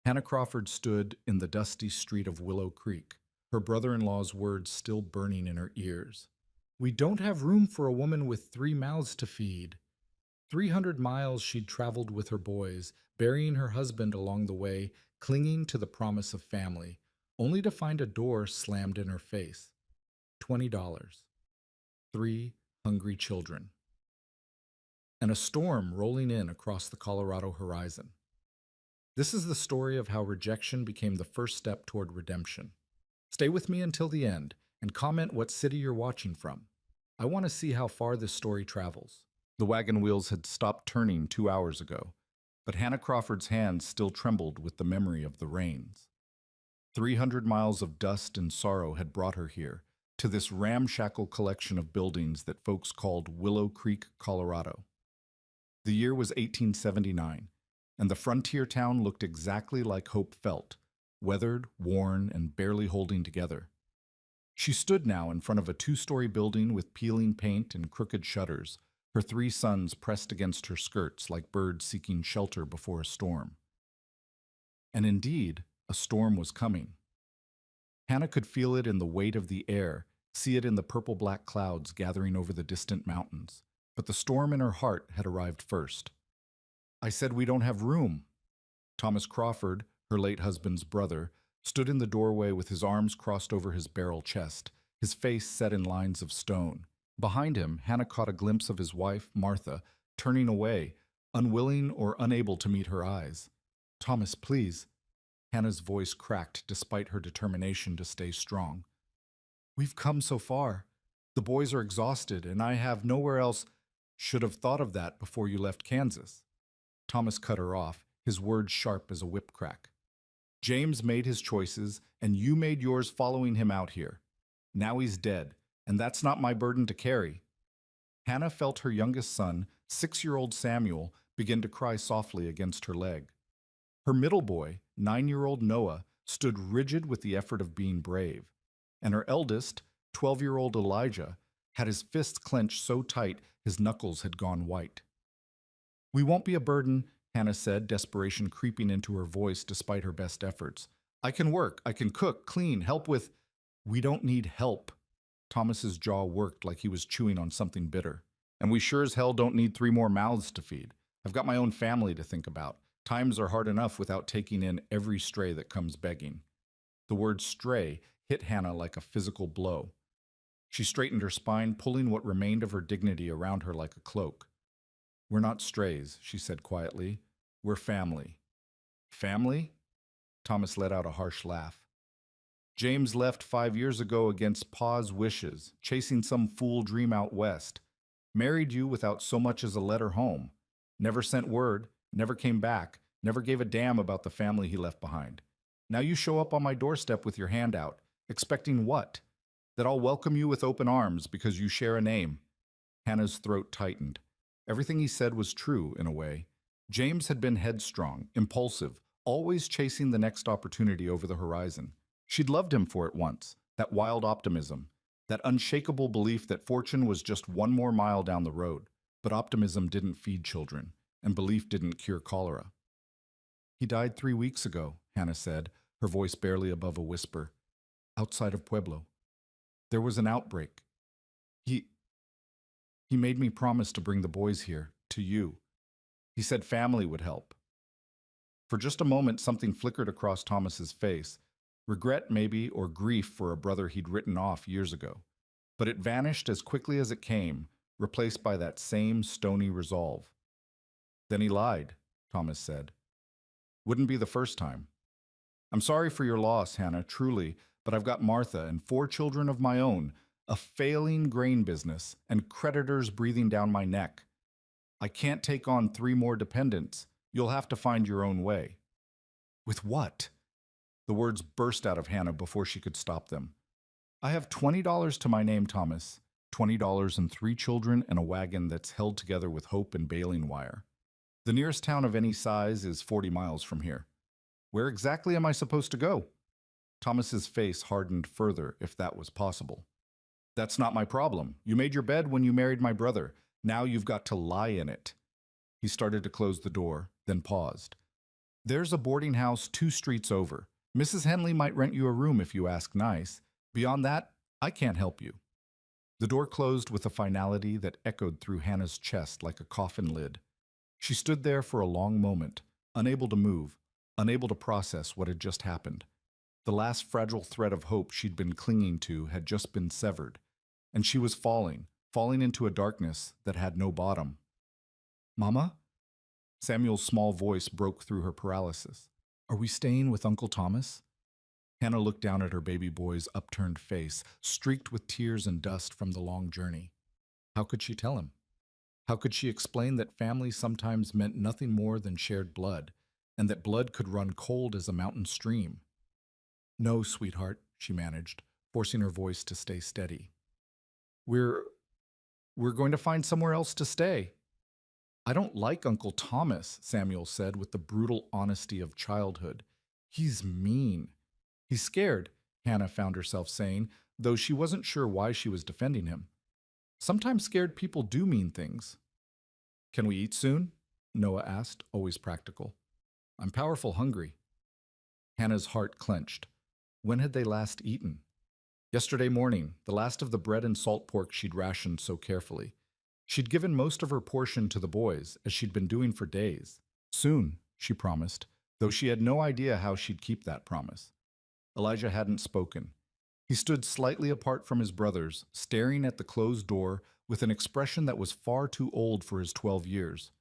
Hannah Crawford stood in the dusty street of Willow Creek, her brother-in-law's words still burning in her ears. We don't have room for a woman with 3 mouths to feed. 300 miles she'd traveled with her boys, burying her husband along the way, clinging to the promise of family, only to find a door slammed in her face. $20. 3 hungry children. And a storm rolling in across the Colorado horizon. This is the story of how rejection became the first step toward redemption. Stay with me until the end and comment what city you're watching from. I want to see how far this story travels. The wagon wheels had stopped turning 2 hours ago, but Hannah Crawford's hands still trembled with the memory of the rains. 300 miles of dust and sorrow had brought her here, to this ramshackle collection of buildings that folks called Willow Creek, Colorado. The year was 1879, and the frontier town looked exactly like Hope felt, weathered, worn, and barely holding together. She stood now in front of a 2-story building with peeling paint and crooked shutters, her 3 sons pressed against her skirts like birds seeking shelter before a storm. And indeed, a storm was coming. Hannah could feel it in the weight of the air, see it in the purple-black clouds gathering over the distant mountains. But the storm in her heart had arrived first. I said we don't have room. Thomas Crawford, her late husband's brother, stood in the doorway with his arms crossed over his barrel chest, his face set in lines of stone. Behind him, Hannah caught a glimpse of his wife, Martha, turning away, unwilling or unable to meet her eyes. Thomas, please. Hannah's voice cracked despite her determination to stay strong. We've come so far. The boys are exhausted, and I have nowhere else. Should have thought of that before you left Kansas. Thomas cut her off, his words sharp as a whip crack. James made his choices, and you made yours following him out here. Now he's dead, and that's not my burden to carry. Hannah felt her youngest son, 6-year-old Samuel, begin to cry softly against her leg. Her middle boy, 9-year-old Noah, stood rigid with the effort of being brave, and her eldest, 12-year-old Elijah, had his fists clenched so tight his knuckles had gone white. We won't be a burden, Hannah said, desperation creeping into her voice despite her best efforts. I can work, I can cook, clean, help with... We don't need help. Thomas's jaw worked like he was chewing on something bitter. And we sure as hell don't need 3 more mouths to feed. I've got my own family to think about. Times are hard enough without taking in every stray that comes begging. The word stray hit Hannah like a physical blow. She straightened her spine, pulling what remained of her dignity around her like a cloak. We're not strays, she said quietly. We're family. Family? Thomas let out a harsh laugh. James left 5 years ago against Pa's wishes, chasing some fool dream out west. Married you without so much as a letter home. Never sent word, never came back, never gave a damn about the family he left behind. Now you show up on my doorstep with your hand out, expecting what? That I'll welcome you with open arms because you share a name. Hannah's throat tightened. Everything he said was true, in a way. James had been headstrong, impulsive, always chasing the next opportunity over the horizon. She'd loved him for it once, that wild optimism, that unshakable belief that fortune was just 1 more mile down the road. But optimism didn't feed children, and belief didn't cure cholera. He died 3 weeks ago, Hannah said, her voice barely above a whisper. Outside of Pueblo. There was an outbreak. He made me promise to bring the boys here, to you. He said family would help. For just a moment, something flickered across Thomas's face. Regret, maybe, or grief for a brother he'd written off years ago. But it vanished as quickly as it came, replaced by that same stony resolve. Then he lied, Thomas said. Wouldn't be the first time. I'm sorry for your loss, Hannah, truly, but I've got Martha and 4 children of my own, a failing grain business, and creditors breathing down my neck. I can't take on 3 more dependents. You'll have to find your own way. With what? The words burst out of Hannah before she could stop them. I have $20 to my name, Thomas. $20 and 3 children and a wagon that's held together with hope and baling wire. The nearest town of any size is 40 miles from here. Where exactly am I supposed to go? Thomas's face hardened further, if that was possible. That's not my problem. You made your bed when you married my brother. Now you've got to lie in it. He started to close the door, then paused. There's a boarding house 2 streets over. Mrs. Henley might rent you a room if you ask nice. Beyond that, I can't help you. The door closed with a finality that echoed through Hannah's chest like a coffin lid. She stood there for a long moment, unable to move, unable to process what had just happened. The last fragile thread of hope she'd been clinging to had just been severed, and she was falling into a darkness that had no bottom. Mama? Samuel's small voice broke through her paralysis. Are we staying with Uncle Thomas? Hannah looked down at her baby boy's upturned face, streaked with tears and dust from the long journey. How could she tell him? How could she explain that family sometimes meant nothing more than shared blood, and that blood could run cold as a mountain stream? No, sweetheart, she managed, forcing her voice to stay steady. We're going to find somewhere else to stay. I don't like Uncle Thomas, Samuel said with the brutal honesty of childhood. He's mean. He's scared, Hannah found herself saying, though she wasn't sure why she was defending him. Sometimes scared people do mean things. Can we eat soon? Noah asked, always practical. I'm powerful hungry. Hannah's heart clenched. When had they last eaten? Yesterday morning, the last of the bread and salt pork she'd rationed so carefully. She'd given most of her portion to the boys, as she'd been doing for days. Soon, she promised, though she had no idea how she'd keep that promise. Elijah hadn't spoken. He stood slightly apart from his brothers, staring at the closed door with an expression that was far too old for his 12 years.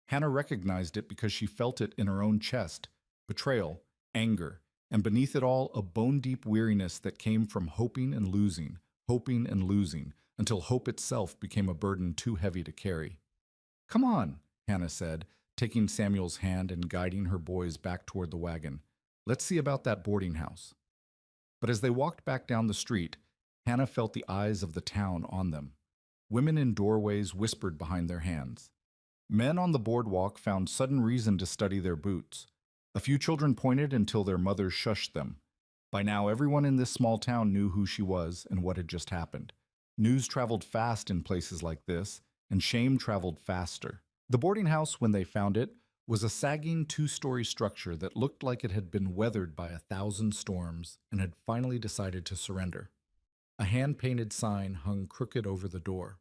Hannah recognized it because she felt it in her own chest: betrayal, anger, and beneath it all, a bone-deep weariness that came from hoping and losing, until hope itself became a burden too heavy to carry. Come on, Hannah said, taking Samuel's hand and guiding her boys back toward the wagon. Let's see about that boarding house. But as they walked back down the street, Hannah felt the eyes of the town on them. Women in doorways whispered behind their hands. Men on the boardwalk found sudden reason to study their boots. A few children pointed until their mothers shushed them. By now, everyone in this small town knew who she was and what had just happened. News traveled fast in places like this, and shame traveled faster. The boarding house, when they found it, was a sagging 2-story structure that looked like it had been weathered by 1,000 storms and had finally decided to surrender. A hand-painted sign hung crooked over the door.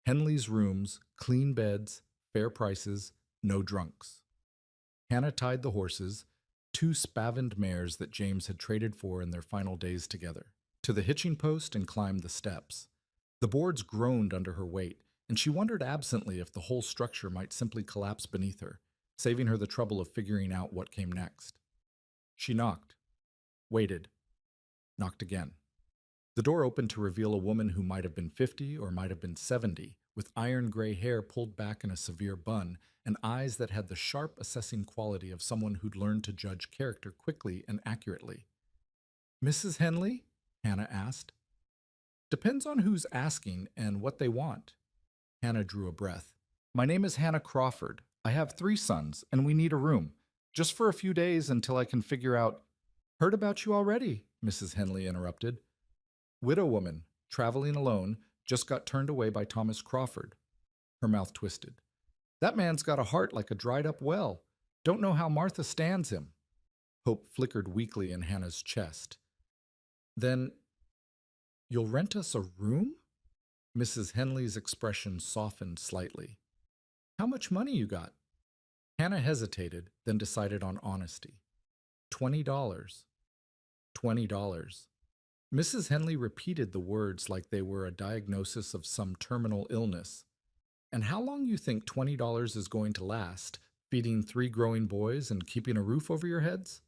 Henley's rooms, clean beds, fair prices, no drunks. Hannah tied the horses, 2 spavined mares that James had traded for in their final days together, to the hitching post and climbed the steps. The boards groaned under her weight, and she wondered absently if the whole structure might simply collapse beneath her, saving her the trouble of figuring out what came next. She knocked, waited, knocked again. The door opened to reveal a woman who might have been 50 or might have been 70, with iron gray hair pulled back in a severe bun and eyes that had the sharp, assessing quality of someone who'd learned to judge character quickly and accurately. Mrs. Henley? Hannah asked. Depends on who's asking and what they want. Hannah drew a breath. My name is Hannah Crawford. I have 3 sons, and we need a room, just for a few days until I can figure out— Heard about you already, Mrs. Henley interrupted. Widow woman, traveling alone, just got turned away by Thomas Crawford. Her mouth twisted. That man's got a heart like a dried-up well. Don't know how Martha stands him. Hope flickered weakly in Hannah's chest. Then, you'll rent us a room? Mrs. Henley's expression softened slightly. How much money you got? Hannah hesitated, then decided on honesty. $20. $20. Mrs. Henley repeated the words like they were a diagnosis of some terminal illness. And how long you think $20 is going to last, feeding 3 growing boys and keeping a roof over your heads?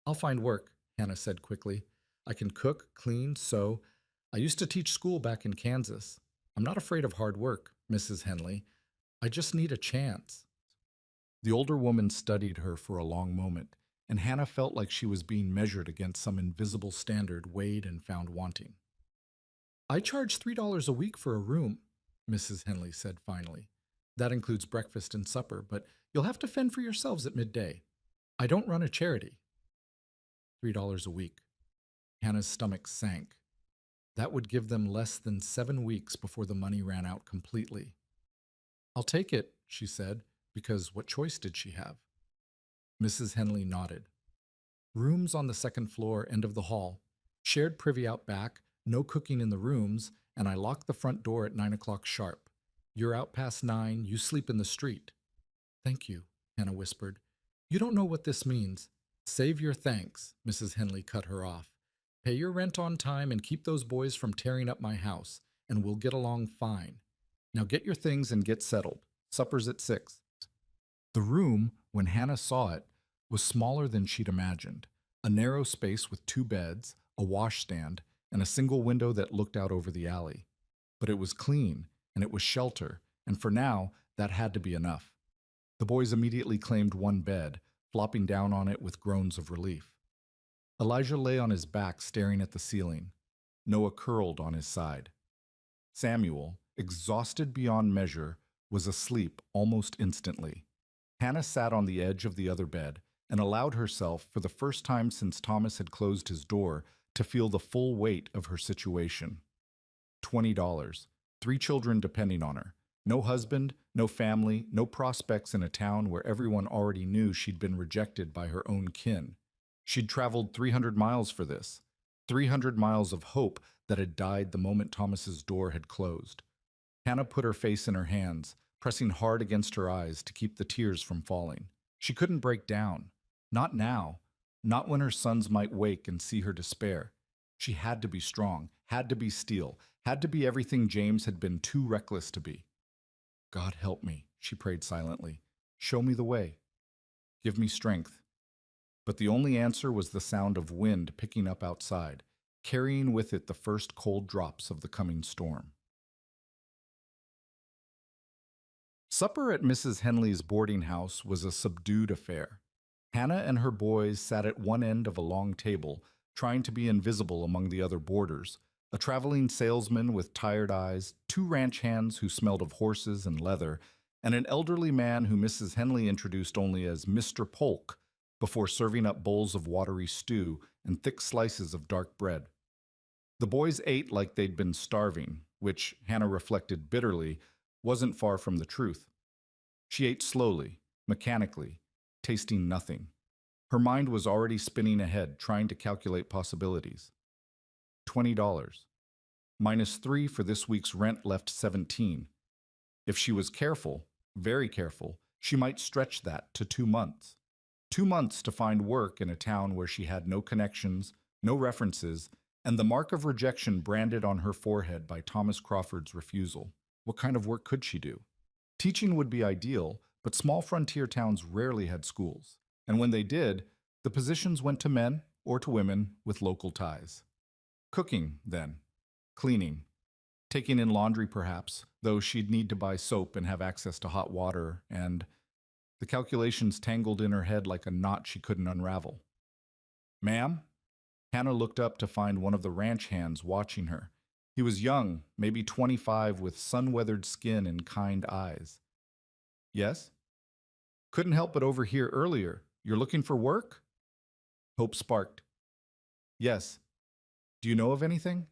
I'll find work, Hannah said quickly. I can cook, clean, sew. I used to teach school back in Kansas. I'm not afraid of hard work, Mrs. Henley. I just need a chance. The older woman studied her for a long moment, and Hannah felt like she was being measured against some invisible standard weighed and found wanting. I charge $3 a week for a room, Mrs. Henley said finally. That includes breakfast and supper, but you'll have to fend for yourselves at midday. I don't run a charity. $3 a week. Hannah's stomach sank. That would give them less than 7 weeks before the money ran out completely. I'll take it, she said, because what choice did she have? Mrs. Henley nodded. Rooms on the second floor, end of the hall. Shared privy out back, no cooking in the rooms, and I lock the front door at 9 o'clock sharp. You're out past 9, you sleep in the street. Thank you, Hannah whispered. You don't know what this means. Save your thanks, Mrs. Henley cut her off. Pay your rent on time and keep those boys from tearing up my house, and we'll get along fine. Now get your things and get settled. Supper's at 6. The room, when Hannah saw it, was smaller than she'd imagined. A narrow space with 2 beds, a washstand, and a single window that looked out over the alley. But it was clean, and it was shelter, and for now, that had to be enough. The boys immediately claimed one bed, flopping down on it with groans of relief. Elijah lay on his back staring at the ceiling. Noah curled on his side. Samuel, exhausted beyond measure, was asleep almost instantly. Hannah sat on the edge of the other bed and allowed herself, for the first time since Thomas had closed his door, to feel the full weight of her situation. $20, 3 children depending on her. No husband, no family, no prospects in a town where everyone already knew she'd been rejected by her own kin. She'd traveled 300 miles for this. 300 miles of hope that had died the moment Thomas's door had closed. Hannah put her face in her hands, pressing hard against her eyes to keep the tears from falling. She couldn't break down. Not now. Not when her sons might wake and see her despair. She had to be strong, had to be steel, had to be everything James had been too reckless to be. God help me, she prayed silently. Show me the way. Give me strength. But the only answer was the sound of wind picking up outside, carrying with it the first cold drops of the coming storm. Supper at Mrs. Henley's boarding house was a subdued affair. Hannah and her boys sat at one end of a long table, trying to be invisible among the other boarders, a traveling salesman with tired eyes, 2 ranch hands who smelled of horses and leather, and an elderly man who Mrs. Henley introduced only as Mr. Polk, before serving up bowls of watery stew and thick slices of dark bread. The boys ate like they'd been starving, which, Hannah reflected bitterly, wasn't far from the truth. She ate slowly, mechanically, tasting nothing. Her mind was already spinning ahead, trying to calculate possibilities. $20. -3 for this week's rent left 17. If she was careful, very careful, she might stretch that to 2 months. 2 months to find work in a town where she had no connections, no references, and the mark of rejection branded on her forehead by Thomas Crawford's refusal. What kind of work could she do? Teaching would be ideal, but small frontier towns rarely had schools. And when they did, the positions went to men or to women with local ties. Cooking, then. Cleaning. Taking in laundry, perhaps, though she'd need to buy soap and have access to hot water, and the calculations tangled in her head like a knot she couldn't unravel. Ma'am? Hannah looked up to find one of the ranch hands watching her. He was young, maybe 25, with sun-weathered skin and kind eyes. Yes? Couldn't help but overhear earlier. You're looking for work? Hope sparked. Yes. Do you know of anything?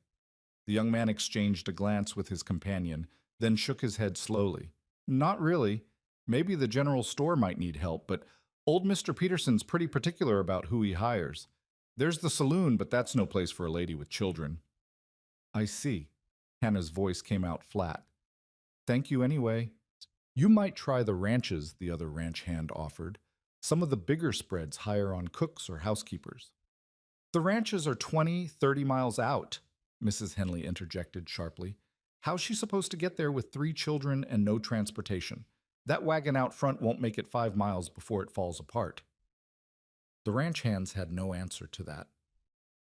The young man exchanged a glance with his companion, then shook his head slowly. Not really. Maybe the general store might need help, but old Mr. Peterson's pretty particular about who he hires. There's the saloon, but that's no place for a lady with children. I see. Hannah's voice came out flat. Thank you anyway. You might try the ranches, the other ranch hand offered. Some of the bigger spreads hire on cooks or housekeepers. The ranches are 20, 30 miles out, Mrs. Henley interjected sharply. How's she supposed to get there with 3 children and no transportation? That wagon out front won't make it 5 miles before it falls apart. The ranch hands had no answer to that.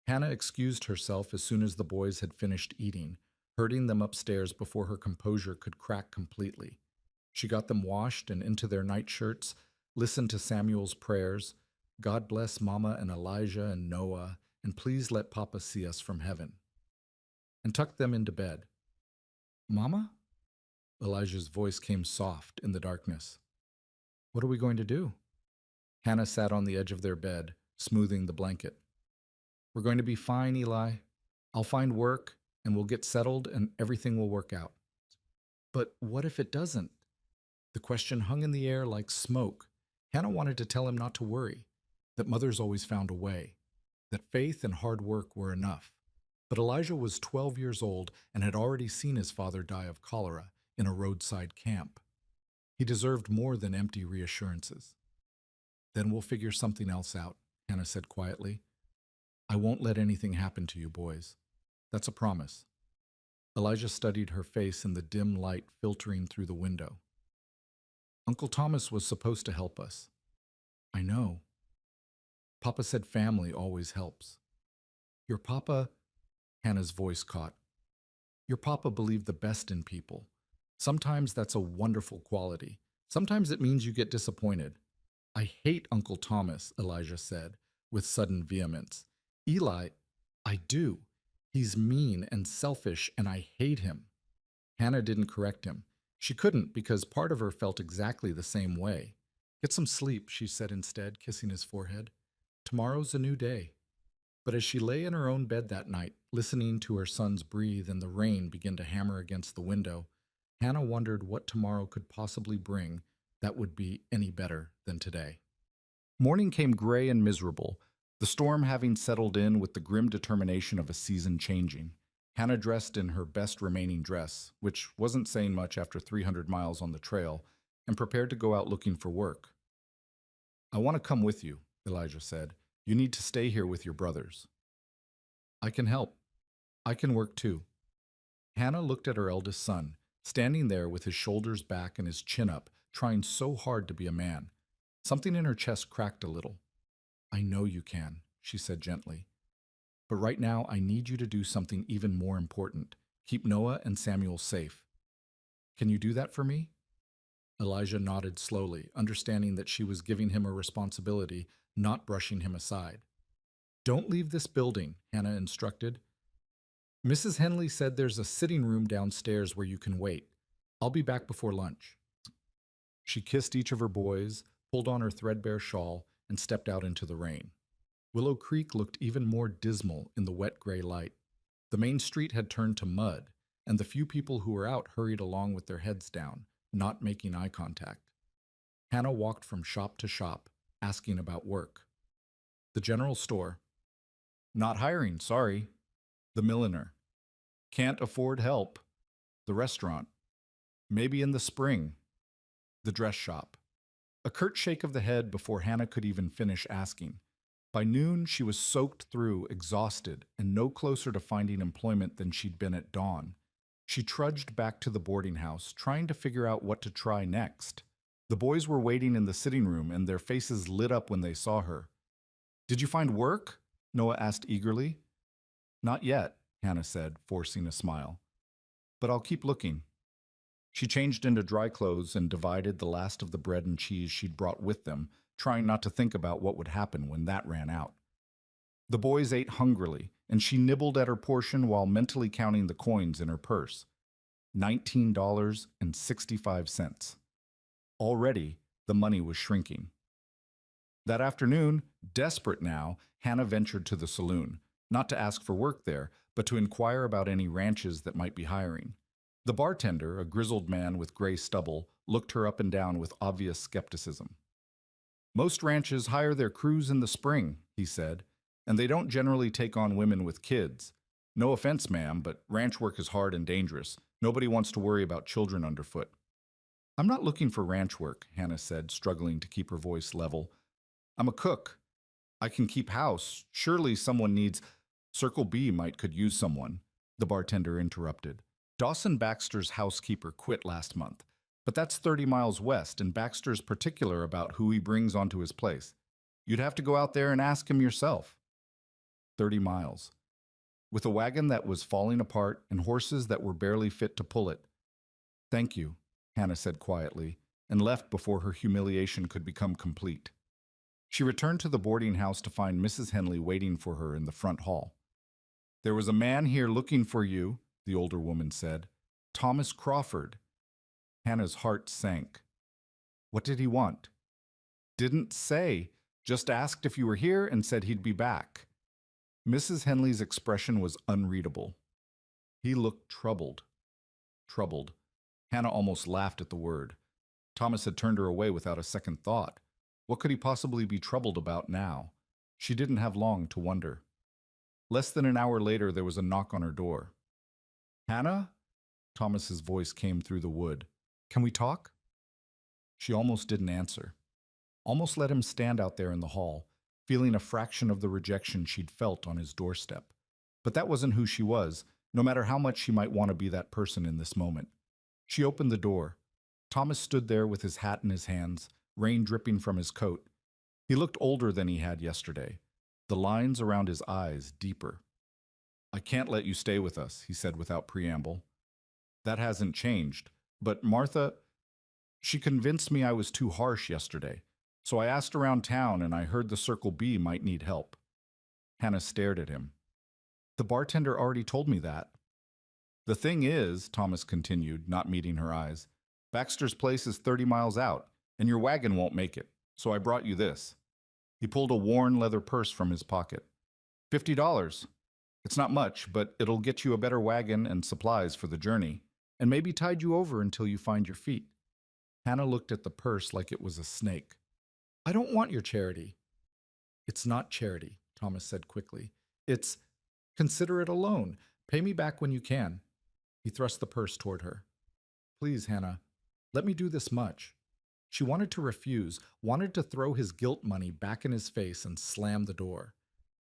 Hannah excused herself as soon as the boys had finished eating, herding them upstairs before her composure could crack completely. She got them washed and into their nightshirts, listened to Samuel's prayers, God bless Mama and Elijah and Noah, and please let Papa see us from heaven, and tucked them into bed. Mama? Elijah's voice came soft in the darkness. What are we going to do? Hannah sat on the edge of their bed, smoothing the blanket. We're going to be fine, Eli. I'll find work, and we'll get settled, and everything will work out. But what if it doesn't? The question hung in the air like smoke, Hannah wanted to tell him not to worry, that mothers always found a way, that faith and hard work were enough. But Elijah was 12 years old and had already seen his father die of cholera in a roadside camp. He deserved more than empty reassurances. Then we'll figure something else out, Hannah said quietly. I won't let anything happen to you boys. That's a promise. Elijah studied her face in the dim light filtering through the window. Uncle Thomas was supposed to help us. I know. Papa said family always helps. Your papa, Hannah's voice caught. Your papa believed the best in people. Sometimes that's a wonderful quality. Sometimes it means you get disappointed. I hate Uncle Thomas, Elijah said, with sudden vehemence. Eli, I do. He's mean and selfish, and I hate him. Hannah didn't correct him. She couldn't because part of her felt exactly the same way. Get some sleep, she said instead, kissing his forehead. Tomorrow's a new day. But as she lay in her own bed that night, listening to her sons breathe and the rain begin to hammer against the window, Hannah wondered what tomorrow could possibly bring that would be any better than today. Morning came gray and miserable, the storm having settled in with the grim determination of a season changing. Hannah dressed in her best remaining dress, which wasn't saying much after 300 miles on the trail, and prepared to go out looking for work. I want to come with you, Elijah said. You need to stay here with your brothers. I can help. I can work too. Hannah looked at her eldest son, standing there with his shoulders back and his chin up, trying so hard to be a man. Something in her chest cracked a little. I know you can, she said gently. But right now I need you to do something even more important. Keep Noah and Samuel safe. Can you do that for me? Elijah nodded slowly, understanding that she was giving him a responsibility, not brushing him aside. Don't leave this building, Hannah instructed. Mrs. Henley said there's a sitting room downstairs where you can wait. I'll be back before lunch. She kissed each of her boys, pulled on her threadbare shawl, and stepped out into the rain. Willow Creek looked even more dismal in the wet gray light. The main street had turned to mud, and the few people who were out hurried along with their heads down, not making eye contact. Hannah walked from shop to shop, asking about work. The general store. Not hiring, sorry. The milliner. Can't afford help. The restaurant. Maybe in the spring. The dress shop. A curt shake of the head before Hannah could even finish asking. By noon, she was soaked through, exhausted, and no closer to finding employment than she'd been at dawn. She trudged back to the boarding house, trying to figure out what to try next. The boys were waiting in the sitting room, and their faces lit up when they saw her. Did you find work? Noah asked eagerly. Not yet, Hannah said, forcing a smile. But I'll keep looking. She changed into dry clothes and divided the last of the bread and cheese she'd brought with them, trying not to think about what would happen when that ran out. The boys ate hungrily, and she nibbled at her portion while mentally counting the coins in her purse. $19.65. Already, the money was shrinking. That afternoon, desperate now, Hannah ventured to the saloon, not to ask for work there, but to inquire about any ranches that might be hiring. The bartender, a grizzled man with gray stubble, looked her up and down with obvious skepticism. Most ranches hire their crews in the spring, he said, and they don't generally take on women with kids. No offense, ma'am, but ranch work is hard and dangerous. Nobody wants to worry about children underfoot. I'm not looking for ranch work, Hannah said, struggling to keep her voice level. I'm a cook. I can keep house. Surely someone needs— Circle B could use someone, the bartender interrupted. Dawson Baxter's housekeeper quit last month, but that's 30 miles west, and Baxter's particular about who he brings onto his place. You'd have to go out there and ask him yourself. 30 miles. With a wagon that was falling apart and horses that were barely fit to pull it. Thank you, Hannah said quietly, and left before her humiliation could become complete. She returned to the boarding house to find Mrs. Henley waiting for her in the front hall. There was a man here looking for you, the older woman said. Thomas Crawford. Hannah's heart sank. What did he want? Didn't say. Just asked if you were here and said he'd be back. Mrs. Henley's expression was unreadable. He looked troubled. Troubled. Hannah almost laughed at the word. Thomas had turned her away without a second thought. What could he possibly be troubled about now? She didn't have long to wonder. Less than an hour later, there was a knock on her door. Hannah? Thomas's voice came through the wood. Can we talk? She almost didn't answer. Almost let him stand out there in the hall, feeling a fraction of the rejection she'd felt on his doorstep. But that wasn't who she was, no matter how much she might want to be that person in this moment. She opened the door. Thomas stood there with his hat in his hands, rain dripping from his coat. He looked older than he had yesterday, the lines around his eyes deeper. I can't let you stay with us, he said without preamble. That hasn't changed. But Martha, she convinced me I was too harsh yesterday. So I asked around town and I heard the Circle B might need help. Hannah stared at him. The bartender already told me that. The thing is, Thomas continued, not meeting her eyes, Baxter's place is 30 miles out, and your wagon won't make it, so I brought you this. He pulled a worn leather purse from his pocket. $50. It's not much, but it'll get you a better wagon and supplies for the journey, and maybe tide you over until you find your feet. Hannah looked at the purse like it was a snake. I don't want your charity. It's not charity, Thomas said quickly. It's, consider it a loan. Pay me back when you can. He thrust the purse toward her. Please, Hannah, let me do this much. She wanted to refuse, wanted to throw his guilt money back in his face and slam the door.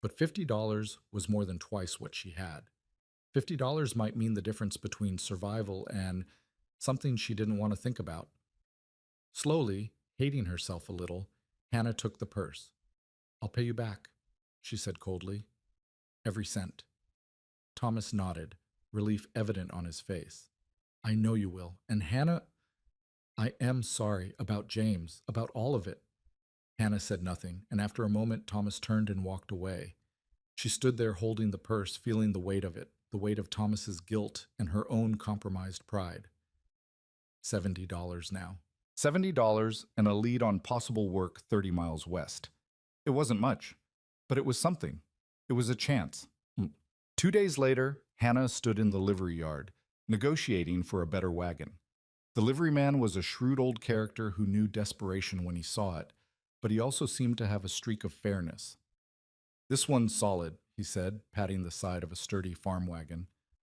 But $50 was more than twice what she had. $50 might mean the difference between survival and something she didn't want to think about. Slowly, hating herself a little, Hannah took the purse. I'll pay you back, she said coldly. Every cent. Thomas nodded, relief evident on his face. I know you will. And Hannah, I am sorry about James, about all of it. Hannah said nothing, and after a moment, Thomas turned and walked away. She stood there holding the purse, feeling the weight of it, the weight of Thomas's guilt and her own compromised pride. $70 now. $70 and a lead on possible work 30 miles west. It wasn't much, but it was something. It was a chance. 2 days later, Hannah stood in the livery yard, negotiating for a better wagon. The liveryman was a shrewd old character who knew desperation when he saw it, but he also seemed to have a streak of fairness. This one's solid, he said, patting the side of a sturdy farm wagon.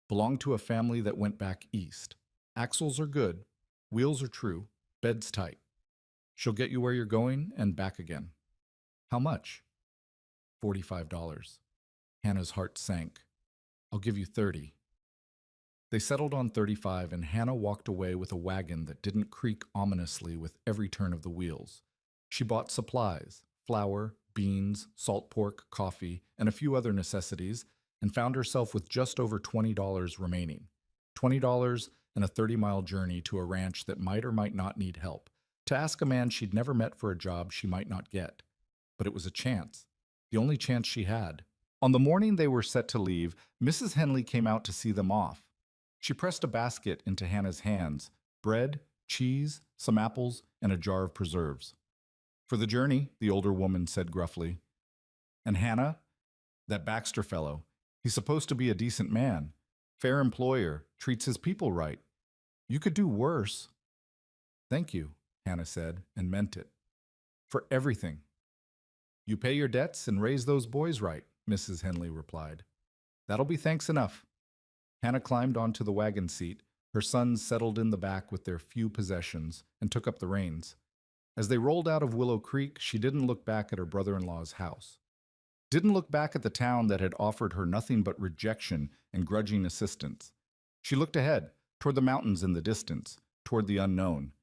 Belonged to a family that went back east. Axles are good, wheels are true, bed's tight. She'll get you where you're going and back again. How much? $45. Hannah's heart sank. I'll give you 30. They settled on 35, and Hannah walked away with a wagon that didn't creak ominously with every turn of the wheels. She bought supplies, flour, beans, salt pork, coffee, and a few other necessities, and found herself with just over $20 remaining. $20 and a 30-mile journey to a ranch that might or might not need help, to ask a man she'd never met for a job she might not get. But it was a chance, the only chance she had. On the morning they were set to leave, Mrs. Henley came out to see them off. She pressed a basket into Hannah's hands, bread, cheese, some apples, and a jar of preserves. For the journey, the older woman said gruffly. And Hannah? That Baxter fellow. He's supposed to be a decent man. Fair employer, treats his people right. You could do worse. Thank you, Hannah said, and meant it. For everything. You pay your debts and raise those boys right, Mrs. Henley replied. That'll be thanks enough. Hannah climbed onto the wagon seat. Her sons settled in the back with their few possessions and took up the reins. As they rolled out of Willow Creek, she didn't look back at her brother-in-law's house. Didn't look back at the town that had offered her nothing but rejection and grudging assistance. She looked ahead, toward the mountains in the distance, toward the unknown,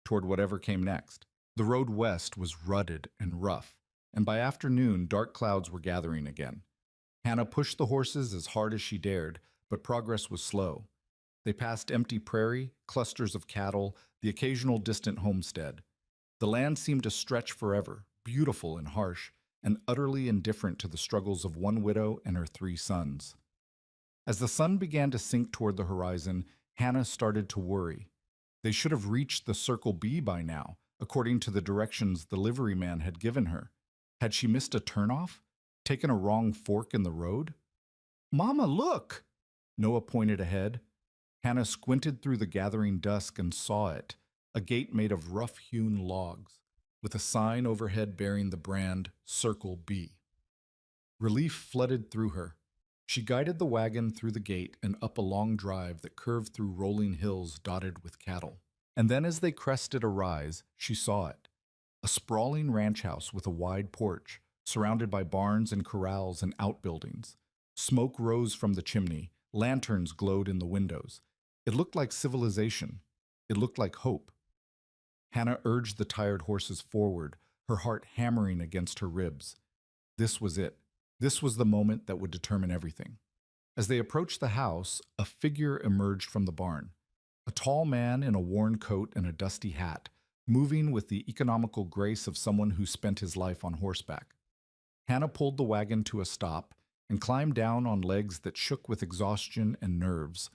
toward whatever came next. The road west was rutted and rough, and by afternoon dark clouds were gathering again. Hannah pushed the horses as hard as she dared, but progress was slow. They passed empty prairie, clusters of cattle, the occasional distant homestead. The land seemed to stretch forever, beautiful and harsh, and utterly indifferent to the struggles of one widow and her 3 sons. As the sun began to sink toward the horizon, Hannah started to worry. They should have reached the Circle B by now, according to the directions the liveryman had given her. Had she missed a turnoff? Taken a wrong fork in the road? Mama, look! Noah pointed ahead. Hannah squinted through the gathering dusk and saw it, a gate made of rough-hewn logs. with a sign overhead bearing the brand Circle B. Relief flooded through her. She guided the wagon through the gate and up a long drive that curved through rolling hills dotted with cattle. And then as they crested a rise, she saw it. A sprawling ranch house with a wide porch, surrounded by barns and corrals and outbuildings. Smoke rose from the chimney, lanterns glowed in the windows. It looked like civilization. It looked like hope. Hannah urged the tired horses forward, her heart hammering against her ribs. This was it. This was the moment that would determine everything. As they approached the house, a figure emerged from the barn. A tall man in a worn coat and a dusty hat, moving with the economical grace of someone who spent his life on horseback. Hannah pulled the wagon to a stop and climbed down on legs that shook with exhaustion and nerves.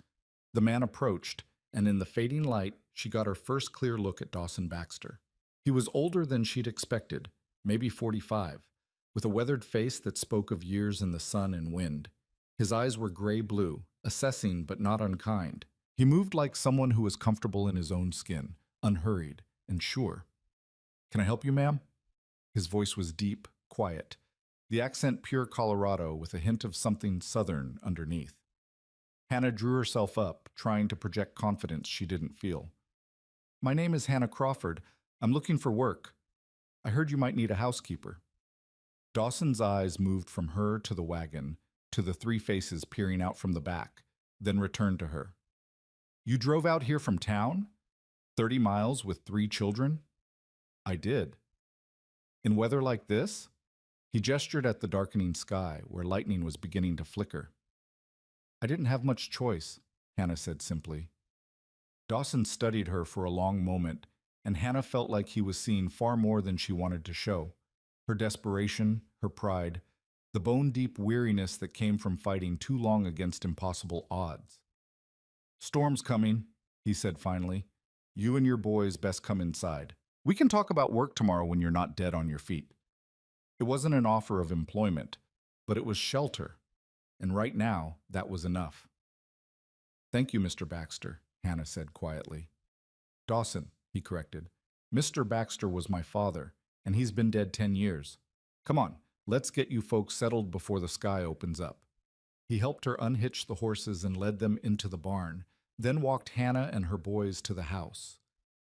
The man approached, and in the fading light, she got her first clear look at Dawson Baxter. He was older than she'd expected, maybe 45, with a weathered face that spoke of years in the sun and wind. His eyes were gray-blue, assessing but not unkind. He moved like someone who was comfortable in his own skin, unhurried and sure. "Can I help you, ma'am?" His voice was deep, quiet, the accent pure Colorado with a hint of something southern underneath. Hannah drew herself up, trying to project confidence she didn't feel. "My name is Hannah Crawford. I'm looking for work. I heard you might need a housekeeper." Dawson's eyes moved from her to the wagon, to the three faces peering out from the back, then returned to her. "You drove out here from town? 30 miles with 3 children?" "I did." "In weather like this?" He gestured at the darkening sky, where lightning was beginning to flicker. "I didn't have much choice," Hannah said simply. Dawson studied her for a long moment, and Hannah felt like he was seeing far more than she wanted to show. Her desperation, her pride, the bone-deep weariness that came from fighting too long against impossible odds. "Storm's coming," he said finally. "You and your boys best come inside. We can talk about work tomorrow when you're not dead on your feet." It wasn't an offer of employment, but it was shelter, and right now, that was enough. "Thank you, Mr. Baxter," Hannah said quietly. "Dawson," he corrected. "Mr. Baxter was my father, and he's been dead 10 years. Come on, let's get you folks settled before the sky opens up." He helped her unhitch the horses and led them into the barn, then walked Hannah and her boys to the house.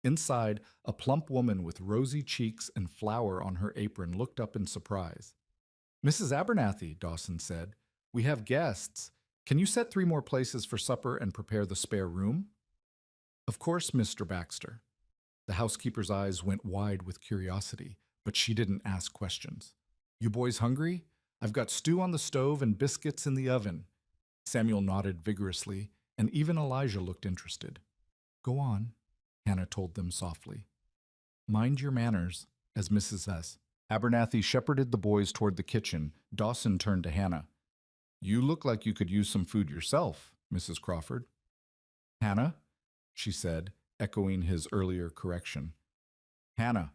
Inside, a plump woman with rosy cheeks and flour on her apron looked up in surprise. "Mrs. Abernathy," Dawson said, "we have guests. Can you set 3 more places for supper and prepare the spare room?" "Of course, Mr. Baxter." The housekeeper's eyes went wide with curiosity, but she didn't ask questions. "You boys hungry? I've got stew on the stove and biscuits in the oven." Samuel nodded vigorously, and even Elijah looked interested. "Go on," Hannah told them softly. "Mind your manners," as Mrs. S. Abernathy shepherded the boys toward the kitchen. Dawson turned to Hannah. "You look like you could use some food yourself, Mrs. Crawford." "Hannah," she said, echoing his earlier correction. "Hannah."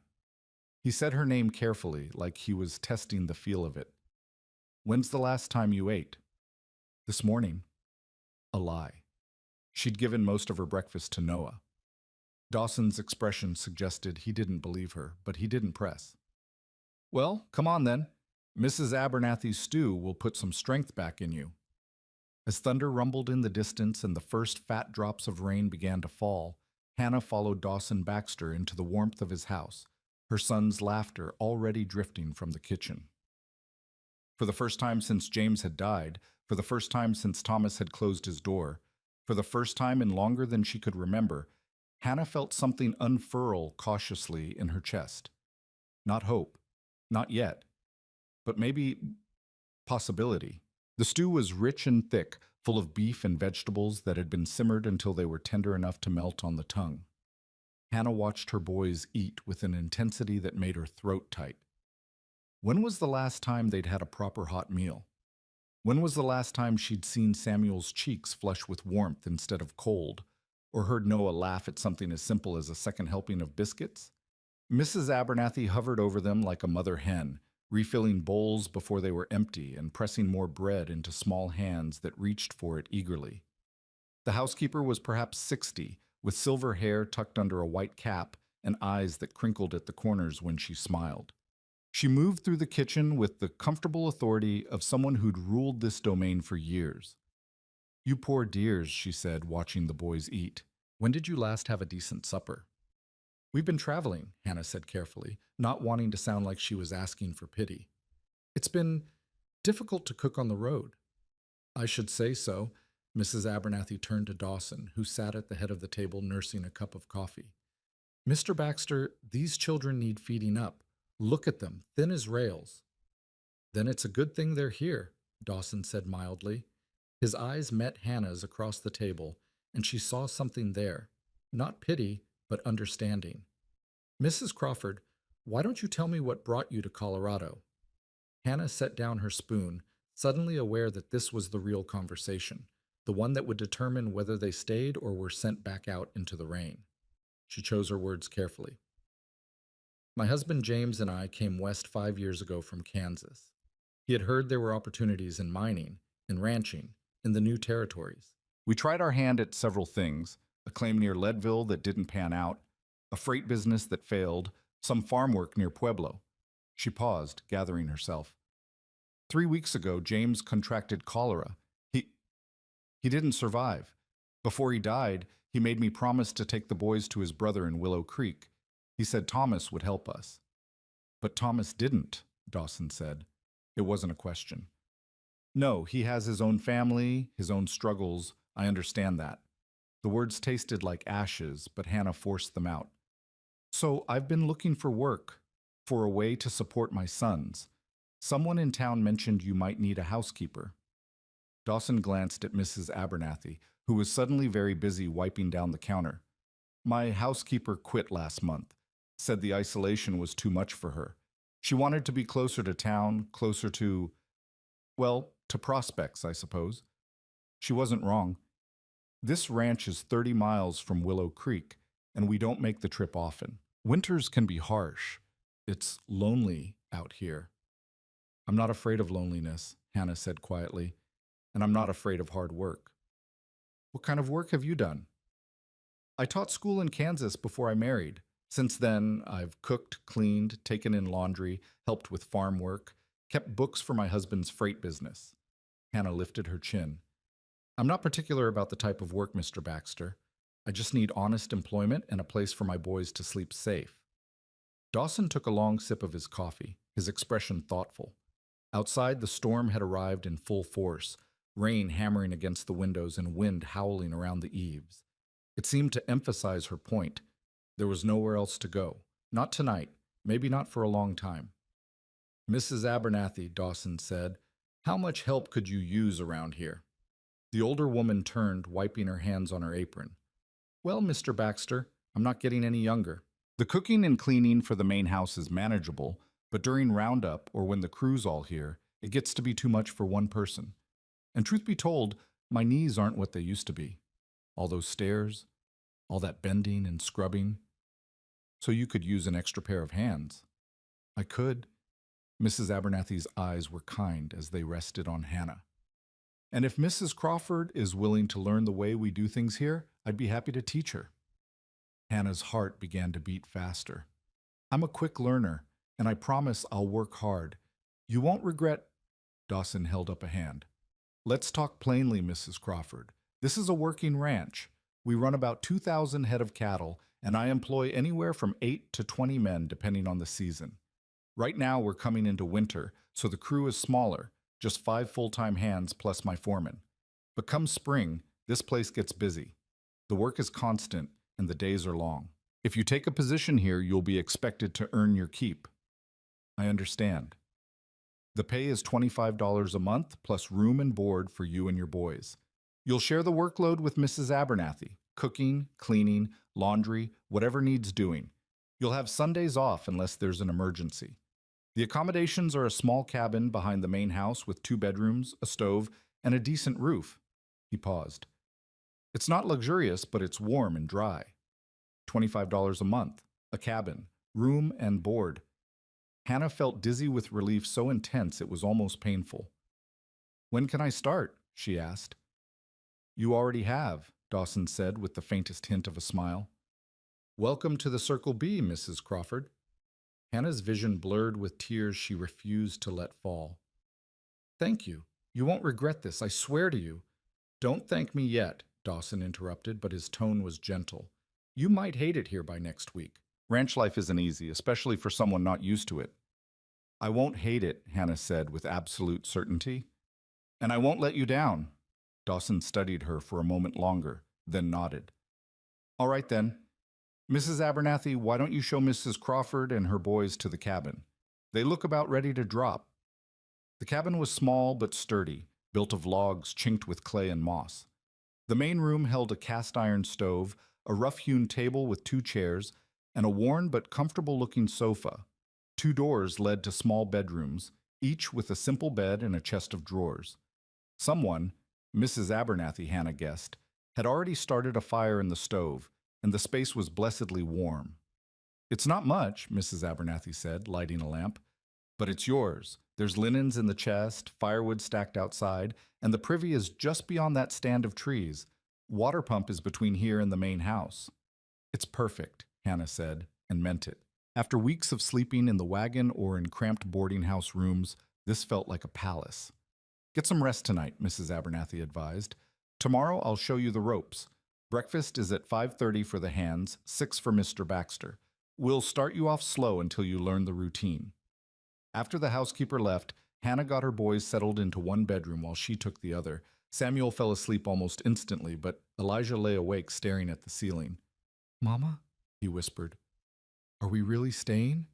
He said her name carefully, like he was testing the feel of it. "When's the last time you ate?" "This morning." A lie. She'd given most of her breakfast to Noah. Dawson's expression suggested he didn't believe her, but he didn't press. "Well, come on then. Mrs. Abernathy's stew will put some strength back in you." As thunder rumbled in the distance and the first fat drops of rain began to fall, Hannah followed Dawson Baxter into the warmth of his house, her son's laughter already drifting from the kitchen. For the first time since James had died, for the first time since Thomas had closed his door, for the first time in longer than she could remember, Hannah felt something unfurl cautiously in her chest. Not hope, not yet, but maybe possibility. The stew was rich and thick, full of beef and vegetables that had been simmered until they were tender enough to melt on the tongue. Hannah watched her boys eat with an intensity that made her throat tight. When was the last time they'd had a proper hot meal? When was the last time she'd seen Samuel's cheeks flush with warmth instead of cold, or heard Noah laugh at something as simple as a second helping of biscuits? Mrs. Abernathy hovered over them like a mother hen, refilling bowls before they were empty and pressing more bread into small hands that reached for it eagerly. The housekeeper was perhaps 60, with silver hair tucked under a white cap and eyes that crinkled at the corners when she smiled. She moved through the kitchen with the comfortable authority of someone who'd ruled this domain for years. "You poor dears," she said, watching the boys eat. "When did you last have a decent supper?" "We've been traveling," Hannah said carefully, not wanting to sound like she was asking for pity. "It's been difficult to cook on the road." "I should say so." Mrs. Abernathy turned to Dawson, who sat at the head of the table nursing a cup of coffee. "Mr. Baxter, these children need feeding up. Look at them, thin as rails." "Then it's a good thing they're here," Dawson said mildly. His eyes met Hannah's across the table, and she saw something there. Not pity, but understanding. "Mrs. Crawford, why don't you tell me what brought you to Colorado?" Hannah set down her spoon, suddenly aware that this was the real conversation, the one that would determine whether they stayed or were sent back out into the rain. She chose her words carefully. "My husband James and I came west 5 years ago from Kansas. He had heard there were opportunities in mining, in ranching, in the new territories. We tried our hand at several things: a claim near Leadville that didn't pan out, a freight business that failed, some farm work near Pueblo." She paused, gathering herself. 3 weeks ago, James contracted cholera. He didn't survive. Before he died, he made me promise to take the boys to his brother in Willow Creek. He said Thomas would help us." "But Thomas didn't," Dawson said. It wasn't a question. "No, he has his own family, his own struggles. I understand that." The words tasted like ashes, but Hannah forced them out. "So I've been looking for work, for a way to support my sons. Someone in town mentioned you might need a housekeeper." Dawson glanced at Mrs. Abernathy, who was suddenly very busy wiping down the counter. "My housekeeper quit last month, said the isolation was too much for her. She wanted to be closer to town, closer to, well, to prospects, I suppose." She wasn't wrong. This ranch is 30 miles from Willow Creek, and we don't make the trip often. Winters can be harsh. It's lonely out here. "I'm not afraid of loneliness," Hannah said quietly, "and I'm not afraid of hard work." "What kind of work have you done?" "I taught school in Kansas before I married. Since then, I've cooked, cleaned, taken in laundry, helped with farm work, kept books for my husband's freight business." Hannah lifted her chin. "I'm not particular about the type of work, Mr. Baxter. I just need honest employment and a place for my boys to sleep safe." Dawson took a long sip of his coffee, his expression thoughtful. Outside, the storm had arrived in full force, rain hammering against the windows and wind howling around the eaves. It seemed to emphasize her point. There was nowhere else to go. Not tonight, maybe not for a long time. "Mrs. Abernathy," Dawson said, "how much help could you use around here?" The older woman turned, wiping her hands on her apron. "Well, Mr. Baxter, I'm not getting any younger. The cooking and cleaning for the main house is manageable, but during roundup or when the crew's all here, it gets to be too much for one person. And truth be told, my knees aren't what they used to be. All those stairs, all that bending and scrubbing. So you could use an extra pair of hands." "I could." Mrs. Abernathy's eyes were kind as they rested on Hannah. "And if Mrs. Crawford is willing to learn the way we do things here, I'd be happy to teach her." Hannah's heart began to beat faster. "I'm a quick learner, and I promise I'll work hard. You won't regret—" Dawson held up a hand. "Let's talk plainly, Mrs. Crawford. This is a working ranch. We run about 2,000 head of cattle, and I employ anywhere from 8 to 20 men depending on the season. Right now we're coming into winter, so the crew is smaller, just 5 full-time hands plus my foreman. But come spring, this place gets busy. The work is constant, and the days are long. If you take a position here, you'll be expected to earn your keep." "I understand." "The pay is $25 a month, plus room and board for you and your boys. You'll share the workload with Mrs. Abernathy, cooking, cleaning, laundry, whatever needs doing. You'll have Sundays off unless there's an emergency. The accommodations are a small cabin behind the main house with 2 bedrooms, a stove, and a decent roof." He paused. "It's not luxurious, but it's warm and dry. $25 a month, a cabin, room and board." Hannah felt dizzy with relief so intense it was almost painful. "When can I start?" she asked. "You already have," Dawson said with the faintest hint of a smile. Welcome to the Circle B, Mrs. Crawford. Hannah's vision blurred with tears she refused to let fall. Thank you. You won't regret this, I swear to you. Don't thank me yet, Dawson interrupted, but his tone was gentle. You might hate it here by next week. Ranch life isn't easy, especially for someone not used to it. I won't hate it, Hannah said with absolute certainty. And I won't let you down. Dawson studied her for a moment longer, then nodded. All right then. Mrs. Abernathy, why don't you show Mrs. Crawford and her boys to the cabin? They look about ready to drop. The cabin was small but sturdy, built of logs chinked with clay and moss. The main room held a cast iron stove, a rough-hewn table with two chairs, and a worn but comfortable-looking sofa. Two doors led to small bedrooms, each with a simple bed and a chest of drawers. Someone, Mrs. Abernathy, Hannah guessed, had already started a fire in the stove, and the space was blessedly warm. It's not much, Mrs. Abernathy said, lighting a lamp, but it's yours. There's linens in the chest, firewood stacked outside, and the privy is just beyond that stand of trees. Water pump is between here and the main house. It's perfect, Hannah said, and meant it. After weeks of sleeping in the wagon or in cramped boarding house rooms, this felt like a palace. Get some rest tonight, Mrs. Abernathy advised. Tomorrow I'll show you the ropes. Breakfast is at 5:30 for the hands, 6 for Mr. Baxter. We'll start you off slow until you learn the routine. After the housekeeper left, Hannah got her boys settled into one bedroom while she took the other. Samuel fell asleep almost instantly, but Elijah lay awake staring at the ceiling. Mama, he whispered, are we really staying?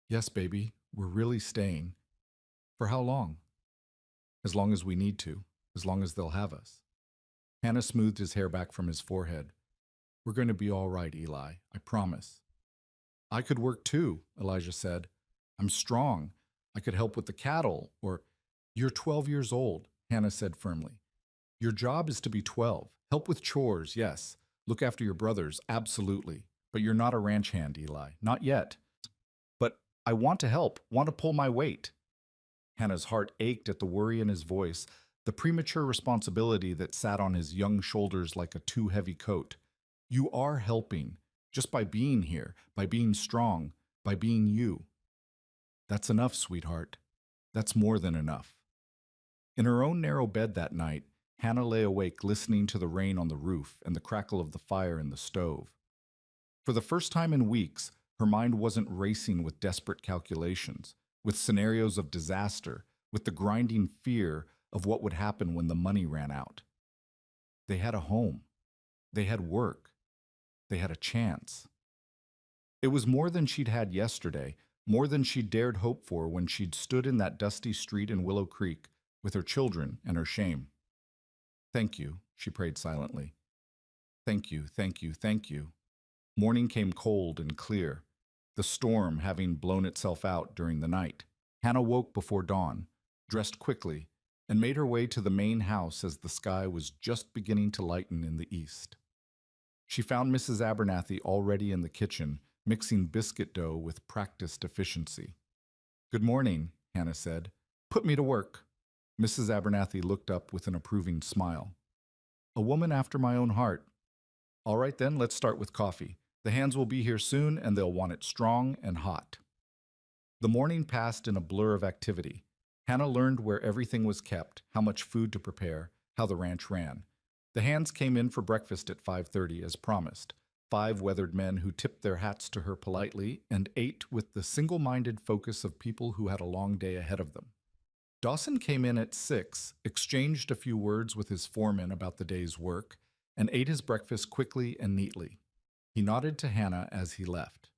Yes, baby, we're really staying. For how long? As long as we need to, as long as they'll have us. Hannah smoothed his hair back from his forehead. We're going to be all right, Eli, I promise. I could work too, Elijah said. I'm strong. I could help with the cattle, or... You're 12 years old, Hannah said firmly. Your job is to be 12. Help with chores, yes. Look after your brothers, absolutely. But you're not a ranch hand, Eli. Not yet. But I want to help, want to pull my weight. Hannah's heart ached at the worry in his voice, the premature responsibility that sat on his young shoulders like a too heavy coat. You are helping, just by being here, by being strong, by being you. That's enough, sweetheart. That's more than enough. In her own narrow bed that night, Hannah lay awake listening to the rain on the roof and the crackle of the fire in the stove. For the first time in weeks, her mind wasn't racing with desperate calculations, with scenarios of disaster, with the grinding fear of what would happen when the money ran out. They had a home. They had work. They had a chance. It was more than she'd had yesterday, more than she'd dared hope for when she'd stood in that dusty street in Willow Creek with her children and her shame. Thank you, she prayed silently. Thank you, thank you, thank you. Morning came cold and clear, the storm having blown itself out during the night. Hannah woke before dawn, dressed quickly, and made her way to the main house as the sky was just beginning to lighten in the east. She found Mrs. Abernathy already in the kitchen, mixing biscuit dough with practiced efficiency. Good morning, Hannah said. Put me to work. Mrs. Abernathy looked up with an approving smile. A woman after my own heart. All right then, let's start with coffee. The hands will be here soon and they'll want it strong and hot. The morning passed in a blur of activity. Hannah learned where everything was kept, how much food to prepare, how the ranch ran. The hands came in for breakfast at 5:30 as promised. 5 weathered men who tipped their hats to her politely and ate with the single-minded focus of people who had a long day ahead of them. Dawson came in at 6, exchanged a few words with his foreman about the day's work, and ate his breakfast quickly and neatly. He nodded to Hannah as he left.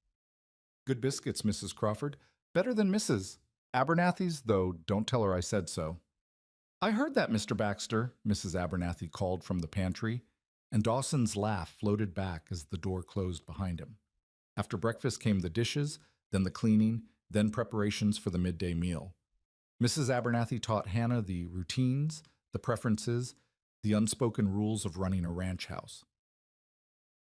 Good biscuits, Mrs. Crawford. Better than Mrs. Abernathy's, though don't tell her I said so. I heard that, Mr. Baxter, Mrs. Abernathy called from the pantry, and Dawson's laugh floated back as the door closed behind him. After breakfast came the dishes, then the cleaning, then preparations for the midday meal. Mrs. Abernathy taught Hannah the routines, the preferences, the unspoken rules of running a ranch house.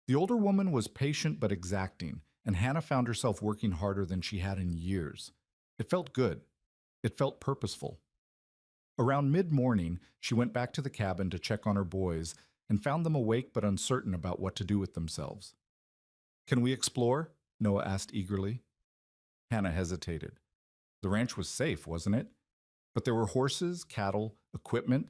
The older woman was patient but exacting, and Hannah found herself working harder than she had in years. It felt good. It felt purposeful. Around mid-morning, she went back to the cabin to check on her boys and found them awake but uncertain about what to do with themselves. Can we explore? Noah asked eagerly. Hannah hesitated. The ranch was safe, wasn't it? But there were horses, cattle, equipment.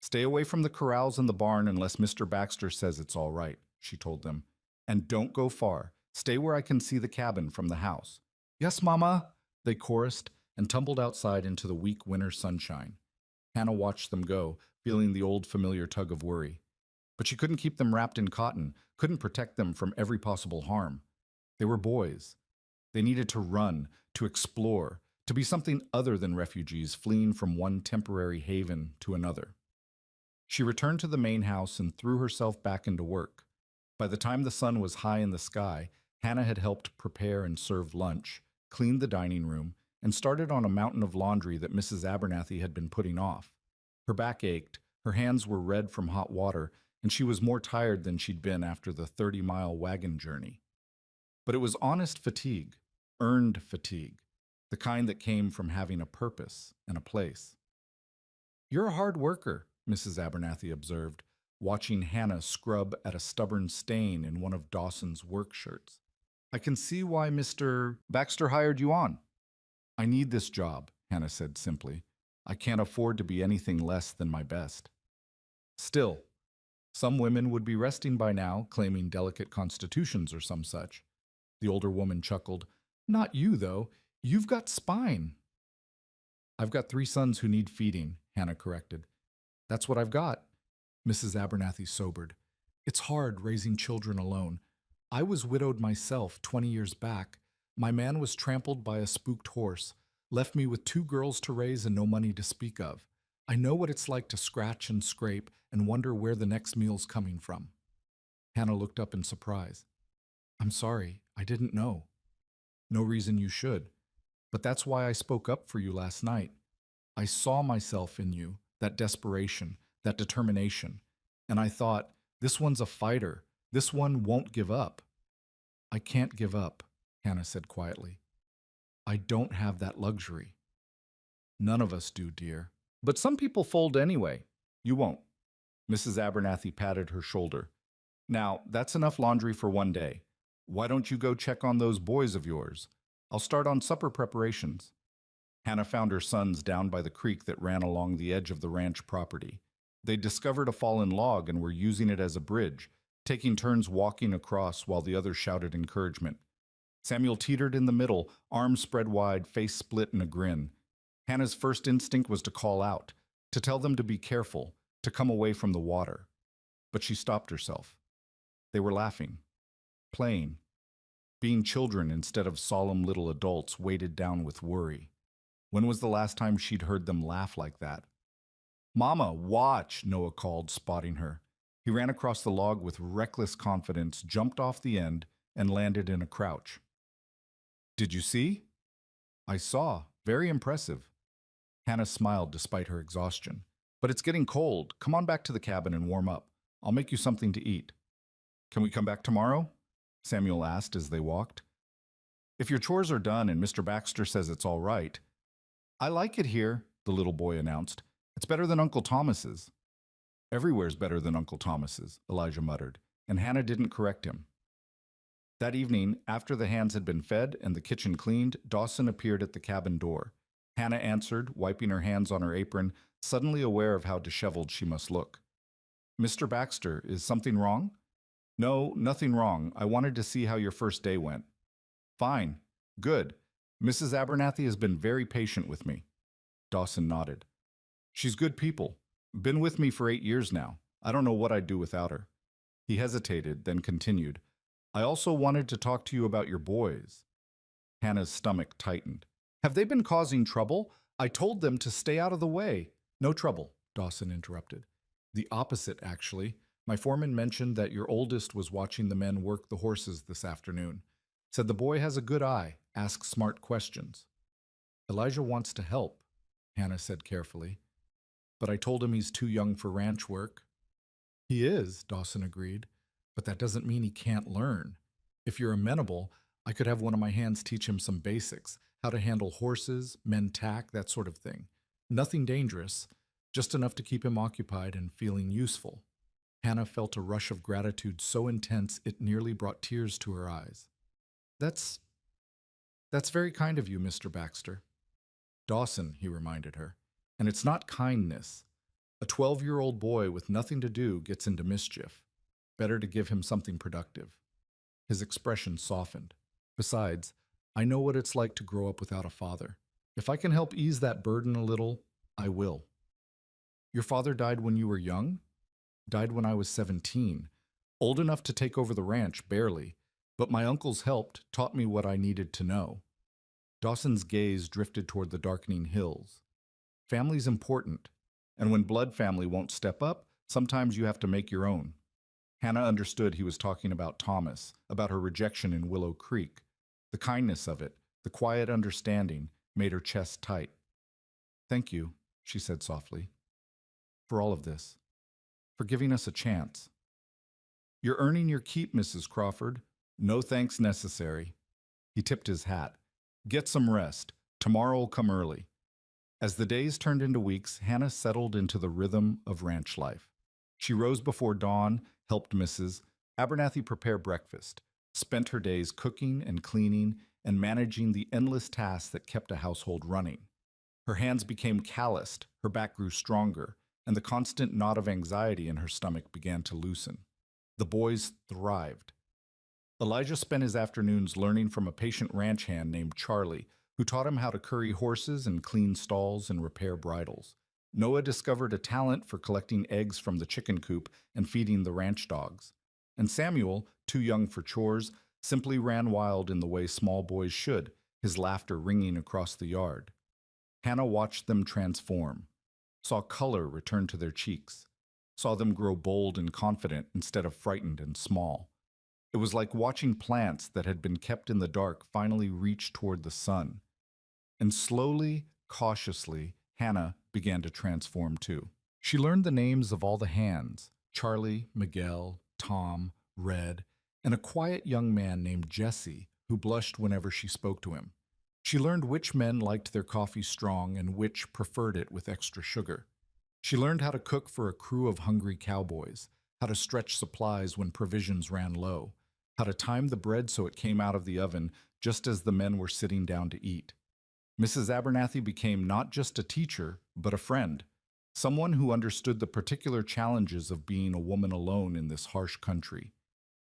Stay away from the corrals and the barn unless Mr. Baxter says it's all right, she told them. And don't go far. Stay where I can see the cabin from the house. Yes, Mama, they chorused and tumbled outside into the weak winter sunshine. Hannah watched them go, feeling the old familiar tug of worry. But she couldn't keep them wrapped in cotton, couldn't protect them from every possible harm. They were boys. They needed to run, to explore, to be something other than refugees fleeing from one temporary haven to another. She returned to the main house and threw herself back into work. By the time the sun was high in the sky, Hannah had helped prepare and serve lunch, cleaned the dining room, and started on a mountain of laundry that Mrs. Abernathy had been putting off. Her back ached, her hands were red from hot water, and she was more tired than she'd been after the 30-mile wagon journey. But it was honest fatigue, earned fatigue, the kind that came from having a purpose and a place. You're a hard worker, Mrs. Abernathy observed, watching Hannah scrub at a stubborn stain in one of Dawson's work shirts. I can see why Mr. Baxter hired you on. I need this job, Hannah said simply. I can't afford to be anything less than my best. Still, some women would be resting by now, claiming delicate constitutions or some such. The older woman chuckled. Not you, though. You've got spine. I've got 3 sons who need feeding, Hannah corrected. That's what I've got. Mrs. Abernathy sobered. It's hard raising children alone. I was widowed myself 20 years back. My man was trampled by a spooked horse, left me with 2 girls to raise and no money to speak of. I know what it's like to scratch and scrape and wonder where the next meal's coming from. Hannah looked up in surprise. I'm sorry, I didn't know. No reason you should. But that's why I spoke up for you last night. I saw myself in you, that desperation, that determination, and I thought, this one's a fighter. This one won't give up. I can't give up, Hannah said quietly. I don't have that luxury. None of us do, dear. But some people fold anyway. You won't. Mrs. Abernathy patted her shoulder. Now, that's enough laundry for one day. Why don't you go check on those boys of yours? I'll start on supper preparations. Hannah found her sons down by the creek that ran along the edge of the ranch property. They'd discovered a fallen log and were using it as a bridge, taking turns walking across while the others shouted encouragement. Samuel teetered in the middle, arms spread wide, face split in a grin. Hannah's first instinct was to call out, to tell them to be careful, to come away from the water. But she stopped herself. They were laughing, playing, being children instead of solemn little adults weighted down with worry. When was the last time she'd heard them laugh like that? Mama, watch, Noah called, spotting her. He ran across the log with reckless confidence, jumped off the end, and landed in a crouch. Did you see? I saw. Very impressive. Hannah smiled despite her exhaustion. But it's getting cold. Come on back to the cabin and warm up. I'll make you something to eat. Can we come back tomorrow? Samuel asked as they walked. If your chores are done and Mr. Baxter says it's all right. I like it here, the little boy announced. It's better than Uncle Thomas's. Everywhere's better than Uncle Thomas's, Elijah muttered, and Hannah didn't correct him. That evening, after the hands had been fed and the kitchen cleaned, Dawson appeared at the cabin door. Hannah answered, wiping her hands on her apron, suddenly aware of how disheveled she must look. Mr. Baxter, is something wrong? No, nothing wrong. I wanted to see how your first day went. Fine. Good. Mrs. Abernathy has been very patient with me. Dawson nodded. She's good people. Been with me for 8 years now. I don't know what I'd do without her. He hesitated, then continued. I also wanted to talk to you about your boys. Hannah's stomach tightened. Have they been causing trouble? I told them to stay out of the way. No trouble, Dawson interrupted. The opposite, actually. My foreman mentioned that your oldest was watching the men work the horses this afternoon. Said the boy has a good eye, asks smart questions. Elijah wants to help, Hannah said carefully. But I told him he's too young for ranch work. He is, Dawson agreed, but that doesn't mean he can't learn. If you're amenable, I could have one of my hands teach him some basics, how to handle horses, men tack, that sort of thing. Nothing dangerous, just enough to keep him occupied and feeling useful. Hannah felt a rush of gratitude so intense it nearly brought tears to her eyes. That's that's very kind of you, Mr. Baxter. Dawson, he reminded her. And it's not kindness. A 12-year-old boy with nothing to do gets into mischief. Better to give him something productive. His expression softened. Besides, I know what it's like to grow up without a father. If I can help ease that burden a little, I will. Your father died when you were young? Died when I was 17. Old enough to take over the ranch, barely. But my uncles helped, taught me what I needed to know. Dawson's gaze drifted toward the darkening hills. Family's important, and when blood family won't step up, sometimes you have to make your own. Hannah understood he was talking about Thomas, about her rejection in Willow Creek. The kindness of it, the quiet understanding, made her chest tight. Thank you, she said softly, for all of this, for giving us a chance. You're earning your keep, Mrs. Crawford. No thanks necessary. He tipped his hat. Get some rest. Tomorrow'll come early. As the days turned into weeks, Hannah settled into the rhythm of ranch life. She rose before dawn, helped Mrs. Abernathy prepare breakfast, spent her days cooking and cleaning and managing the endless tasks that kept a household running. Her hands became calloused, her back grew stronger, and the constant knot of anxiety in her stomach began to loosen. The boys thrived. Elijah spent his afternoons learning from a patient ranch hand named Charlie, who taught him how to curry horses and clean stalls and repair bridles. Noah discovered a talent for collecting eggs from the chicken coop and feeding the ranch dogs. And Samuel, too young for chores, simply ran wild in the way small boys should, his laughter ringing across the yard. Hannah watched them transform, saw color return to their cheeks, saw them grow bold and confident instead of frightened and small. It was like watching plants that had been kept in the dark finally reach toward the sun. And slowly, cautiously, Hannah began to transform too. She learned the names of all the hands, Charlie, Miguel, Tom, Red, and a quiet young man named Jesse who blushed whenever she spoke to him. She learned which men liked their coffee strong and which preferred it with extra sugar. She learned how to cook for a crew of hungry cowboys, how to stretch supplies when provisions ran low, how to time the bread so it came out of the oven just as the men were sitting down to eat. Mrs. Abernathy became not just a teacher, but a friend, someone who understood the particular challenges of being a woman alone in this harsh country.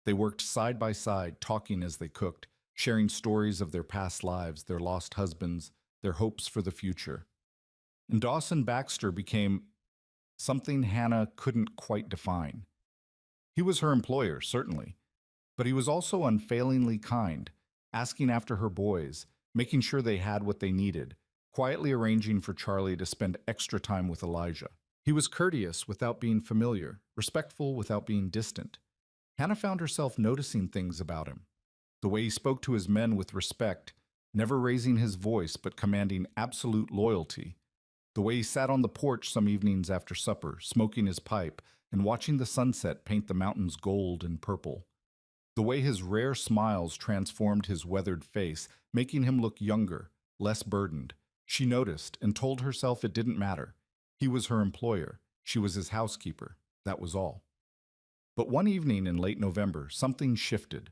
They worked side by side, talking as they cooked, sharing stories of their past lives, their lost husbands, their hopes for the future. And Dawson Baxter became something Hannah couldn't quite define. He was her employer, certainly, but he was also unfailingly kind, asking after her boys, making sure they had what they needed, quietly arranging for Charlie to spend extra time with Elijah. He was courteous without being familiar, respectful without being distant. Hannah found herself noticing things about him. The way he spoke to his men with respect, never raising his voice but commanding absolute loyalty. The way he sat on the porch some evenings after supper, smoking his pipe and watching the sunset paint the mountains gold and purple. The way his rare smiles transformed his weathered face, making him look younger, less burdened. She noticed and told herself it didn't matter. He was her employer. She was his housekeeper. That was all. But one evening in late November, something shifted.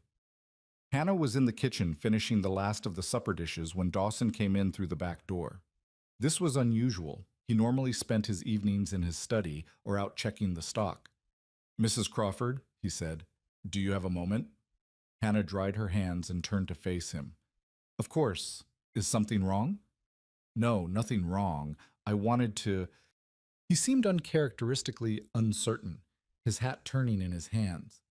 Hannah was in the kitchen finishing the last of the supper dishes when Dawson came in through the back door. This was unusual. He normally spent his evenings in his study or out checking the stock. "Mrs. Crawford," he said, "do you have a moment?" Hannah dried her hands and turned to face him. "Of course. Is something wrong?" "No, nothing wrong. I wanted to—" He seemed uncharacteristically uncertain, his hat turning in his hands.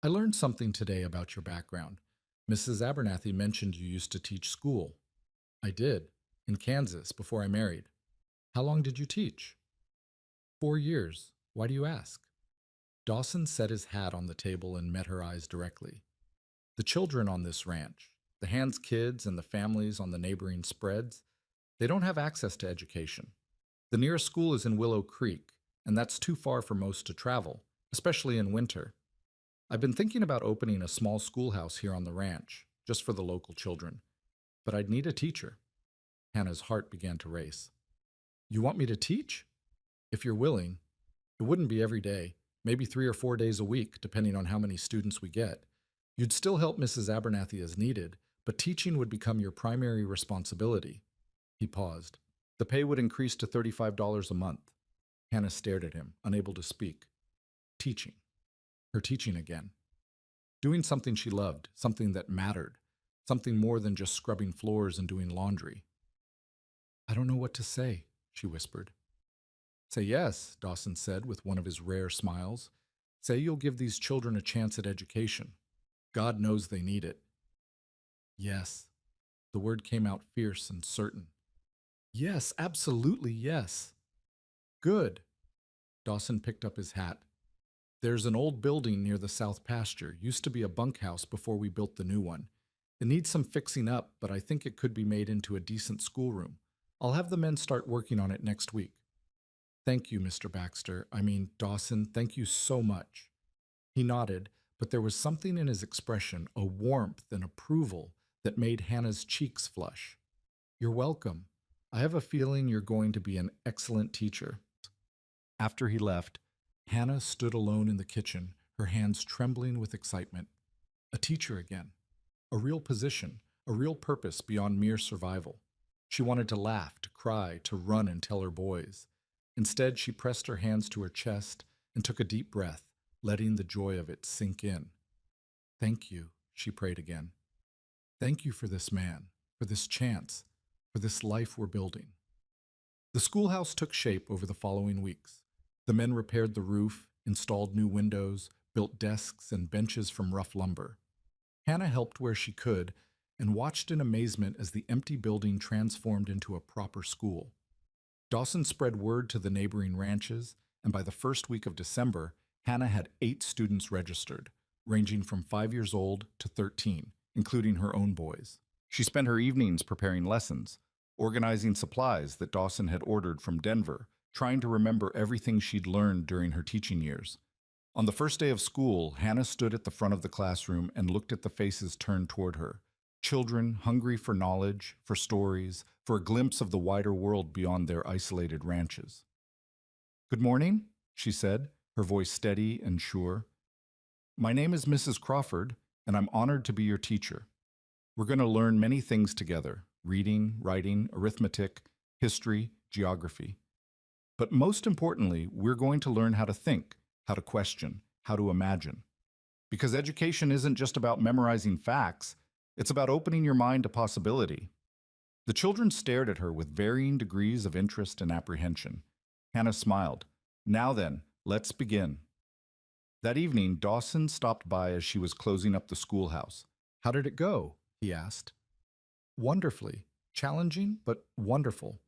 "I learned something today about your background. Mrs. Abernathy mentioned you used to teach school." "I did, in Kansas, before I married." "How long did you teach?" 4 years. Why do you ask?" Dawson set his hat on the table and met her eyes directly. "The children on this ranch, the Hands kids and the families on the neighboring spreads, they don't have access to education. The nearest school is in Willow Creek, and that's too far for most to travel, especially in winter. I've been thinking about opening a small schoolhouse here on the ranch, just for the local children. But I'd need a teacher." Hannah's heart began to race. "You want me to teach?" "If you're willing. It wouldn't be every day, maybe 3 or 4 days a week, depending on how many students we get. You'd still help Mrs. Abernathy as needed, but teaching would become your primary responsibility. He paused. The pay would increase to $35 a month. Hannah stared at him, unable to speak. Teaching. Her teaching again. Doing something she loved, something that mattered, something more than just scrubbing floors and doing laundry. I don't know what to say, she whispered. Say yes, Dawson said with one of his rare smiles. Say you'll give these children a chance at education. God knows they need it. Yes. The word came out fierce and certain. Yes, absolutely yes. Good. Dawson picked up his hat. There's an old building near the south pasture. Used to be a bunkhouse before we built the new one. It needs some fixing up, but I think it could be made into a decent schoolroom. I'll have the men start working on it next week. Thank you, Mr. Baxter. Dawson, thank you so much. He nodded, but there was something in his expression, a warmth and approval, that made Hannah's cheeks flush. You're welcome. I have a feeling you're going to be an excellent teacher. After he left, Hannah stood alone in the kitchen, her hands trembling with excitement. A teacher again. A real position, a real purpose beyond mere survival. She wanted to laugh, to cry, to run and tell her boys. Instead, she pressed her hands to her chest and took a deep breath, letting the joy of it sink in. Thank you, she prayed again. Thank you for this man, for this chance, for this life we're building. The schoolhouse took shape over the following weeks. The men repaired the roof, installed new windows, built desks and benches from rough lumber. Hannah helped where she could and watched in amazement as the empty building transformed into a proper school. Dawson spread word to the neighboring ranches, and by the first week of December, Hannah had 8 students registered, ranging from 5 years old to 13, including her own boys. She spent her evenings preparing lessons, organizing supplies that Dawson had ordered from Denver, trying to remember everything she'd learned during her teaching years. On the first day of school, Hannah stood at the front of the classroom and looked at the faces turned toward her. Children hungry for knowledge, for stories, for a glimpse of the wider world beyond their isolated ranches. Good morning, she said, her voice steady and sure. My name is Mrs. Crawford, and I'm honored to be your teacher. We're going to learn many things together: reading, writing, arithmetic, history, geography. But most importantly, we're going to learn how to think, how to question, how to imagine. Because education isn't just about memorizing facts, it's about opening your mind to possibility. The children stared at her with varying degrees of interest and apprehension. Hannah smiled. Now then, let's begin. That evening, Dawson stopped by as she was closing up the schoolhouse. How did it go? He asked. Wonderfully. Challenging, but wonderful.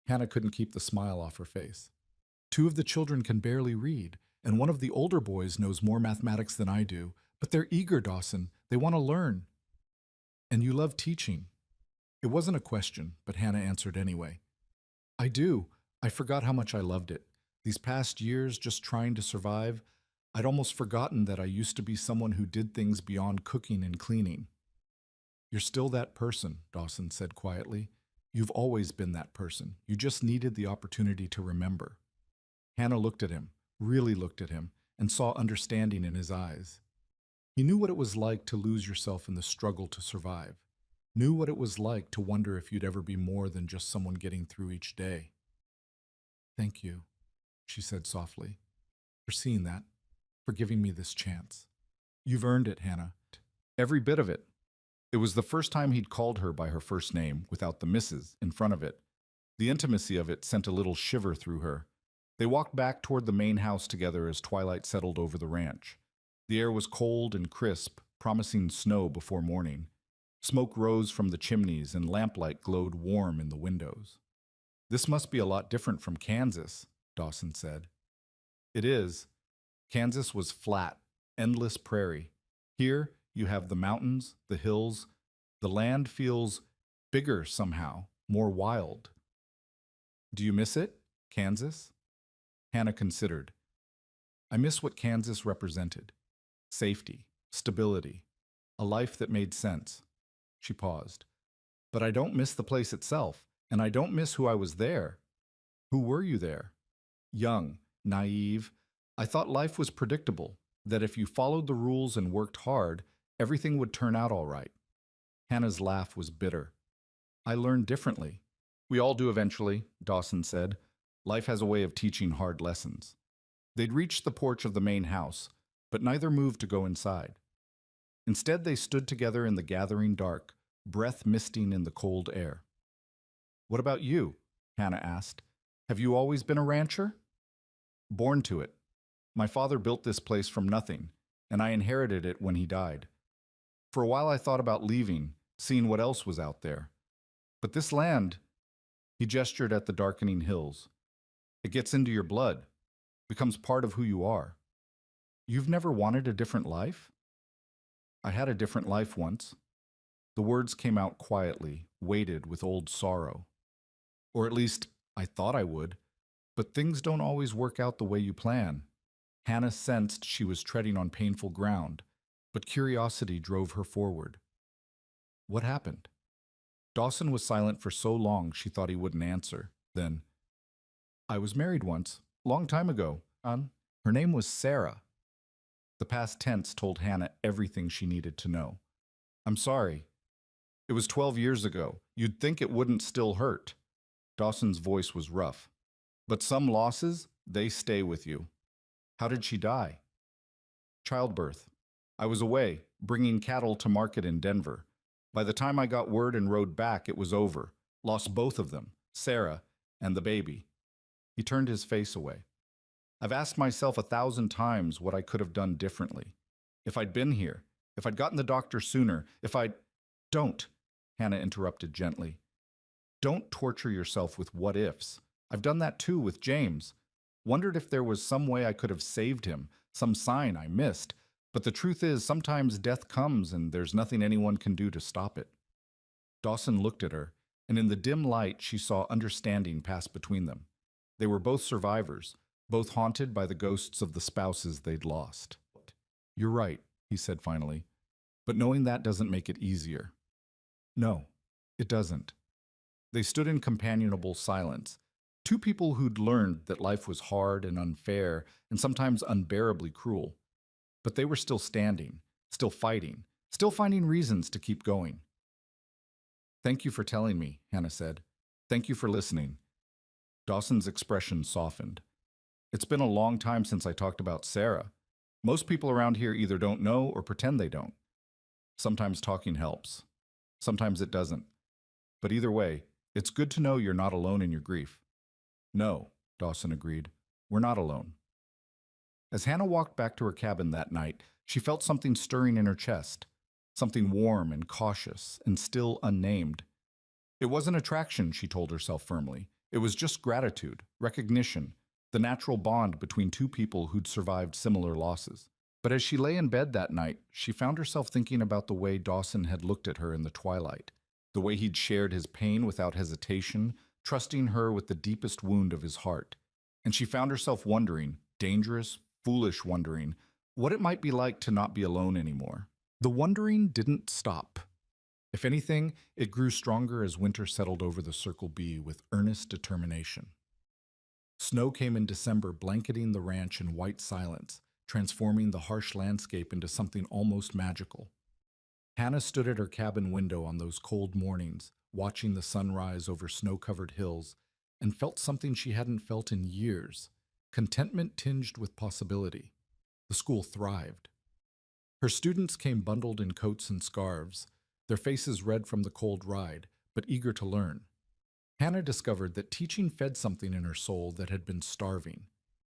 Hannah couldn't keep the smile off her face. 2 of the children can barely read, and one of the older boys knows more mathematics than I do, but they're eager, Dawson. They want to learn. And you love teaching. It wasn't a question, but Hannah answered anyway. I do. I forgot how much I loved it. These past years, just trying to survive, I'd almost forgotten that I used to be someone who did things beyond cooking and cleaning. You're still that person, Dawson said quietly. You've always been that person. You just needed the opportunity to remember. Hannah looked at him, really looked at him, and saw understanding in his eyes. He knew what it was like to lose yourself in the struggle to survive. Knew what it was like to wonder if you'd ever be more than just someone getting through each day. Thank you, she said softly, for seeing that, for giving me this chance. You've earned it, Hannah. Every bit of it. It was the first time he'd called her by her first name, without the Mrs. in front of it. The intimacy of it sent a little shiver through her. They walked back toward the main house together as twilight settled over the ranch. The air was cold and crisp, promising snow before morning. Smoke rose from the chimneys and lamplight glowed warm in the windows. This must be a lot different from Kansas, Dawson said. It is. Kansas was flat, endless prairie. Here, you have the mountains, the hills. The land feels bigger somehow, more wild. Do you miss it, Kansas? Hannah considered. I miss what Kansas represented. Safety, stability, a life that made sense. She paused. But I don't miss the place itself, and I don't miss who I was there. Who were you there? Young, naive, I thought life was predictable, that if you followed the rules and worked hard, everything would turn out all right. Hannah's laugh was bitter. I learned differently. We all do eventually, Dawson said. Life has a way of teaching hard lessons. They'd reached the porch of the main house, but neither moved to go inside. Instead, they stood together in the gathering dark, breath misting in the cold air. What about you? Hannah asked. Have you always been a rancher? Born to it. My father built this place from nothing, and I inherited it when he died. For a while I thought about leaving, seeing what else was out there. But this land, he gestured at the darkening hills. It gets into your blood, becomes part of who you are. You've never wanted a different life? I had a different life once. The words came out quietly, weighted with old sorrow. Or at least, I thought I would. But things don't always work out the way you plan. Hannah sensed she was treading on painful ground, but curiosity drove her forward. What happened? Dawson was silent for so long she thought he wouldn't answer. Then, I was married once, long time ago. Her name was Sarah. The past tense told Hannah everything she needed to know. I'm sorry. It was 12 years ago. You'd think it wouldn't still hurt. Dawson's voice was rough. But some losses, they stay with you. How did she die? Childbirth. I was away, bringing cattle to market in Denver. By the time I got word and rode back, it was over. Lost both of them, Sarah and the baby. He turned his face away. I've asked myself 1,000 times what I could have done differently. If I'd been here, if I'd gotten the doctor sooner, if I'd... Don't, Hannah interrupted gently. Don't torture yourself with what ifs. I've done that too with James. Wondered if there was some way I could have saved him, some sign I missed. But the truth is, sometimes death comes and there's nothing anyone can do to stop it. Dawson looked at her, and in the dim light she saw understanding pass between them. They were both survivors, both haunted by the ghosts of the spouses they'd lost. You're right, he said finally, but knowing that doesn't make it easier. No, it doesn't. They stood in companionable silence, two people who'd learned that life was hard and unfair and sometimes unbearably cruel. But they were still standing, still fighting, still finding reasons to keep going. Thank you for telling me, Hannah said. Thank you for listening. Dawson's expression softened. It's been a long time since I talked about Sarah. Most people around here either don't know or pretend they don't. Sometimes talking helps. Sometimes it doesn't. But either way, it's good to know you're not alone in your grief. No, Dawson agreed. We're not alone. As Hannah walked back to her cabin that night, she felt something stirring in her chest, something warm and cautious and still unnamed. It wasn't attraction, she told herself firmly. It was just gratitude, recognition, the natural bond between two people who'd survived similar losses. But as she lay in bed that night, she found herself thinking about the way Dawson had looked at her in the twilight, the way he'd shared his pain without hesitation, trusting her with the deepest wound of his heart. And she found herself wondering, dangerous, foolish wondering, what it might be like to not be alone anymore. The wondering didn't stop. If anything, it grew stronger as winter settled over the Circle B with earnest determination. Snow came in December, blanketing the ranch in white silence, transforming the harsh landscape into something almost magical. Hannah stood at her cabin window on those cold mornings, watching the sunrise over snow-covered hills, and felt something she hadn't felt in years. Contentment tinged with possibility. The school thrived. Her students came bundled in coats and scarves, their faces red from the cold ride, but eager to learn. Hannah discovered that teaching fed something in her soul that had been starving.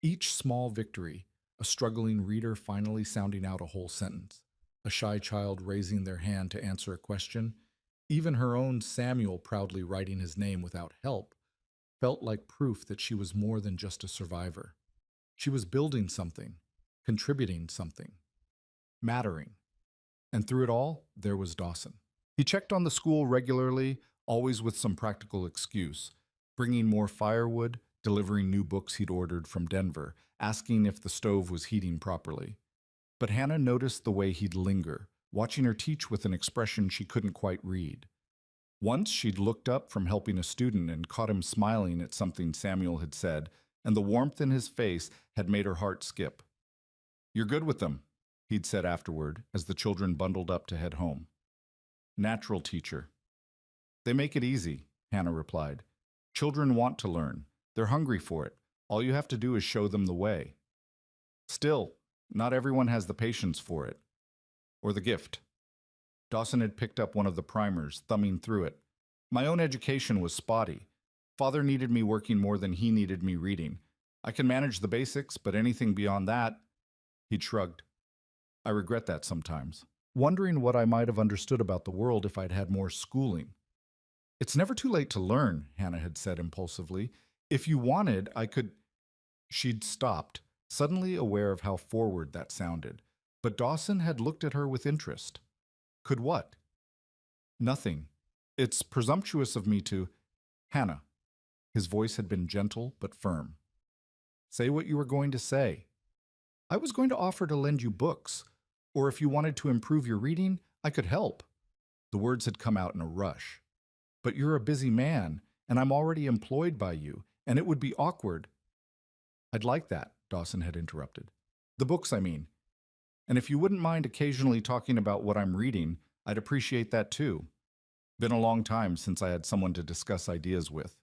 Each small victory, a struggling reader finally sounding out a whole sentence, a shy child raising their hand to answer a question, even her own Samuel proudly writing his name without help, felt like proof that she was more than just a survivor. She was building something, contributing something, mattering. And through it all, there was Dawson. He checked on the school regularly, always with some practical excuse, bringing more firewood, delivering new books he'd ordered from Denver, asking if the stove was heating properly. But Hannah noticed the way he'd linger, watching her teach with an expression she couldn't quite read. Once she'd looked up from helping a student and caught him smiling at something Samuel had said, and the warmth in his face had made her heart skip. "You're good with them," he'd said afterward as the children bundled up to head home. "Natural teacher." "They make it easy," Hannah replied. "Children want to learn. They're hungry for it. All you have to do is show them the way. Still, not everyone has the patience for it. Or the gift." Dawson had picked up one of the primers, thumbing through it. "My own education was spotty. Father needed me working more than he needed me reading. I can manage the basics, but anything beyond that..." He'd shrugged. "I regret that sometimes, wondering what I might have understood about the world if I'd had more schooling." "It's never too late to learn," Hannah had said impulsively. "If you wanted, I could..." She'd stopped, suddenly aware of how forward that sounded. But Dawson had looked at her with interest. "Could what?" "Nothing. It's presumptuous of me to..." "Hannah." His voice had been gentle but firm. "Say what you were going to say." "I was going to offer to lend you books. Or if you wanted to improve your reading, I could help." The words had come out in a rush. "But you're a busy man, and I'm already employed by you, and it would be awkward..." "I'd like that," Dawson had interrupted. "The books, I mean. And if you wouldn't mind occasionally talking about what I'm reading, I'd appreciate that too. Been a long time since I had someone to discuss ideas with."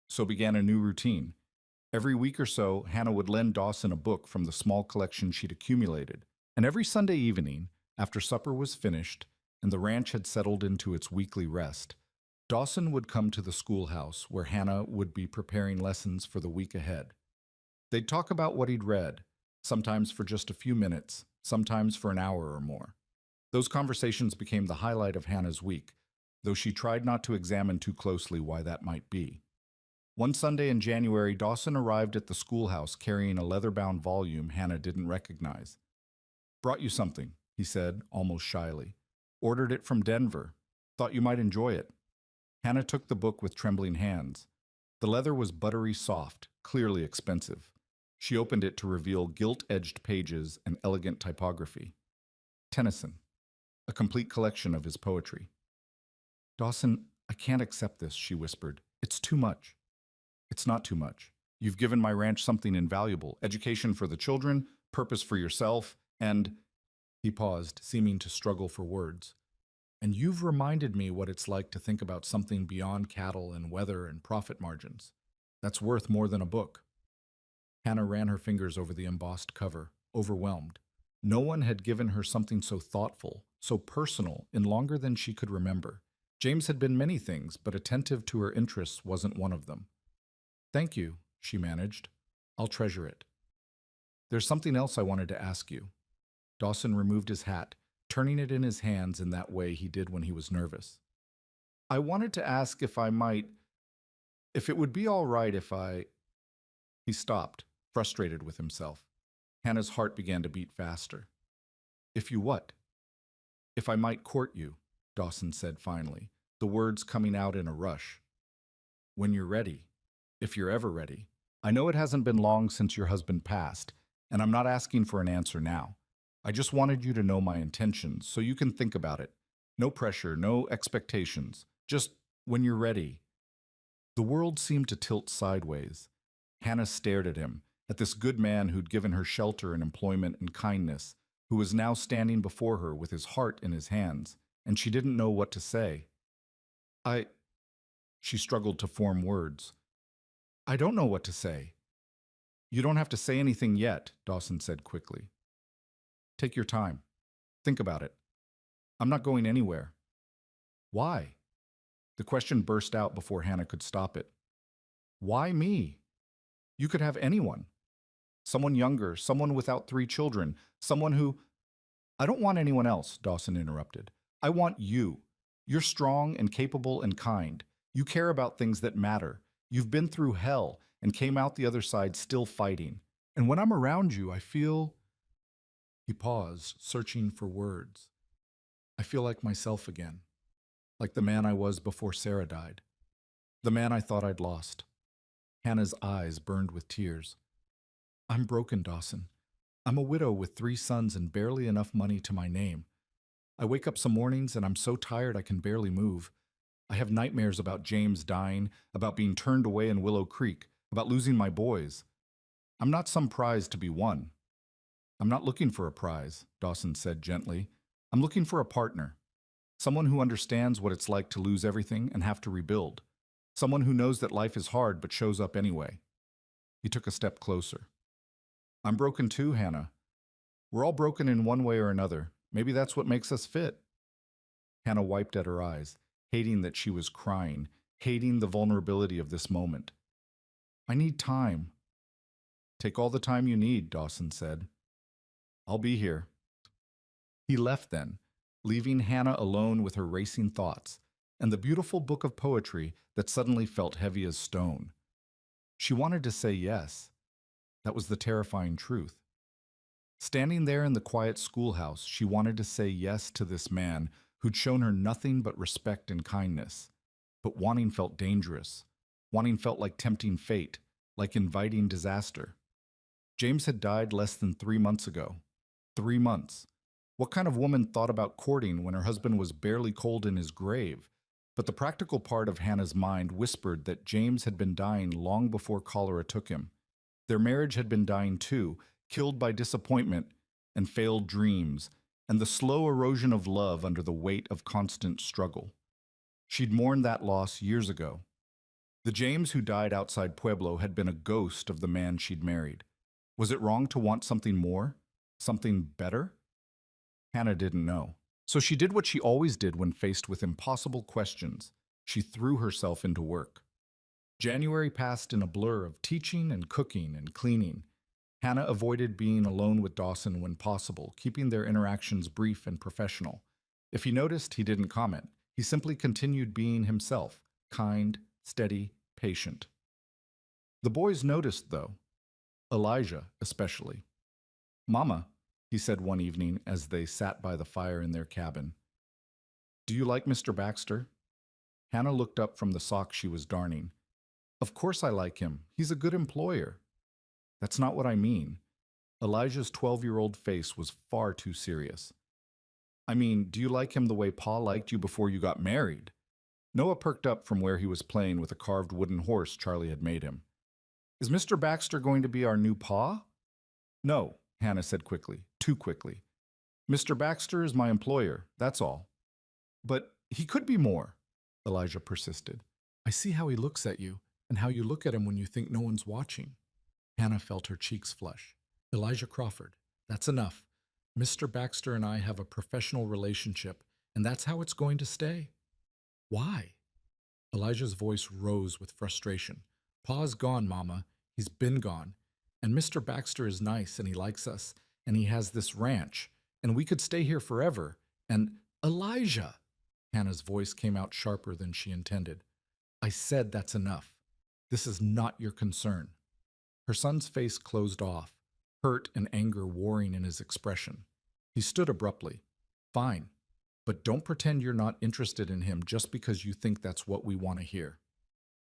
So began a new routine. Every week or so, Hannah would lend Dawson a book from the small collection she'd accumulated. And every Sunday evening, after supper was finished and the ranch had settled into its weekly rest, Dawson would come to the schoolhouse where Hannah would be preparing lessons for the week ahead. They'd talk about what he'd read, sometimes for just a few minutes, sometimes for an hour or more. Those conversations became the highlight of Hannah's week, though she tried not to examine too closely why that might be. One Sunday in January, Dawson arrived at the schoolhouse carrying a leather-bound volume Hannah didn't recognize. "Brought you something," he said, almost shyly. "Ordered it from Denver. Thought you might enjoy it." Hannah took the book with trembling hands. The leather was buttery soft, clearly expensive. She opened it to reveal gilt-edged pages and elegant typography. Tennyson, a complete collection of his poetry. "Dawson, I can't accept this," she whispered. "It's too much." "It's not too much. You've given my ranch something invaluable, education for the children, purpose for yourself, and..." He paused, seeming to struggle for words. "And you've reminded me what it's like to think about something beyond cattle and weather and profit margins. That's worth more than a book." Hannah ran her fingers over the embossed cover, overwhelmed. No one had given her something so thoughtful, so personal, in longer than she could remember. James had been many things, but attentive to her interests wasn't one of them. "Thank you," she managed. "I'll treasure it." "There's something else I wanted to ask you." Dawson removed his hat, turning it in his hands in that way he did when he was nervous. "I wanted to ask if it would be all right if I..." He stopped, frustrated with himself. Hannah's heart began to beat faster. "If you what?" "If I might court you," Dawson said finally, the words coming out in a rush. "When you're ready. If you're ever ready. I know it hasn't been long since your husband passed, and I'm not asking for an answer now. I just wanted you to know my intentions, so you can think about it. No pressure, no expectations. Just when you're ready." The world seemed to tilt sideways. Hannah stared at him, at this good man who'd given her shelter and employment and kindness, who was now standing before her with his heart in his hands, and she didn't know what to say. She struggled to form words. "I don't know what to say." "You don't have to say anything yet," Dawson said quickly. "Take your time. Think about it. I'm not going anywhere." "Why?" The question burst out before Hannah could stop it. "Why me? You could have anyone. Someone younger, someone without 3 children, someone who..." "I don't want anyone else," Dawson interrupted. "I want you. You're strong and capable and kind. You care about things that matter. You've been through hell and came out the other side still fighting. And when I'm around you, I feel..." He paused, searching for words. "I feel like myself again. Like the man I was before Sarah died. The man I thought I'd lost." Hannah's eyes burned with tears. "I'm broken, Dawson. I'm a widow with 3 sons and barely enough money to my name. I wake up some mornings and I'm so tired I can barely move. I have nightmares about James dying, about being turned away in Willow Creek, about losing my boys. I'm not some prize to be won. I'm not looking for a prize, Dawson said gently. I'm looking for a partner. Someone who understands what it's like to lose everything and have to rebuild. Someone who knows that life is hard but shows up anyway. He took a step closer. I'm broken too, Hannah. We're all broken in one way or another. Maybe that's what makes us fit. Hannah wiped at her eyes, hating that she was crying, hating the vulnerability of this moment. I need time. Take all the time you need, Dawson said. I'll be here. He left then, leaving Hannah alone with her racing thoughts and the beautiful book of poetry that suddenly felt heavy as stone. She wanted to say yes. That was the terrifying truth. Standing there in the quiet schoolhouse, she wanted to say yes to this man who'd shown her nothing but respect and kindness. But wanting felt dangerous. Wanting felt like tempting fate, like inviting disaster. James had died less than 3 months ago. 3 months. What kind of woman thought about courting when her husband was barely cold in his grave? But the practical part of Hannah's mind whispered that James had been dying long before cholera took him. Their marriage had been dying too, killed by disappointment and failed dreams, and the slow erosion of love under the weight of constant struggle. She'd mourned that loss years ago. The James who died outside Pueblo had been a ghost of the man she'd married. Was it wrong to want something more? Something better? Hannah didn't know. So she did what she always did when faced with impossible questions. She threw herself into work. January passed in a blur of teaching and cooking and cleaning. Hannah avoided being alone with Dawson when possible, keeping their interactions brief and professional. If he noticed, he didn't comment. He simply continued being himself, kind, steady, patient. The boys noticed, though. Elijah, especially. Mama, he said one evening as they sat by the fire in their cabin. Do you like Mr. Baxter? Hannah looked up from the sock she was darning. Of course I like him. He's a good employer. That's not what I mean. Elijah's 12-year-old face was far too serious. I mean, do you like him the way Pa liked you before you got married? Noah perked up from where he was playing with a carved wooden horse Charlie had made him. Is Mr. Baxter going to be our new Pa? No, Hannah said quickly, too quickly. Mr. Baxter is my employer, that's all. But he could be more, Elijah persisted. I see how he looks at you, and how you look at him when you think no one's watching. Hannah felt her cheeks flush. Elijah Crawford, that's enough. Mr. Baxter and I have a professional relationship, and that's how it's going to stay. Why? Elijah's voice rose with frustration. Pa's gone, Mama. He's been gone. And Mr. Baxter is nice, and he likes us, and he has this ranch, and we could stay here forever. And Elijah! Hannah's voice came out sharper than she intended. I said that's enough. This is not your concern. Her son's face closed off, hurt and anger warring in his expression. He stood abruptly. Fine, but don't pretend you're not interested in him just because you think that's what we want to hear.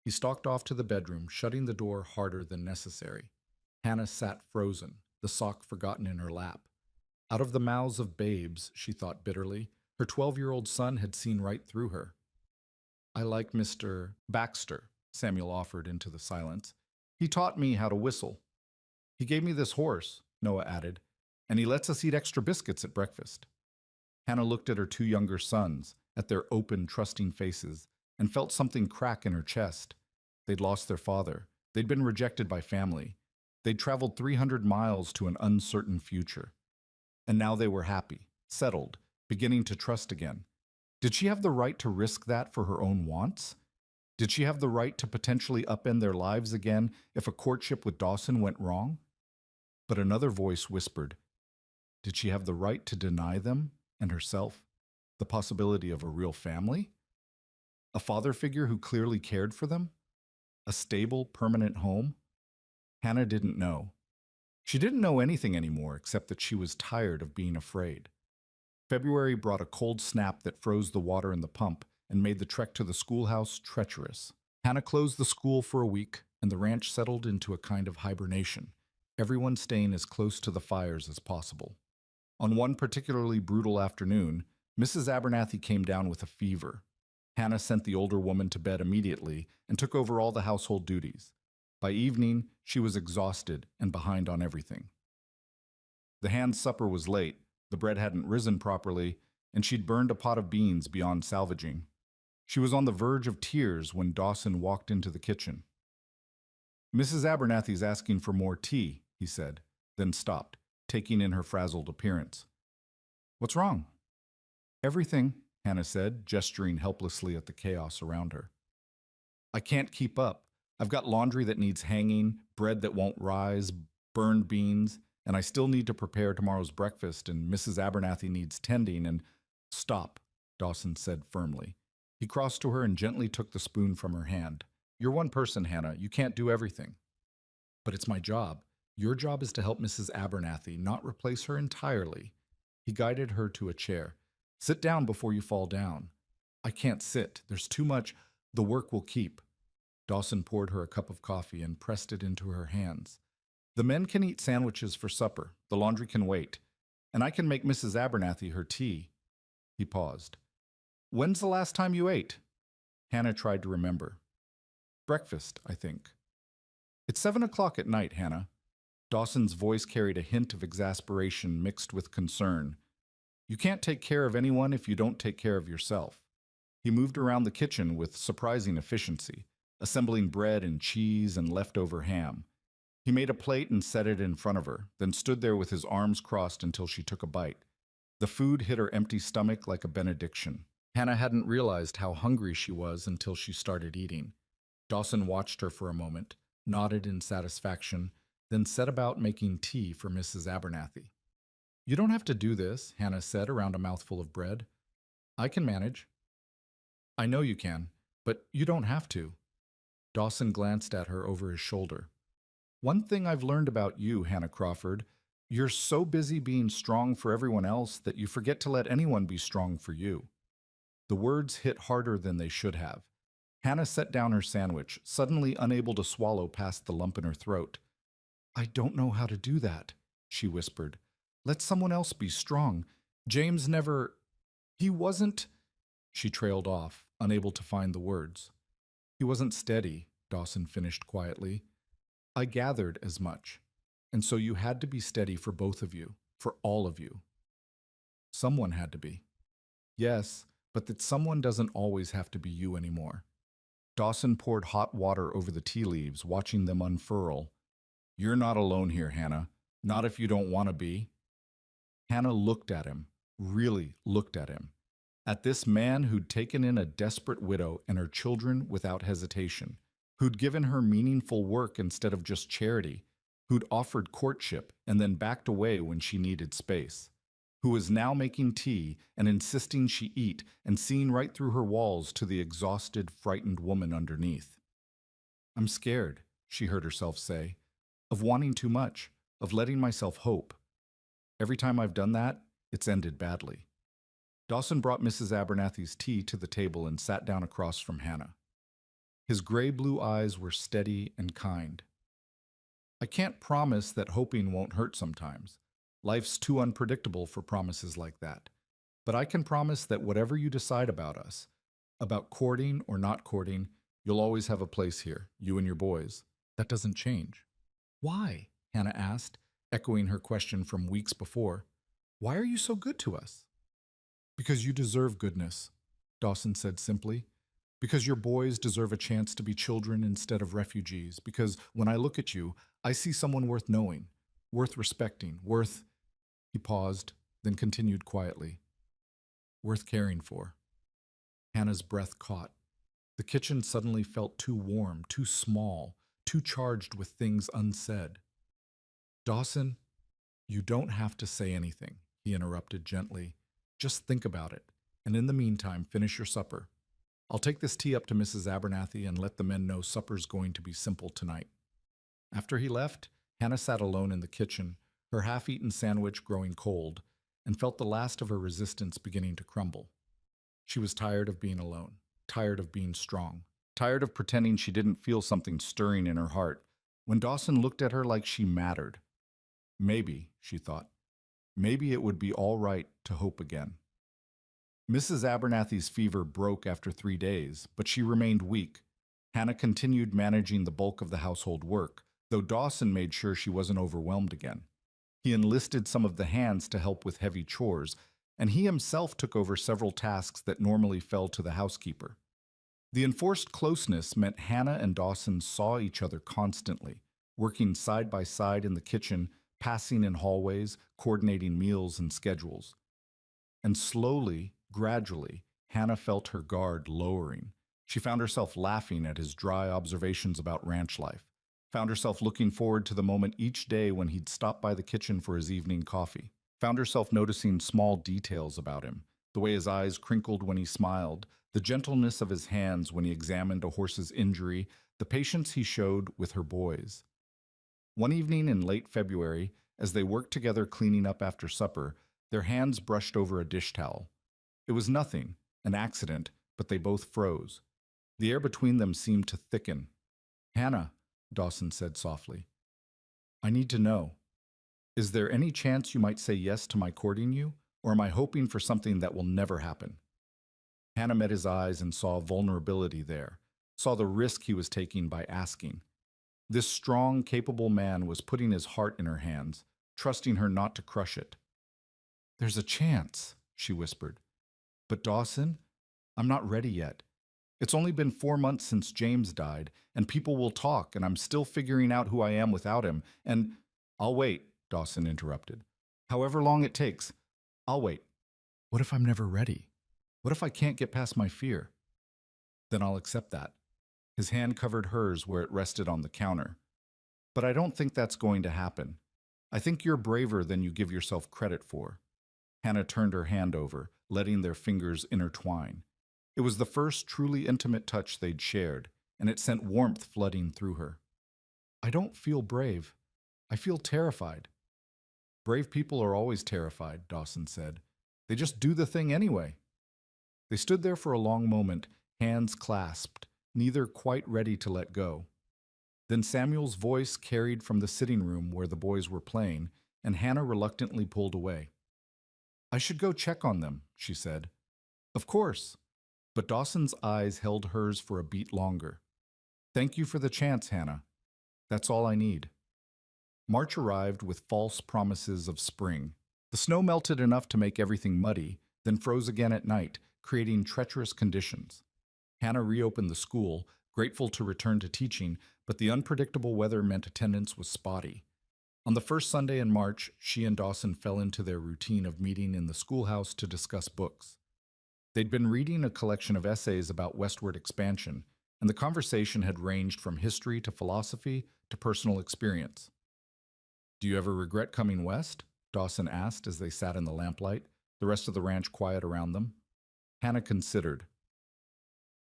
He stalked off to the bedroom, shutting the door harder than necessary. Hannah sat frozen, the sock forgotten in her lap. Out of the mouths of babes, she thought bitterly, her 12-year-old son had seen right through her. I like Mr. Baxter, Samuel offered into the silence. He taught me how to whistle. He gave me this horse, Noah added, and he lets us eat extra biscuits at breakfast. Hannah looked at her 2 younger sons, at their open, trusting faces, and felt something crack in her chest. They'd lost their father. They'd been rejected by family. They'd traveled 300 miles to an uncertain future. And now they were happy, settled, beginning to trust again. Did she have the right to risk that for her own wants? Did she have the right to potentially upend their lives again if a courtship with Dawson went wrong? But another voice whispered, did she have the right to deny them and herself the possibility of a real family? A father figure who clearly cared for them? A stable, permanent home? Hannah didn't know. She didn't know anything anymore except that she was tired of being afraid. February brought a cold snap that froze the water in the pump and made the trek to the schoolhouse treacherous. Hannah closed the school for a week, and the ranch settled into a kind of hibernation, everyone staying as close to the fires as possible. On one particularly brutal afternoon, Mrs. Abernathy came down with a fever. Hannah sent the older woman to bed immediately and took over all the household duties. By evening, she was exhausted and behind on everything. The hand's supper was late, the bread hadn't risen properly, and she'd burned a pot of beans beyond salvaging. She was on the verge of tears when Dawson walked into the kitchen. "Mrs. Abernathy's asking for more tea," he said, then stopped, taking in her frazzled appearance. "What's wrong?" "Everything," Hannah said, gesturing helplessly at the chaos around her. "I can't keep up. I've got laundry that needs hanging, bread that won't rise, burned beans, and I still need to prepare tomorrow's breakfast, and Mrs. Abernathy needs tending, and—" "Stop," Dawson said firmly. He crossed to her and gently took the spoon from her hand. "You're one person, Hannah. You can't do everything." "But it's my job. Your job is to help Mrs. Abernathy, not replace her entirely." He guided her to a chair. "Sit down before you fall down." "I can't sit. There's too much. The work will keep." Dawson poured her a cup of coffee and pressed it into her hands. "The men can eat sandwiches for supper. The laundry can wait. And I can make Mrs. Abernathy her tea." He paused. "When's the last time you ate?" Hannah tried to remember. "Breakfast, I think." "It's 7 o'clock at night, Hannah." Dawson's voice carried a hint of exasperation mixed with concern. "You can't take care of anyone if you don't take care of yourself." He moved around the kitchen with surprising efficiency, assembling bread and cheese and leftover ham. He made a plate and set it in front of her, then stood there with his arms crossed until she took a bite. The food hit her empty stomach like a benediction. Hannah hadn't realized how hungry she was until she started eating. Dawson watched her for a moment, nodded in satisfaction, then set about making tea for Mrs. Abernathy. "You don't have to do this," Hannah said around a mouthful of bread. "I can manage." "I know you can, but you don't have to." Dawson glanced at her over his shoulder. "One thing I've learned about you, Hannah Crawford, you're so busy being strong for everyone else that you forget to let anyone be strong for you." The words hit harder than they should have. Hannah set down her sandwich, suddenly unable to swallow past the lump in her throat. "I don't know how to do that," she whispered. "Let someone else be strong. James never... He wasn't..." She trailed off, unable to find the words. "He wasn't steady," Dawson finished quietly. "I gathered as much. And so you had to be steady for both of you, for all of you." "Someone had to be." "Yes, but that someone doesn't always have to be you anymore." Dawson poured hot water over the tea leaves, watching them unfurl. "You're not alone here, Hannah. Not if you don't want to be." Hannah looked at him, really looked at him. At this man who'd taken in a desperate widow and her children without hesitation, who'd given her meaningful work instead of just charity, who'd offered courtship and then backed away when she needed space, who was now making tea and insisting she eat and seeing right through her walls to the exhausted, frightened woman underneath. "I'm scared," she heard herself say, "of wanting too much, of letting myself hope. Every time I've done that, it's ended badly." Dawson brought Mrs. Abernathy's tea to the table and sat down across from Hannah. His gray-blue eyes were steady and kind. "I can't promise that hoping won't hurt sometimes. Life's too unpredictable for promises like that. But I can promise that whatever you decide about us, about courting or not courting, you'll always have a place here, you and your boys. That doesn't change." "Why?" Hannah asked, echoing her question from weeks before. "Why are you so good to us?" "Because you deserve goodness," Dawson said simply. "Because your boys deserve a chance to be children instead of refugees. Because when I look at you, I see someone worth knowing, worth respecting, worth..." He paused, then continued quietly. "Worth caring for." Hannah's breath caught. The kitchen suddenly felt too warm, too small, too charged with things unsaid. "Dawson, you don't have to say anything," he interrupted gently. "Just think about it, and in the meantime, finish your supper. I'll take this tea up to Mrs. Abernathy and let the men know supper's going to be simple tonight." After he left, Hannah sat alone in the kitchen, her half-eaten sandwich growing cold, and felt the last of her resistance beginning to crumble. She was tired of being alone, tired of being strong, tired of pretending she didn't feel something stirring in her heart when Dawson looked at her like she mattered. Maybe, she thought, maybe it would be all right to hope again. Mrs. Abernathy's fever broke after 3 days, but she remained weak. Hannah continued managing the bulk of the household work, though Dawson made sure she wasn't overwhelmed again. He enlisted some of the hands to help with heavy chores, and he himself took over several tasks that normally fell to the housekeeper. The enforced closeness meant Hannah and Dawson saw each other constantly, working side by side in the kitchen, passing in hallways, coordinating meals and schedules. And slowly, gradually, Hannah felt her guard lowering. She found herself laughing at his dry observations about ranch life, found herself looking forward to the moment each day when he'd stop by the kitchen for his evening coffee, found herself noticing small details about him, the way his eyes crinkled when he smiled, the gentleness of his hands when he examined a horse's injury, the patience he showed with her boys. One evening in late February, as they worked together cleaning up after supper, their hands brushed over a dish towel. It was nothing, an accident, but they both froze. The air between them seemed to thicken. "Hannah," Dawson said softly, "I need to know. Is there any chance you might say yes to my courting you, or am I hoping for something that will never happen?" Hannah met his eyes and saw vulnerability there, saw the risk he was taking by asking. This strong, capable man was putting his heart in her hands, trusting her not to crush it. "There's a chance," she whispered. "But Dawson, I'm not ready yet. It's only been 4 months since James died, and people will talk, and I'm still figuring out who I am without him, and—" "I'll wait," Dawson interrupted. "However long it takes, I'll wait. What if I'm never ready? What if I can't get past my fear? Then I'll accept that." His hand covered hers where it rested on the counter. "But I don't think that's going to happen. I think you're braver than you give yourself credit for." Hannah turned her hand over, letting their fingers intertwine. It was the first truly intimate touch they'd shared, and it sent warmth flooding through her. "I don't feel brave. I feel terrified." "Brave people are always terrified," Dawson said. "They just do the thing anyway." They stood there for a long moment, hands clasped, neither quite ready to let go. Then Samuel's voice carried from the sitting room where the boys were playing, and Hannah reluctantly pulled away. "I should go check on them," she said. "Of course." But Dawson's eyes held hers for a beat longer. "Thank you for the chance, Hannah. That's all I need." March arrived with false promises of spring. The snow melted enough to make everything muddy, then froze again at night, creating treacherous conditions. Hannah reopened the school, grateful to return to teaching, but the unpredictable weather meant attendance was spotty. On the first Sunday in March, she and Dawson fell into their routine of meeting in the schoolhouse to discuss books. They'd been reading a collection of essays about westward expansion, and the conversation had ranged from history to philosophy to personal experience. "Do you ever regret coming west?" Dawson asked as they sat in the lamplight, the rest of the ranch quiet around them. Hannah considered.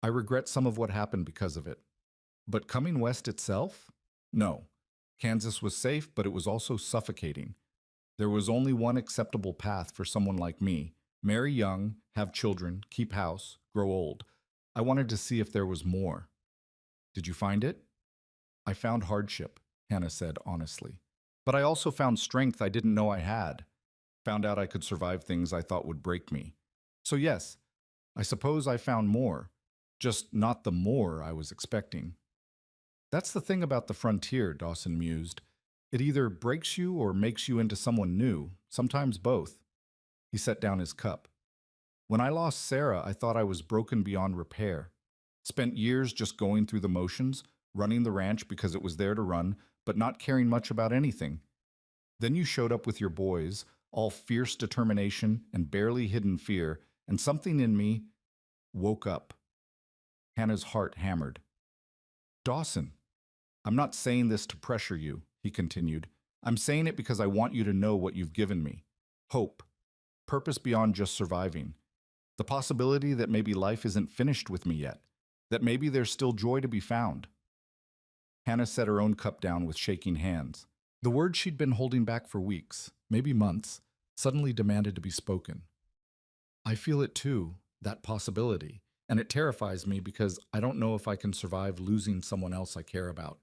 "I regret some of what happened because of it. But coming west itself? No. Kansas was safe, but it was also suffocating. There was only one acceptable path for someone like me: marry young, have children, keep house, grow old. I wanted to see if there was more." "Did you find it?" "I found hardship," Hannah said honestly. "But I also found strength I didn't know I had. Found out I could survive things I thought would break me. So yes, I suppose I found more, just not the more I was expecting." "That's the thing about the frontier," Dawson mused. "It either breaks you or makes you into someone new, sometimes both." He set down his cup. "When I lost Sarah, I thought I was broken beyond repair. Spent years just going through the motions, running the ranch because it was there to run, but not caring much about anything. Then you showed up with your boys, all fierce determination and barely hidden fear, and something in me woke up." Hannah's heart hammered. "Dawson, I'm not saying this to pressure you," he continued. "I'm saying it because I want you to know what you've given me. Hope. Purpose beyond just surviving. The possibility that maybe life isn't finished with me yet. That maybe there's still joy to be found." Hannah set her own cup down with shaking hands. The words she'd been holding back for weeks, maybe months, suddenly demanded to be spoken. "I feel it too, that possibility, and it terrifies me because I don't know if I can survive losing someone else I care about."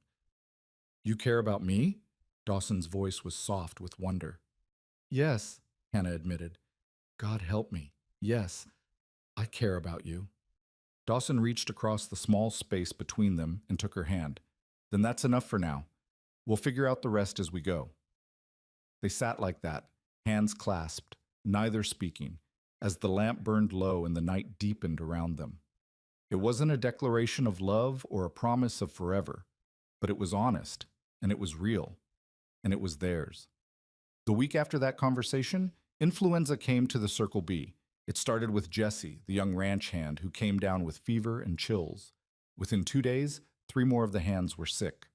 "You care about me?" Dawson's voice was soft with wonder. "Yes," Hannah admitted. "God help me. Yes, I care about you." Dawson reached across the small space between them and took her hand. Then that's enough for now. We'll figure out the rest as we go. They sat like that, hands clasped, neither speaking, as the lamp burned low and the night deepened around them. It wasn't a declaration of love or a promise of forever, but it was honest, and it was real, and it was theirs. The week after that conversation, influenza came to the Circle B. It started with Jesse, the young ranch hand, who came down with fever and chills. Within 2 days, 3 more of the hands were sick.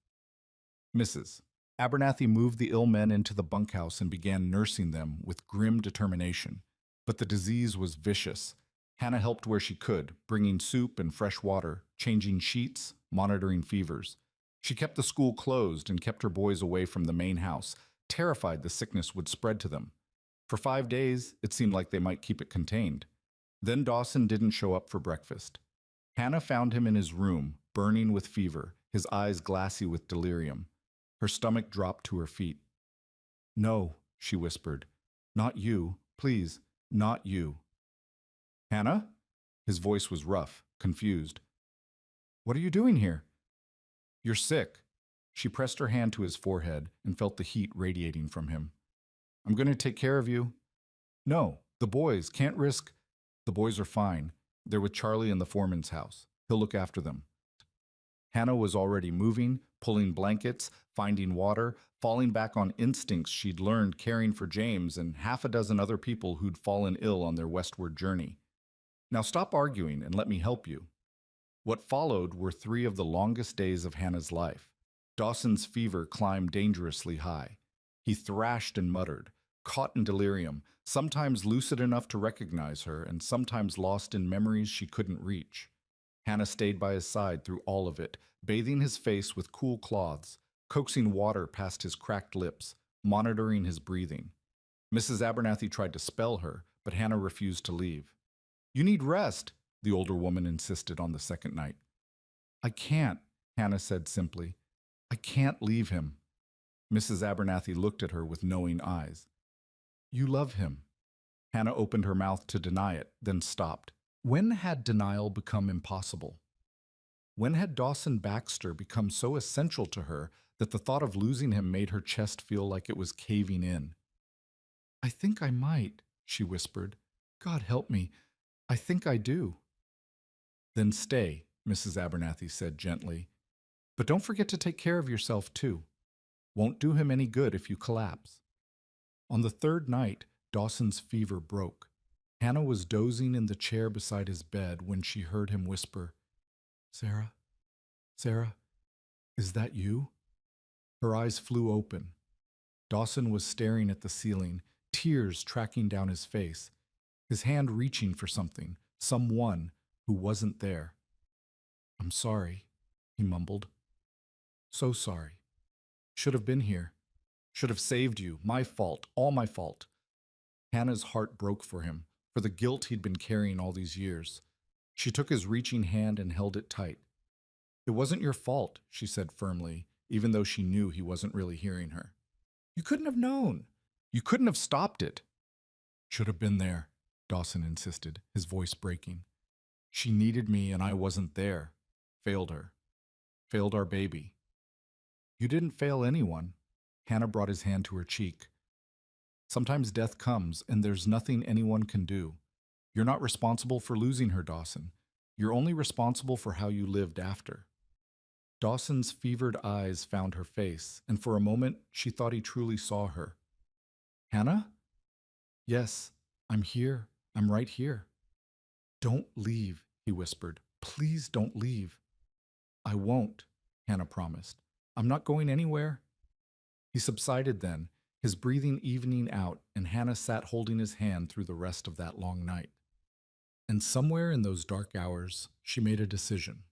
Mrs. Abernathy moved the ill men into the bunkhouse and began nursing them with grim determination. But the disease was vicious. Hannah helped where she could, bringing soup and fresh water, changing sheets, monitoring fevers. She kept the school closed and kept her boys away from the main house, terrified the sickness would spread to them. For 5 days, it seemed like they might keep it contained. Then Dawson didn't show up for breakfast. Hannah found him in his room, burning with fever, his eyes glassy with delirium. Her stomach dropped to her feet. "No," she whispered. "Not you. Please, not you." "Hannah?" His voice was rough, confused. "What are you doing here?" "You're sick." She pressed her hand to his forehead and felt the heat radiating from him. "I'm going to take care of you." "No, the boys can't risk." "The boys are fine. They're with Charlie in the foreman's house. He'll look after them." Hannah was already moving, pulling blankets, finding water, falling back on instincts she'd learned caring for James and half a dozen other people who'd fallen ill on their westward journey. "Now stop arguing and let me help you." What followed were 3 of the longest days of Hannah's life. Dawson's fever climbed dangerously high. He thrashed and muttered, caught in delirium, sometimes lucid enough to recognize her and sometimes lost in memories she couldn't reach. Hannah stayed by his side through all of it, bathing his face with cool cloths, coaxing water past his cracked lips, monitoring his breathing. Mrs. Abernathy tried to spell her, but Hannah refused to leave. "You need rest," the older woman insisted on the second night. "I can't," Hannah said simply. "I can't leave him." Mrs. Abernathy looked at her with knowing eyes. "You love him." Hannah opened her mouth to deny it, then stopped. When had denial become impossible? When had Dawson Baxter become so essential to her that the thought of losing him made her chest feel like it was caving in? "I think I might," she whispered. "God help me. I think I do." "Then stay," Mrs. Abernathy said gently. "But don't forget to take care of yourself, too. Won't do him any good if you collapse." On the 3rd night, Dawson's fever broke. Hannah was dozing in the chair beside his bed when she heard him whisper, "Sarah, Sarah, is that you?" Her eyes flew open. Dawson was staring at the ceiling, tears tracking down his face, his hand reaching for something, someone who wasn't there. "I'm sorry," he mumbled. "So sorry. Should have been here. Should have saved you. My fault. All my fault." Hannah's heart broke for him, for the guilt he'd been carrying all these years. She took his reaching hand and held it tight. "It wasn't your fault," she said firmly, even though she knew he wasn't really hearing her. "You couldn't have known. You couldn't have stopped it." "Should have been there," Dawson insisted, his voice breaking. "She needed me and I wasn't there. Failed her. Failed our baby." "You didn't fail anyone." Hannah brought his hand to her cheek. "Sometimes death comes and there's nothing anyone can do. You're not responsible for losing her, Dawson. You're only responsible for how you lived after." Dawson's fevered eyes found her face, and for a moment she thought he truly saw her. "Hannah?" "Yes, I'm here. I'm right here." "Don't leave," he whispered. "Please don't leave." "I won't," Hannah promised. "I'm not going anywhere." He subsided then, his breathing evening out, and Hannah sat holding his hand through the rest of that long night. And somewhere in those dark hours, she made a decision.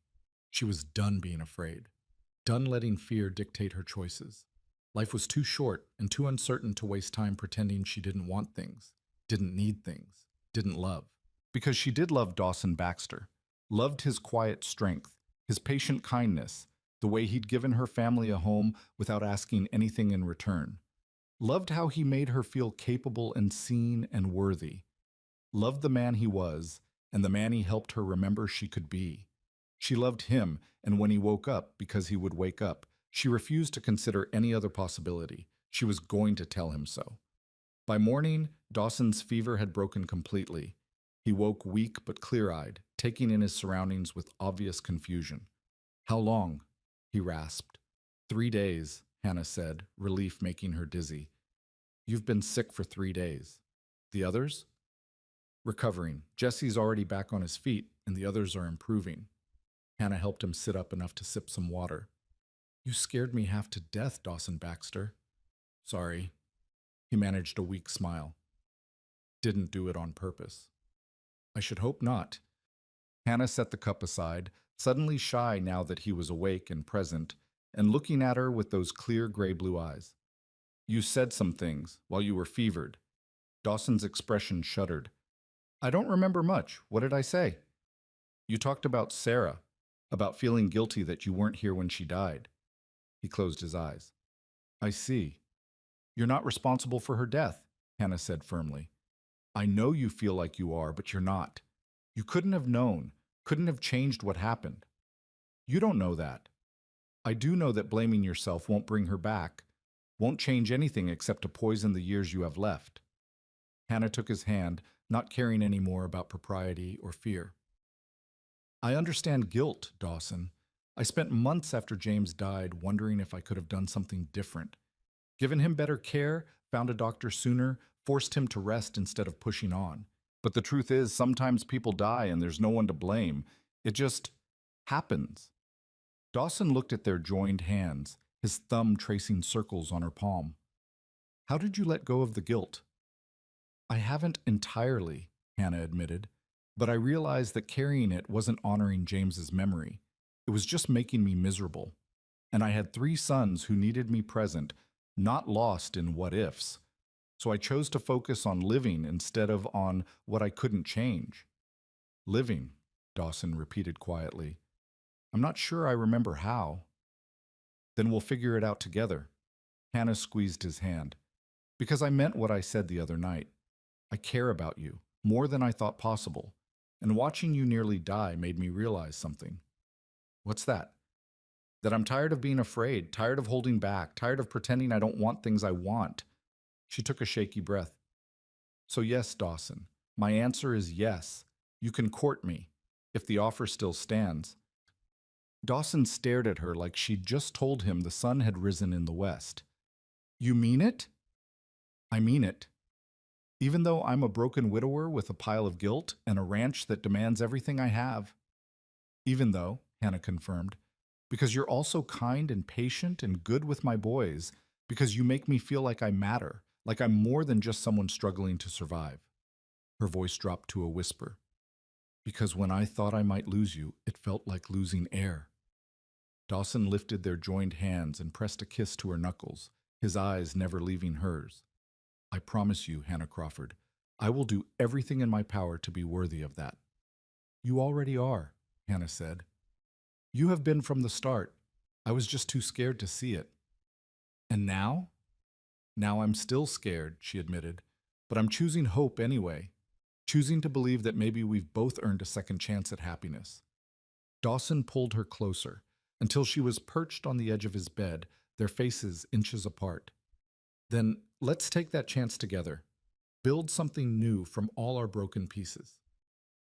She was done being afraid, done letting fear dictate her choices. Life was too short and too uncertain to waste time pretending she didn't want things, didn't need things, didn't love. Because she did love Dawson Baxter, loved his quiet strength, his patient kindness, the way he'd given her family a home without asking anything in return. Loved how he made her feel capable and seen and worthy. Loved the man he was, and the man he helped her remember she could be. She loved him, and when he woke up, because he would wake up, she refused to consider any other possibility. She was going to tell him so. By morning, Dawson's fever had broken completely. He woke weak but clear-eyed, taking in his surroundings with obvious confusion. "How long?" he rasped. "3 days," Hannah said, relief making her dizzy. "You've been sick for 3 days. The others?" "Recovering. Jesse's already back on his feet, and the others are improving." Hannah helped him sit up enough to sip some water. "You scared me half to death, Dawson Baxter." "Sorry." He managed a weak smile. "Didn't do it on purpose." "I should hope not." Hannah set the cup aside, suddenly shy now that he was awake and present, and looking at her with those clear gray-blue eyes. "You said some things while you were fevered." Dawson's expression shuddered. "I don't remember much. What did I say?" "You talked about Sarah, about feeling guilty that you weren't here when she died." He closed his eyes. "I see. You're not responsible for her death," Hannah said firmly. "I know you feel like you are, but you're not. You couldn't have known, couldn't have changed what happened. You don't know that. I do know that blaming yourself won't bring her back, won't change anything except to poison the years you have left." Hannah took his hand, not caring any more about propriety or fear. "I understand guilt, Dawson. I spent months after James died wondering if I could have done something different. Given him better care, found a doctor sooner, forced him to rest instead of pushing on. But the truth is, sometimes people die and there's no one to blame. It just happens." Dawson looked at their joined hands, his thumb tracing circles on her palm. "How did you let go of the guilt?" "I haven't entirely," Hannah admitted, "but I realized that carrying it wasn't honoring James's memory. It was just making me miserable. And I had 3 sons who needed me present, not lost in what-ifs. So I chose to focus on living instead of on what I couldn't change." "Living," Dawson repeated quietly. "I'm not sure I remember how." "Then we'll figure it out together." Hannah squeezed his hand. "Because I meant what I said the other night. I care about you, more than I thought possible. And watching you nearly die made me realize something." "What's that?" "That I'm tired of being afraid, tired of holding back, tired of pretending I don't want things I want." She took a shaky breath. "So yes, Dawson, my answer is yes. You can court me, if the offer still stands." Dawson stared at her like she'd just told him the sun had risen in the west. "You mean it?" "I mean it. Even though I'm a broken widower with a pile of guilt and a ranch that demands everything I have." "Even though," Hannah confirmed, "because you're also kind and patient and good with my boys, because you make me feel like I matter, like I'm more than just someone struggling to survive." Her voice dropped to a whisper. "Because when I thought I might lose you, it felt like losing air." Dawson lifted their joined hands and pressed a kiss to her knuckles, his eyes never leaving hers. "I promise you, Hannah Crawford, I will do everything in my power to be worthy of that." "You already are," Hannah said. "You have been from the start. I was just too scared to see it." "And now?" "Now I'm still scared," she admitted, "but I'm choosing hope anyway, choosing to believe that maybe we've both earned a second chance at happiness." Dawson pulled her closer, until she was perched on the edge of his bed, their faces inches apart. "Then let's take that chance together. Build something new from all our broken pieces."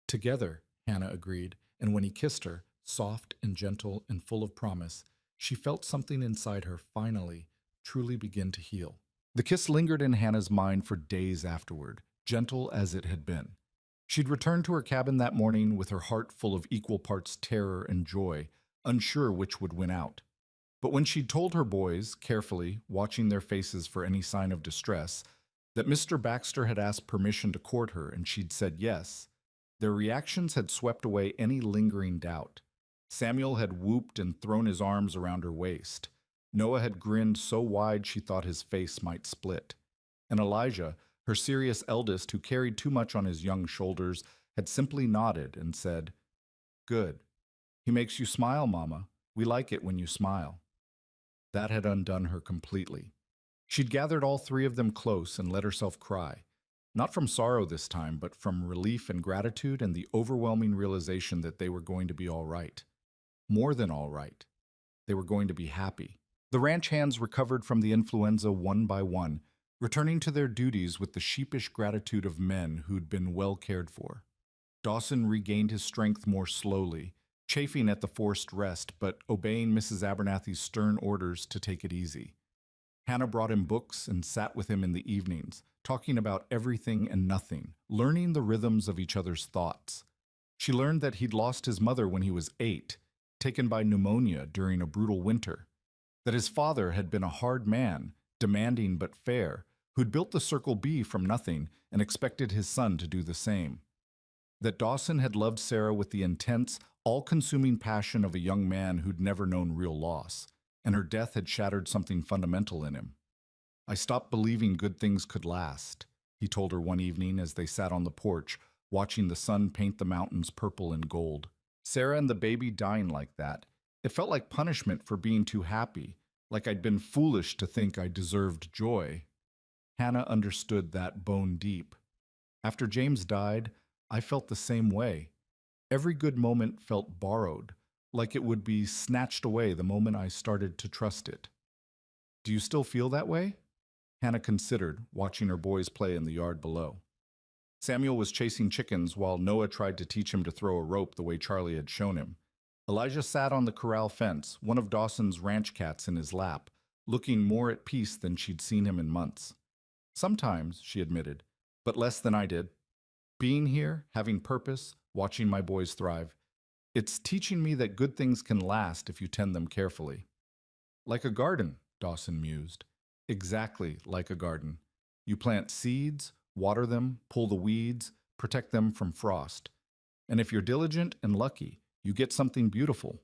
"Together," Hannah agreed, and when he kissed her, soft and gentle and full of promise, she felt something inside her finally, truly begin to heal. The kiss lingered in Hannah's mind for days afterward, gentle as it had been. She'd returned to her cabin that morning with her heart full of equal parts terror and joy, unsure which would win out. But when she'd told her boys, carefully, watching their faces for any sign of distress, that Mr. Baxter had asked permission to court her and she'd said yes, their reactions had swept away any lingering doubt. Samuel had whooped and thrown his arms around her waist. Noah had grinned so wide she thought his face might split. And Elijah, her serious eldest who carried too much on his young shoulders, had simply nodded and said, "Good. He makes you smile, Mama. We like it when you smile." That had undone her completely. She'd gathered all 3 of them close and let herself cry. Not from sorrow this time, but from relief and gratitude and the overwhelming realization that they were going to be all right. More than all right. They were going to be happy. The ranch hands recovered from the influenza one by one, returning to their duties with the sheepish gratitude of men who'd been well cared for. Dawson regained his strength more slowly, chafing at the forced rest, but obeying Mrs. Abernathy's stern orders to take it easy. Hannah brought him books and sat with him in the evenings, talking about everything and nothing, learning the rhythms of each other's thoughts. She learned that he'd lost his mother when he was 8, taken by pneumonia during a brutal winter, that his father had been a hard man, demanding but fair, who'd built the Circle B from nothing and expected his son to do the same. That Dawson had loved Sarah with the intense, all-consuming passion of a young man who'd never known real loss, and her death had shattered something fundamental in him. I stopped believing good things could last, he told her one evening as they sat on the porch, watching the sun paint the mountains purple and gold. Sarah and the baby dying like that. It felt like punishment for being too happy, like I'd been foolish to think I deserved joy. Hannah understood that bone deep. After James died, I felt the same way. Every good moment felt borrowed, like it would be snatched away the moment I started to trust it. Do you still feel that way? Hannah considered, watching her boys play in the yard below. Samuel was chasing chickens while Noah tried to teach him to throw a rope the way Charlie had shown him. Elijah sat on the corral fence, one of Dawson's ranch cats in his lap, looking more at peace than she'd seen him in months. Sometimes, she admitted, but less than I did. Being here, having purpose, watching my boys thrive, it's teaching me that good things can last if you tend them carefully. Like a garden, Dawson mused. Exactly like a garden. You plant seeds, water them, pull the weeds, protect them from frost. And if you're diligent and lucky, you get something beautiful.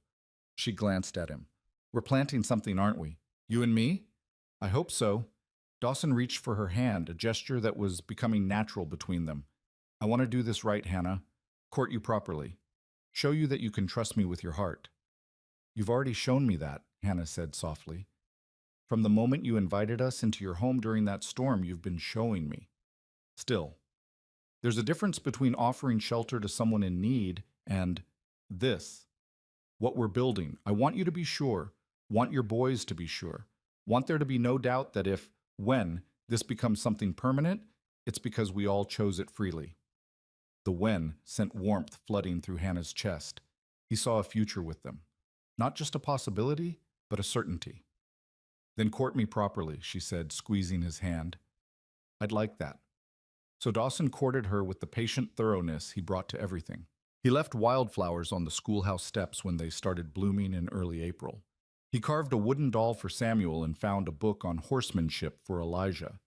She glanced at him. We're planting something, aren't we? You and me? I hope so. Dawson reached for her hand, a gesture that was becoming natural between them. I want to do this right, Hannah. Court you properly. Show you that you can trust me with your heart. You've already shown me that, Hannah said softly. From the moment you invited us into your home during that storm, you've been showing me. Still, there's a difference between offering shelter to someone in need and this. What we're building. I want you to be sure. Want your boys to be sure. Want there to be no doubt that when, this becomes something permanent, it's because we all chose it freely. The when sent warmth flooding through Hannah's chest. He saw a future with them. Not just a possibility, but a certainty. Then court me properly, she said, squeezing his hand. I'd like that. So Dawson courted her with the patient thoroughness he brought to everything. He left wildflowers on the schoolhouse steps when they started blooming in early April. He carved a wooden doll for Samuel and found a book on horsemanship for Elijah.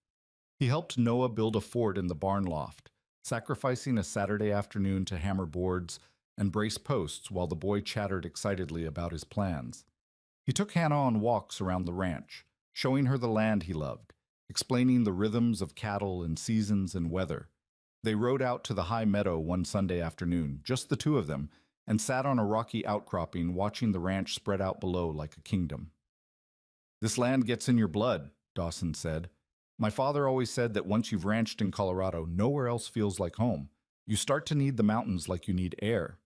He helped Noah build a fort in the barn loft, sacrificing a Saturday afternoon to hammer boards and brace posts while the boy chattered excitedly about his plans. He took Hannah on walks around the ranch, showing her the land he loved, explaining the rhythms of cattle and seasons and weather. They rode out to the high meadow one Sunday afternoon, just the two of them, and sat on a rocky outcropping watching the ranch spread out below like a kingdom. This land gets in your blood, Dawson said. My father always said that once you've ranched in Colorado, nowhere else feels like home. You start to need the mountains like you need air.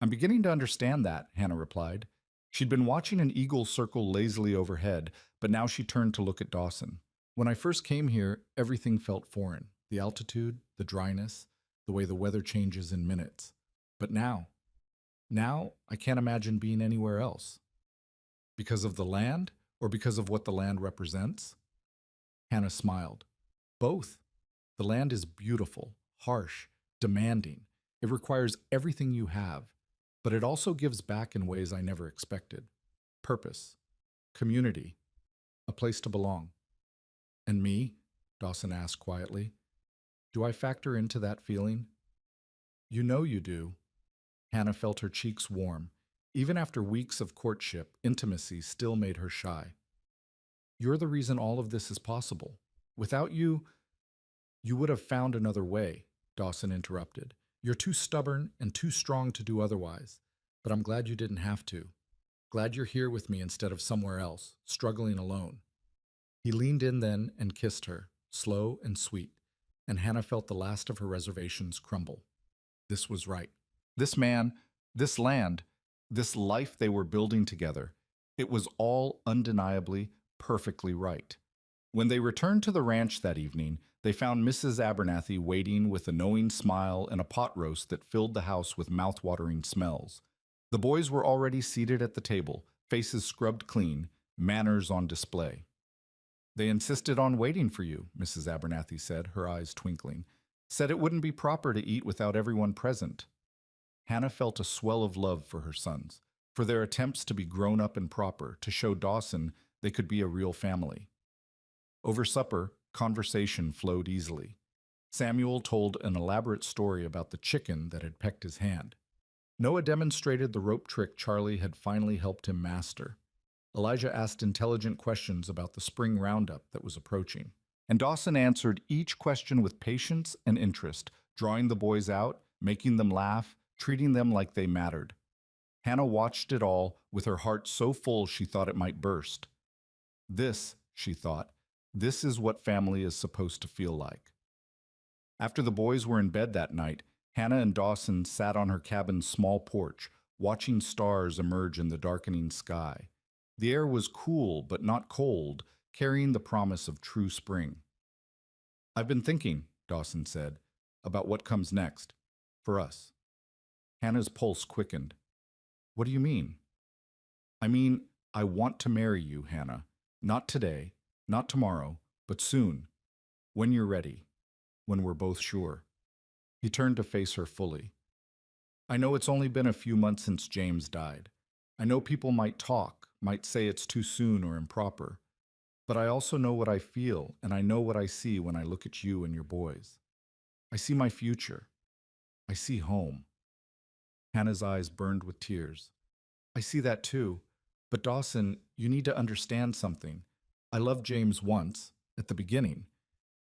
I'm beginning to understand that, Hannah replied. She'd been watching an eagle circle lazily overhead, but now she turned to look at Dawson. When I first came here, everything felt foreign. The altitude, the dryness, the way the weather changes in minutes. But now I can't imagine being anywhere else. Because of the land, or because of what the land represents? Hannah smiled. Both. The land is beautiful, harsh, demanding. It requires everything you have, but it also gives back in ways I never expected. Purpose, community, a place to belong. And me? Dawson asked quietly. Do I factor into that feeling? You know you do. Hannah felt her cheeks warm. Even after weeks of courtship, intimacy still made her shy. You're the reason all of this is possible. Without you, you would have found another way, Dawson interrupted. You're too stubborn and too strong to do otherwise. But I'm glad you didn't have to. Glad you're here with me instead of somewhere else, struggling alone. He leaned in then and kissed her, slow and sweet. and Hannah felt the last of her reservations crumble. This was right. This man, this land, this life they were building together, it was all undeniably, perfectly right. When they returned to the ranch that evening, they found Mrs. Abernathy waiting with a knowing smile and a pot roast that filled the house with mouth-watering smells. The boys were already seated at the table, faces scrubbed clean, manners on display. They insisted on waiting for you, Mrs. Abernathy said, her eyes twinkling. Said it wouldn't be proper to eat without everyone present. Hannah felt a swell of love for her sons, for their attempts to be grown up and proper, to show Dawson they could be a real family. Over supper, conversation flowed easily. Samuel told an elaborate story about the chicken that had pecked his hand. Noah demonstrated the rope trick Charlie had finally helped him master. Elijah asked intelligent questions about the spring roundup that was approaching. And Dawson answered each question with patience and interest, drawing the boys out, making them laugh, treating them like they mattered. Hannah watched it all with her heart so full she thought it might burst. This, she thought, this is what family is supposed to feel like. After the boys were in bed that night, Hannah and Dawson sat on her cabin's small porch, watching stars emerge in the darkening sky. The air was cool but not cold, carrying the promise of true spring. I've been thinking, Dawson said, about what comes next, for us. Hannah's pulse quickened. What do you mean? I mean, I want to marry you, Hannah. Not today, not tomorrow, but soon. When you're ready. When we're both sure. He turned to face her fully. I know it's only been a few months since James died. I know people might talk, might say it's too soon or improper. But I also know what I feel, and I know what I see when I look at you and your boys. I see my future. I see home. Hannah's eyes burned with tears. I see that too. But Dawson, you need to understand something. I loved James once, at the beginning,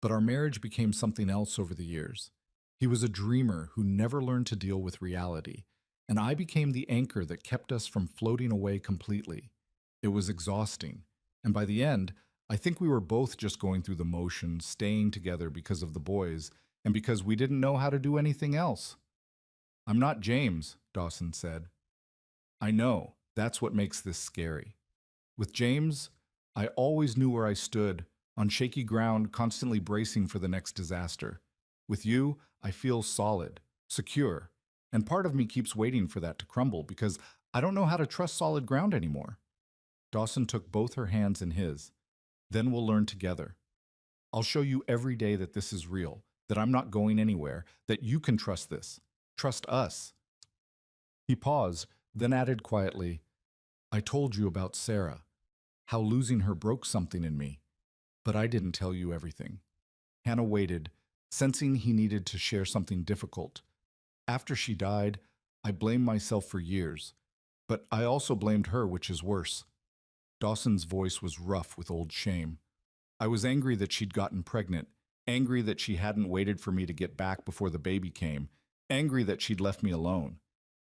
but our marriage became something else over the years. He was a dreamer who never learned to deal with reality, and I became the anchor that kept us from floating away completely. It was exhausting, and by the end, I think we were both just going through the motions, staying together because of the boys, and because we didn't know how to do anything else. I'm not James, Dawson said. I know, that's what makes this scary. With James, I always knew where I stood, on shaky ground, constantly bracing for the next disaster. With you, I feel solid, secure, and part of me keeps waiting for that to crumble because I don't know how to trust solid ground anymore. Dawson took both her hands in his. Then we'll learn together. I'll show you every day that this is real, that I'm not going anywhere, that you can trust this. Trust us. He paused, then added quietly, I told you about Sarah, how losing her broke something in me, but I didn't tell you everything. Hannah waited, sensing he needed to share something difficult. After she died, I blamed myself for years, but I also blamed her, which is worse. Dawson's voice was rough with old shame. I was angry that she'd gotten pregnant, angry that she hadn't waited for me to get back before the baby came, angry that she'd left me alone.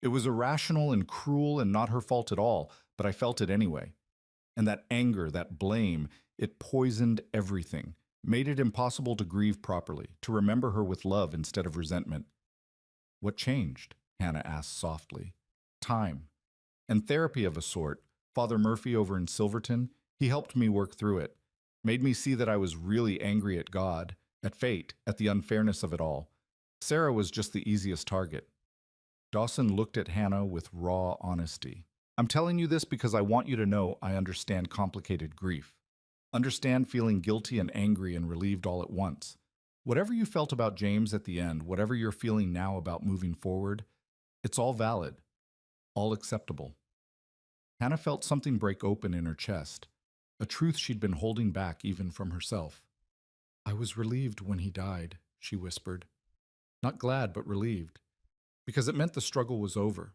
It was irrational and cruel and not her fault at all, but I felt it anyway. And that anger, that blame, it poisoned everything, made it impossible to grieve properly, to remember her with love instead of resentment. What changed? Hannah asked softly. Time. And therapy of a sort. Father Murphy over in Silverton, he helped me work through it. Made me see that I was really angry at God, at fate, at the unfairness of it all. Sarah was just the easiest target. Dawson looked at Hannah with raw honesty. I'm telling you this because I want you to know I understand complicated grief. Understand feeling guilty and angry and relieved all at once. Whatever you felt about James at the end, whatever you're feeling now about moving forward, it's all valid, all acceptable. Hannah felt something break open in her chest, a truth she'd been holding back even from herself. I was relieved when he died, she whispered. Not glad, but relieved, because it meant the struggle was over.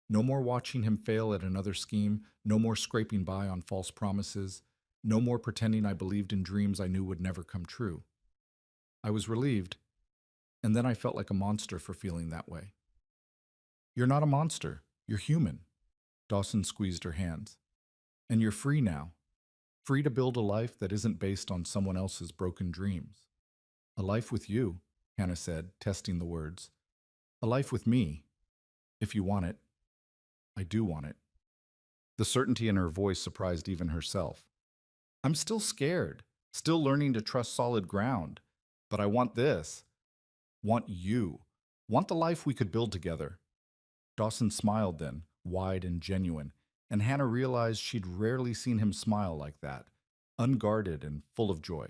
No more watching him fail at another scheme, no more scraping by on false promises, no more pretending I believed in dreams I knew would never come true. I was relieved, and then I felt like a monster for feeling that way. You're not a monster, you're human. Dawson squeezed her hands. And you're free now, free to build a life that isn't based on someone else's broken dreams. A life with you, Hannah said, testing the words. A life with me, if you want it. I do want it. The certainty in her voice surprised even herself. I'm still scared, still learning to trust solid ground. But I want this. Want you. Want the life we could build together. Dawson smiled then, wide and genuine, and Hannah realized she'd rarely seen him smile like that, unguarded and full of joy.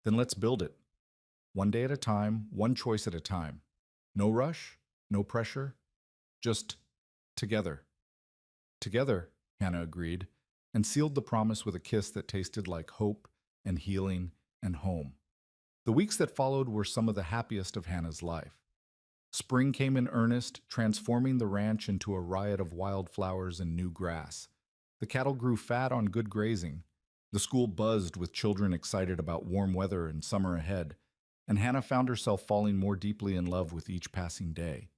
Then let's build it. One day at a time, one choice at a time. No rush, no pressure, just together. Together, Hannah agreed, and sealed the promise with a kiss that tasted like hope and healing and home. The weeks that followed were some of the happiest of Hannah's life. Spring came in earnest, transforming the ranch into a riot of wildflowers and new grass. The cattle grew fat on good grazing. The school buzzed with children excited about warm weather and summer ahead, and Hannah found herself falling more deeply in love with each passing day.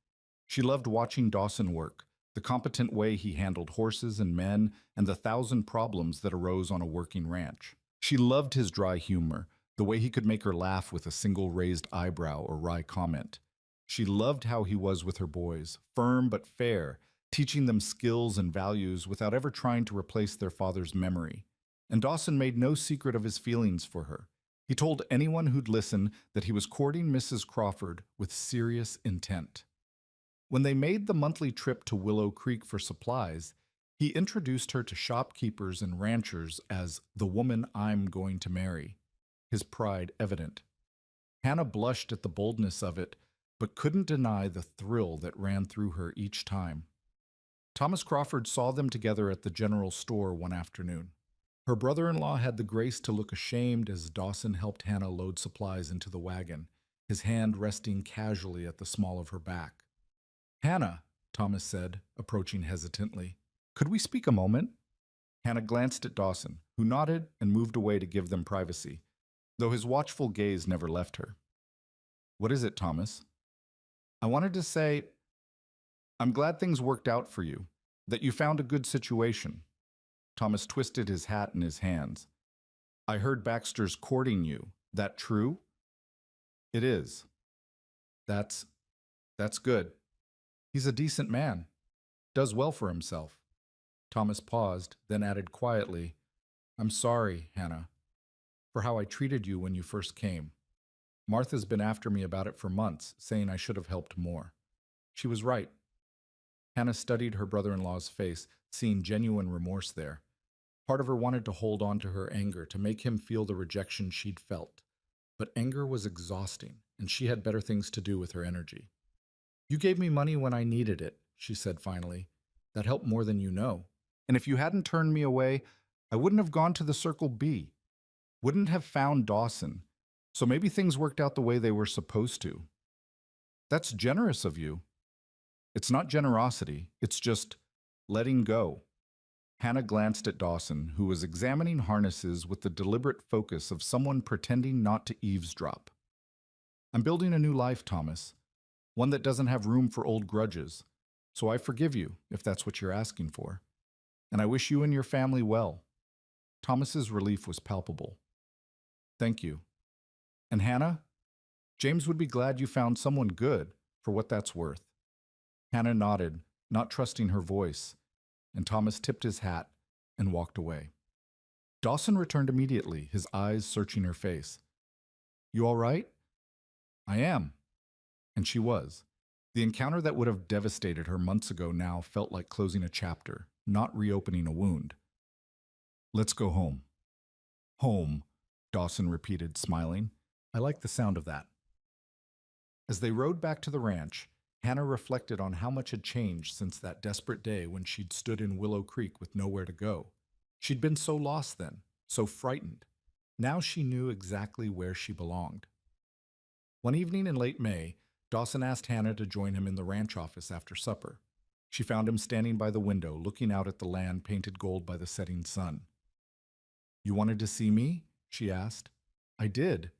She loved watching Dawson work, the competent way he handled horses and men, and the thousand problems that arose on a working ranch. She loved his dry humor, the way he could make her laugh with a single raised eyebrow or wry comment. She loved how he was with her boys, firm but fair, teaching them skills and values without ever trying to replace their father's memory. And Dawson made no secret of his feelings for her. He told anyone who'd listen that he was courting Mrs. Crawford with serious intent. When they made the monthly trip to Willow Creek for supplies, he introduced her to shopkeepers and ranchers as the woman I'm going to marry, his pride evident. Hannah blushed at the boldness of it, but couldn't deny the thrill that ran through her each time. Thomas Crawford saw them together at the general store one afternoon. Her brother-in-law had the grace to look ashamed as Dawson helped Hannah load supplies into the wagon, his hand resting casually at the small of her back. Hannah, Thomas said, approaching hesitantly, could we speak a moment? Hannah glanced at Dawson, who nodded and moved away to give them privacy, though his watchful gaze never left her. What is it, Thomas? I wanted to say, I'm glad things worked out for you, that you found a good situation. Thomas twisted his hat in his hands. I heard Baxter's courting you. That true? It is. That's good. He's a decent man. Does well for himself. Thomas paused, then added quietly, I'm sorry, Hannah, for how I treated you when you first came. Martha's been after me about it for months, saying I should have helped more. She was right. Hannah studied her brother-in-law's face, seeing genuine remorse there. Part of her wanted to hold on to her anger, to make him feel the rejection she'd felt. But anger was exhausting, and she had better things to do with her energy. You gave me money when I needed it, she said finally. That helped more than you know. And if you hadn't turned me away, I wouldn't have gone to the Circle B. Wouldn't have found Dawson. So maybe things worked out the way they were supposed to. That's generous of you. It's not generosity, it's just letting go. Hannah glanced at Dawson, who was examining harnesses with the deliberate focus of someone pretending not to eavesdrop. I'm building a new life, Thomas. One that doesn't have room for old grudges. So I forgive you, if that's what you're asking for. And I wish you and your family well. Thomas's relief was palpable. Thank you. And Hannah, James would be glad you found someone good, for what that's worth. Hannah nodded, not trusting her voice, and Thomas tipped his hat and walked away. Dawson returned immediately, his eyes searching her face. You all right? I am. And she was. The encounter that would have devastated her months ago now felt like closing a chapter, not reopening a wound. Let's go home. Home, Dawson repeated, smiling. I like the sound of that. As they rode back to the ranch, Hannah reflected on how much had changed since that desperate day when she'd stood in Willow Creek with nowhere to go. She'd been so lost then, so frightened. Now she knew exactly where she belonged. One evening in late May, Dawson asked Hannah to join him in the ranch office after supper. She found him standing by the window, looking out at the land painted gold by the setting sun. You wanted to see me? She asked. I did.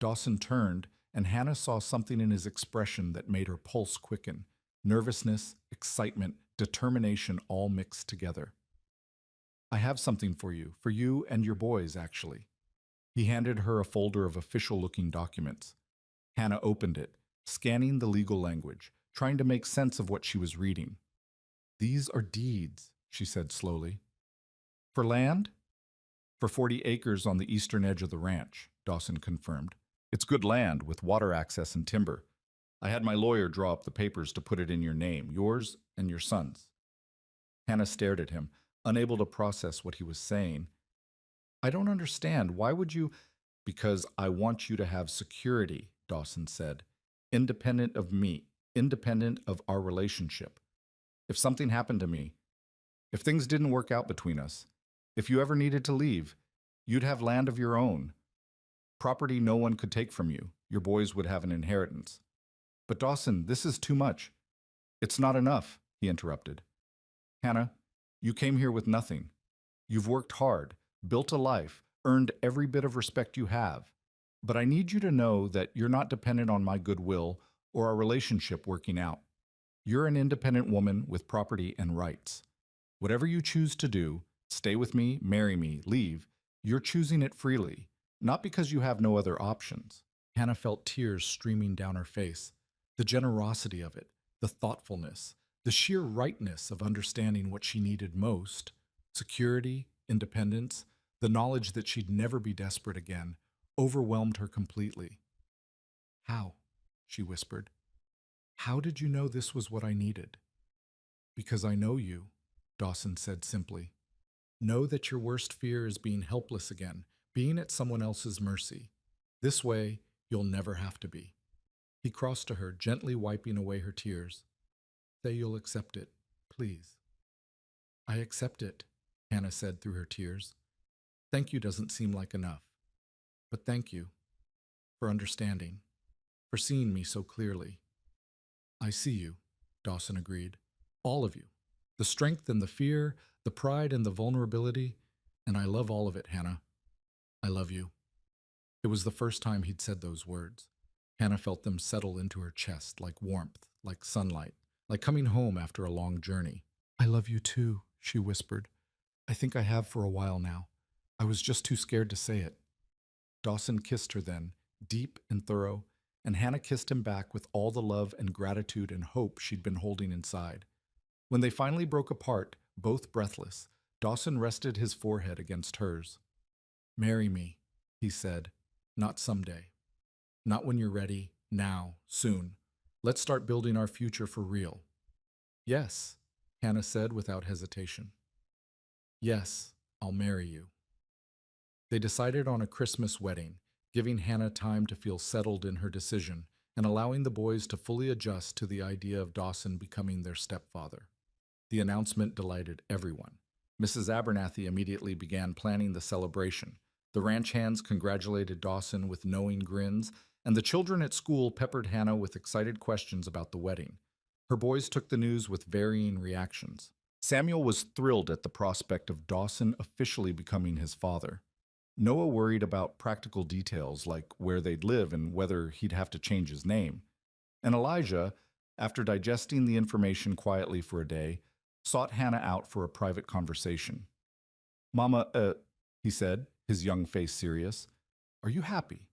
Dawson turned, and Hannah saw something in his expression that made her pulse quicken. Nervousness, excitement, determination all mixed together. I have something for you and your boys, actually. He handed her a folder of official-looking documents. Hannah opened it, scanning the legal language, trying to make sense of what she was reading. "These are deeds," she said slowly. "For land?" "For 40 acres on the eastern edge of the ranch," Dawson confirmed. "It's good land with water access and timber. I had my lawyer draw up the papers to put it in your name, yours and your son's." Hannah stared at him, unable to process what he was saying. "I don't understand. Why would you—" "Because I want you to have security," Dawson said. "Independent of me, independent of our relationship. If something happened to me, if things didn't work out between us, if you ever needed to leave, you'd have land of your own. Property no one could take from you. Your boys would have an inheritance." "But Dawson, this is too much." "It's not enough," he interrupted. "Hannah, you came here with nothing. You've worked hard, built a life, earned every bit of respect you have. But I need you to know that you're not dependent on my goodwill or our relationship working out. You're an independent woman with property and rights. Whatever you choose to do, stay with me, marry me, leave, you're choosing it freely, not because you have no other options." Hannah felt tears streaming down her face. The generosity of it, the thoughtfulness, the sheer rightness of understanding what she needed most, security, independence, the knowledge that she'd never be desperate again, overwhelmed her completely. "How?" she whispered. "How did you know this was what I needed?" "Because I know you," Dawson said simply. "Know that your worst fear is being helpless again, being at someone else's mercy. This way, you'll never have to be." He crossed to her, gently wiping away her tears. "Say you'll accept it, please." "I accept it," Hannah said through her tears. "Thank you doesn't seem like enough. But thank you for understanding, for seeing me so clearly." "I see you," Dawson agreed. "All of you. The strength and the fear, the pride and the vulnerability. And I love all of it, Hannah. I love you." It was the first time he'd said those words. Hannah felt them settle into her chest like warmth, like sunlight, like coming home after a long journey. "I love you too," she whispered. "I think I have for a while now. I was just too scared to say it." Dawson kissed her then, deep and thorough, and Hannah kissed him back with all the love and gratitude and hope she'd been holding inside. When they finally broke apart, both breathless, Dawson rested his forehead against hers. "Marry me," he said. "Not someday. Not when you're ready. Now. Soon. Let's start building our future for real." "Yes," Hannah said without hesitation. "Yes, I'll marry you." They decided on a Christmas wedding, giving Hannah time to feel settled in her decision and allowing the boys to fully adjust to the idea of Dawson becoming their stepfather. The announcement delighted everyone. Mrs. Abernathy immediately began planning the celebration. The ranch hands congratulated Dawson with knowing grins, and the children at school peppered Hannah with excited questions about the wedding. Her boys took the news with varying reactions. Samuel was thrilled at the prospect of Dawson officially becoming his father. Noah worried about practical details like where they'd live and whether he'd have to change his name. And Elijah, after digesting the information quietly for a day, sought Hannah out for a private conversation. "Mama, he said, his young face serious, "are you happy?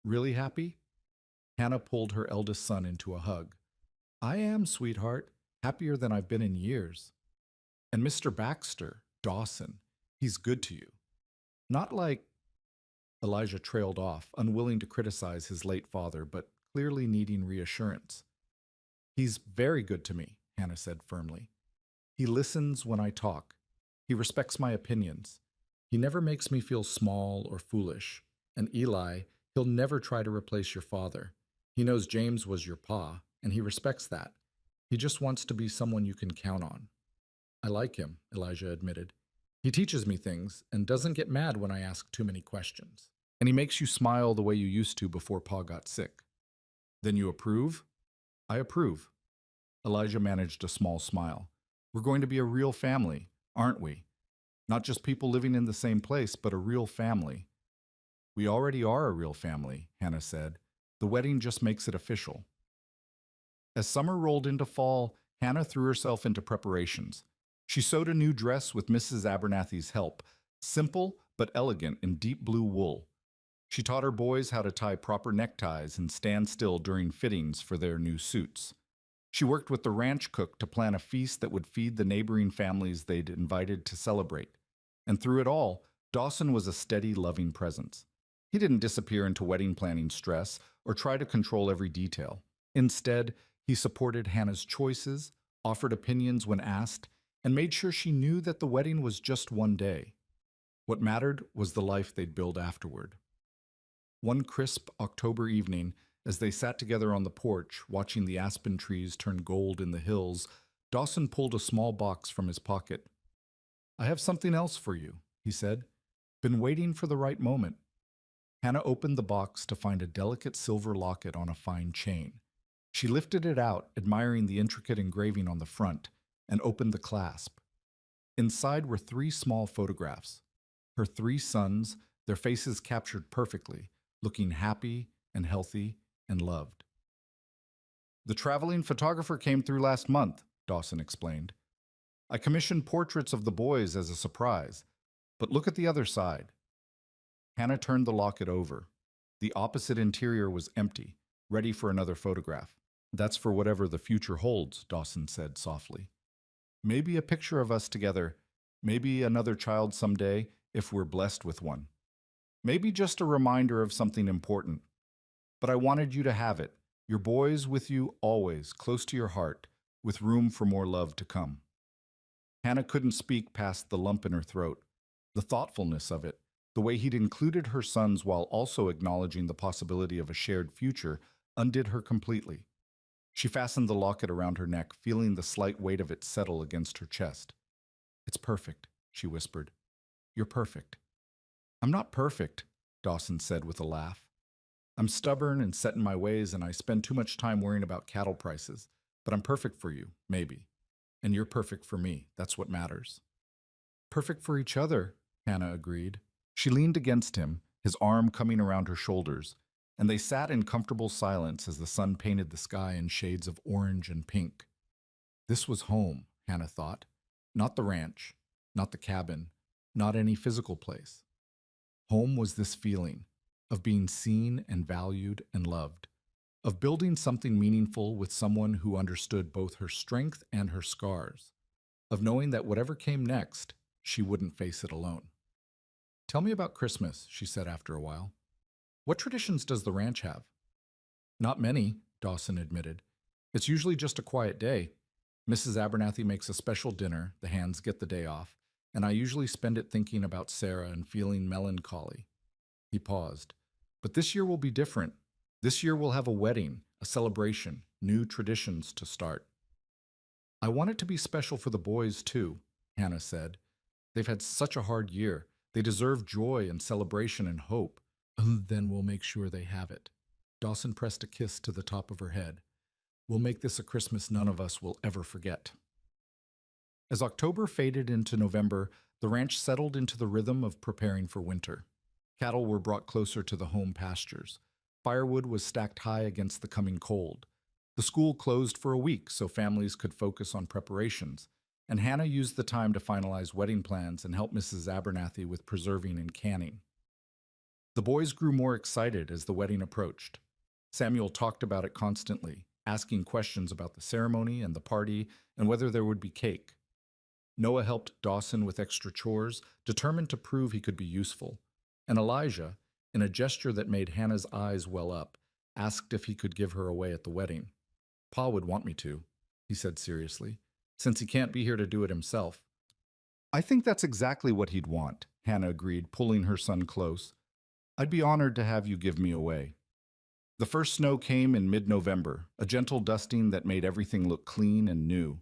Really happy?" Hannah pulled her eldest son into a hug. "I am, sweetheart, happier than I've been in years. And Mr. Baxter, Dawson, he's good to you. Not like—" Elijah trailed off, unwilling to criticize his late father, but clearly needing reassurance. "He's very good to me," Hannah said firmly. "He listens when I talk. He respects my opinions. He never makes me feel small or foolish. And Eli, he'll never try to replace your father. He knows James was your pa, and he respects that. He just wants to be someone you can count on." "I like him," Elijah admitted. "He teaches me things and doesn't get mad when I ask too many questions. And he makes you smile the way you used to before Pa got sick." "Then you approve?" "I approve." Elijah managed a small smile. "We're going to be a real family, aren't we? Not just people living in the same place, but a real family." "We already are a real family," Hannah said. "The wedding just makes it official." As summer rolled into fall, Hannah threw herself into preparations. She sewed a new dress with Mrs. Abernathy's help, simple but elegant in deep blue wool. She taught her boys how to tie proper neckties and stand still during fittings for their new suits. She worked with the ranch cook to plan a feast that would feed the neighboring families they'd invited to celebrate. And through it all, Dawson was a steady, loving presence. He didn't disappear into wedding planning stress or try to control every detail. Instead, he supported Hannah's choices, offered opinions when asked, and made sure she knew that the wedding was just one day. What mattered was the life they'd build afterward. One crisp October evening, as they sat together on the porch, watching the aspen trees turn gold in the hills, Dawson pulled a small box from his pocket. "I have something else for you," he said. "Been waiting for the right moment." Hannah opened the box to find a delicate silver locket on a fine chain. She lifted it out, admiring the intricate engraving on the front, and opened the clasp. Inside were three small photographs. Her three sons, their faces captured perfectly, looking happy and healthy and loved. "The traveling photographer came through last month," Dawson explained. "I commissioned portraits of the boys as a surprise, but look at the other side." Hannah turned the locket over. The opposite interior was empty, ready for another photograph. "That's for whatever the future holds," Dawson said softly. "Maybe a picture of us together, maybe another child someday, if we're blessed with one. Maybe just a reminder of something important. But I wanted you to have it, your boys with you always, close to your heart, with room for more love to come." Hannah couldn't speak past the lump in her throat. The thoughtfulness of it, the way he'd included her sons while also acknowledging the possibility of a shared future, undid her completely. She fastened the locket around her neck, feeling the slight weight of it settle against her chest. "It's perfect," she whispered. "You're perfect." "I'm not perfect," Dawson said with a laugh. "I'm stubborn and set in my ways, and I spend too much time worrying about cattle prices. But I'm perfect for you, maybe. And you're perfect for me. That's what matters." "Perfect for each other," Hannah agreed. She leaned against him, his arm coming around her shoulders, and they sat in comfortable silence as the sun painted the sky in shades of orange and pink. This was home, Hannah thought. Not the ranch, not the cabin, not any physical place. Home was this feeling of being seen and valued and loved, of building something meaningful with someone who understood both her strength and her scars, of knowing that whatever came next, she wouldn't face it alone. "Tell me about Christmas," she said after a while. "What traditions does the ranch have?" "Not many," Dawson admitted. "It's usually just a quiet day. Mrs. Abernathy makes a special dinner, the hands get the day off, and I usually spend it thinking about Sarah and feeling melancholy." He paused. "But this year will be different. This year we'll have a wedding, a celebration, new traditions to start." "I want it to be special for the boys, too," Hannah said. "They've had such a hard year. They deserve joy and celebration and hope." "Then we'll make sure they have it." Dawson pressed a kiss to the top of her head. "We'll make this a Christmas none of us will ever forget." As October faded into November, the ranch settled into the rhythm of preparing for winter. Cattle were brought closer to the home pastures. Firewood was stacked high against the coming cold. The school closed for a week so families could focus on preparations, and Hannah used the time to finalize wedding plans and help Mrs. Abernathy with preserving and canning. The boys grew more excited as the wedding approached. Samuel talked about it constantly, asking questions about the ceremony and the party and whether there would be cake. Noah helped Dawson with extra chores, determined to prove he could be useful. And Elijah, in a gesture that made Hannah's eyes well up, asked if he could give her away at the wedding. "Pa would want me to," he said seriously, "since he can't be here to do it himself." "I think that's exactly what he'd want," Hannah agreed, pulling her son close. "I'd be honored to have you give me away." The first snow came in mid-November, a gentle dusting that made everything look clean and new.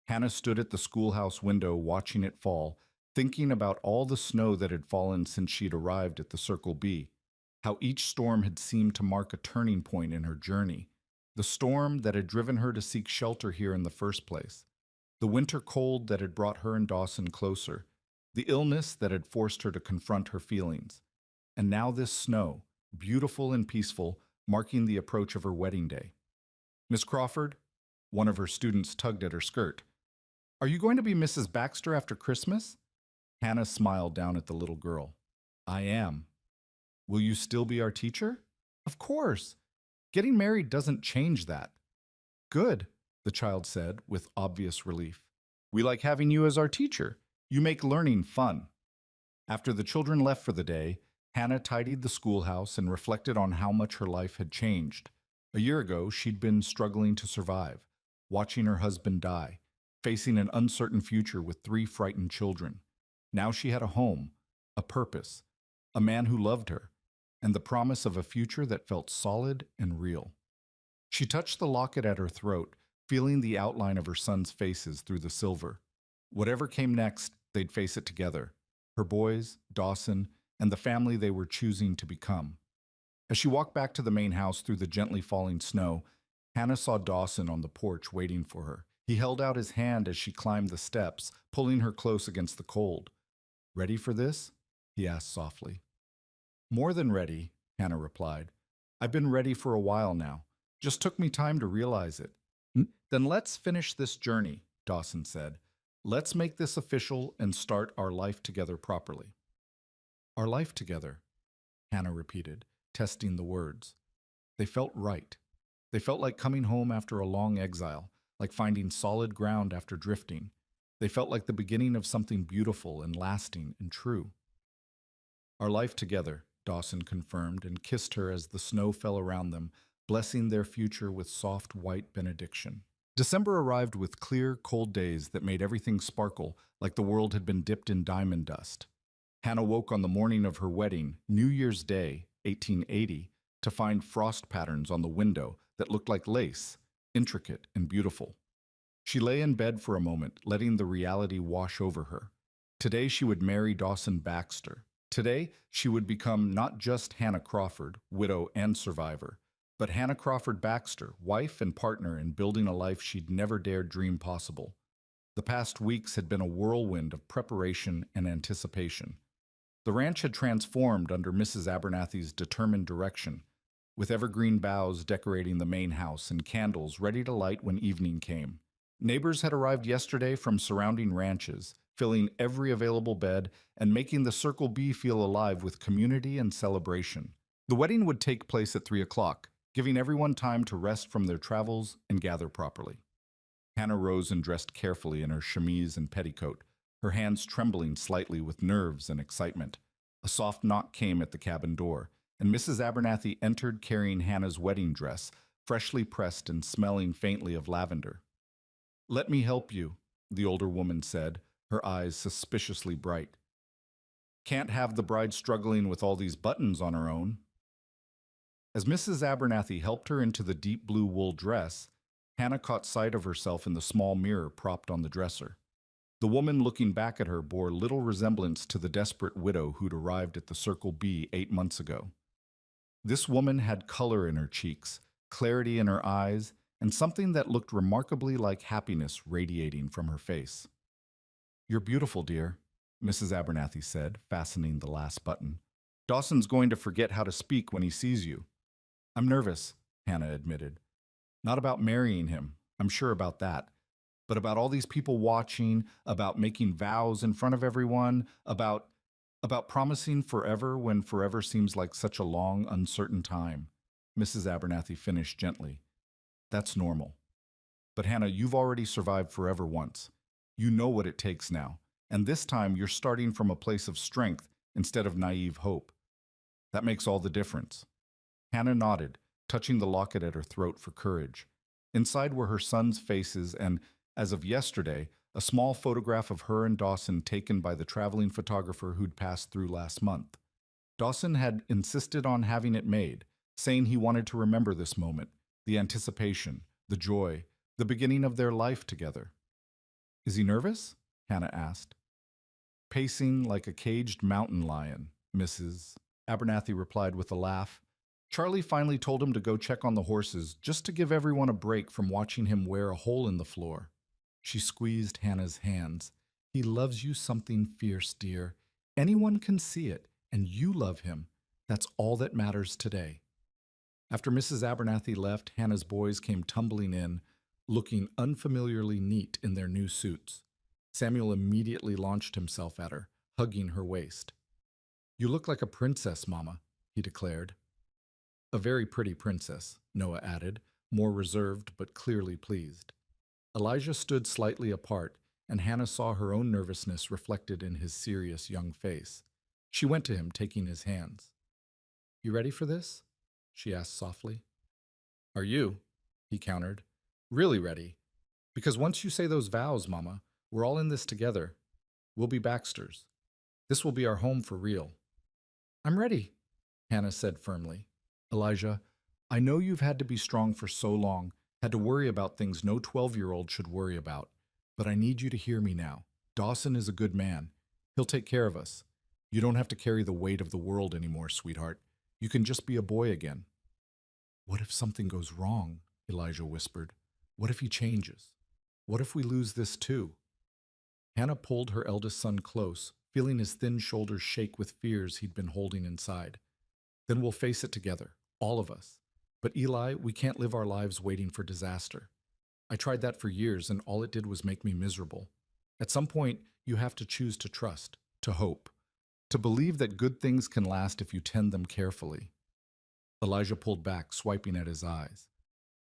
Hannah stood at the schoolhouse window watching it fall, thinking about all the snow that had fallen since she'd arrived at the Circle B, how each storm had seemed to mark a turning point in her journey, the storm that had driven her to seek shelter here in the first place, the winter cold that had brought her and Dawson closer, the illness that had forced her to confront her feelings, and now this snow, beautiful and peaceful, marking the approach of her wedding day. "Miss Crawford," one of her students tugged at her skirt, "are you going to be Mrs. Baxter after Christmas?" Hannah smiled down at the little girl. "I am." Will you still be our teacher? Of course. Getting married doesn't change that. Good, the child said with obvious relief. We like having you as our teacher. You make learning fun. After the children left for the day, Hannah tidied the schoolhouse and reflected on how much her life had changed. A year ago, she'd been struggling to survive, watching her husband die, facing an uncertain future with three frightened children. Now she had a home, a purpose, a man who loved her, and the promise of a future that felt solid and real. She touched the locket at her throat, feeling the outline of her son's faces through the silver. Whatever came next, they'd face it together. Her boys, Dawson, and the family they were choosing to become. As she walked back to the main house through the gently falling snow, Hannah saw Dawson on the porch waiting for her. He held out his hand as she climbed the steps, pulling her close against the cold. Ready for this? He asked softly. More than ready, Hannah replied. I've been ready for a while now. Just took me time to realize it. Then let's finish this journey, Dawson said. Let's make this official and start our life together properly. Our life together, Hannah repeated, testing the words. They felt right. They felt like coming home after a long exile, like finding solid ground after drifting. They felt like the beginning of something beautiful and lasting and true. Our life together, Dawson confirmed and kissed her as the snow fell around them, blessing their future with soft white benediction. December arrived with clear, cold days that made everything sparkle like the world had been dipped in diamond dust. Hannah woke on the morning of her wedding, New Year's Day, 1880, to find frost patterns on the window that looked like lace, intricate and beautiful. She lay in bed for a moment, letting the reality wash over her. Today she would marry Dawson Baxter. Today she would become not just Hannah Crawford, widow and survivor, but Hannah Crawford Baxter, wife and partner in building a life she'd never dared dream possible. The past weeks had been a whirlwind of preparation and anticipation. The ranch had transformed under Mrs. Abernathy's determined direction, with evergreen boughs decorating the main house and candles ready to light when evening came. Neighbors had arrived yesterday from surrounding ranches, filling every available bed and making the Circle B feel alive with community and celebration. The wedding would take place at 3 o'clock, giving everyone time to rest from their travels and gather properly. Hannah rose and dressed carefully in her chemise and petticoat, her hands trembling slightly with nerves and excitement. A soft knock came at the cabin door, and Mrs. Abernathy entered carrying Hannah's wedding dress, freshly pressed and smelling faintly of lavender. "Let me help you," the older woman said, her eyes suspiciously bright. "Can't have the bride struggling with all these buttons on her own." As Mrs. Abernathy helped her into the deep blue wool dress, Hannah caught sight of herself in the small mirror propped on the dresser. The woman looking back at her bore little resemblance to the desperate widow who'd arrived at the Circle B 8 months ago. This woman had color in her cheeks, clarity in her eyes, and something that looked remarkably like happiness radiating from her face. "You're beautiful, dear," Mrs. Abernathy said, fastening the last button. "Dawson's going to forget how to speak when he sees you." "I'm nervous," Hannah admitted. "Not about marrying him, I'm sure about that, but about all these people watching, about making vows in front of everyone, about promising forever when forever seems like such a long, uncertain time." Mrs. Abernathy finished gently. "That's normal. But Hannah, you've already survived forever once. You know what it takes now, and this time you're starting from a place of strength instead of naive hope. That makes all the difference." Hannah nodded, touching the locket at her throat for courage. Inside were her sons' faces and, as of yesterday, a small photograph of her and Dawson taken by the traveling photographer who'd passed through last month. Dawson had insisted on having it made, saying he wanted to remember this moment, the anticipation, the joy, the beginning of their life together. "Is he nervous?" Hannah asked. "Pacing like a caged mountain lion," Mrs. Abernathy replied with a laugh. "Charlie finally told him to go check on the horses just to give everyone a break from watching him wear a hole in the floor." She squeezed Hannah's hands. "He loves you something fierce, dear. Anyone can see it, and you love him. That's all that matters today." After Mrs. Abernathy left, Hannah's boys came tumbling in, looking unfamiliarly neat in their new suits. Samuel immediately launched himself at her, hugging her waist. "You look like a princess, Mama." he declared. A very pretty princess, Noah added, more reserved but clearly pleased. Elijah stood slightly apart, and Hannah saw her own nervousness reflected in his serious young face. She went to him, taking his hands. You ready for this? She asked softly. Are you? He countered. Really ready? Because once you say those vows, Mama, we're all in this together. We'll be Baxters. This will be our home for real. I'm ready, Hannah said firmly. Elijah, I know you've had to be strong for so long, had to worry about things no 12-year-old should worry about, but I need you to hear me now. Dawson is a good man. He'll take care of us. You don't have to carry the weight of the world anymore, sweetheart. You can just be a boy again. What if something goes wrong? Elijah whispered. What if he changes? What if we lose this too? Hannah pulled her eldest son close, feeling his thin shoulders shake with fears he'd been holding inside. Then we'll face it together, all of us. But Eli, we can't live our lives waiting for disaster. I tried that for years, and all it did was make me miserable. At some point, you have to choose to trust, to hope, to believe that good things can last if you tend them carefully. Elijah pulled back, swiping at his eyes.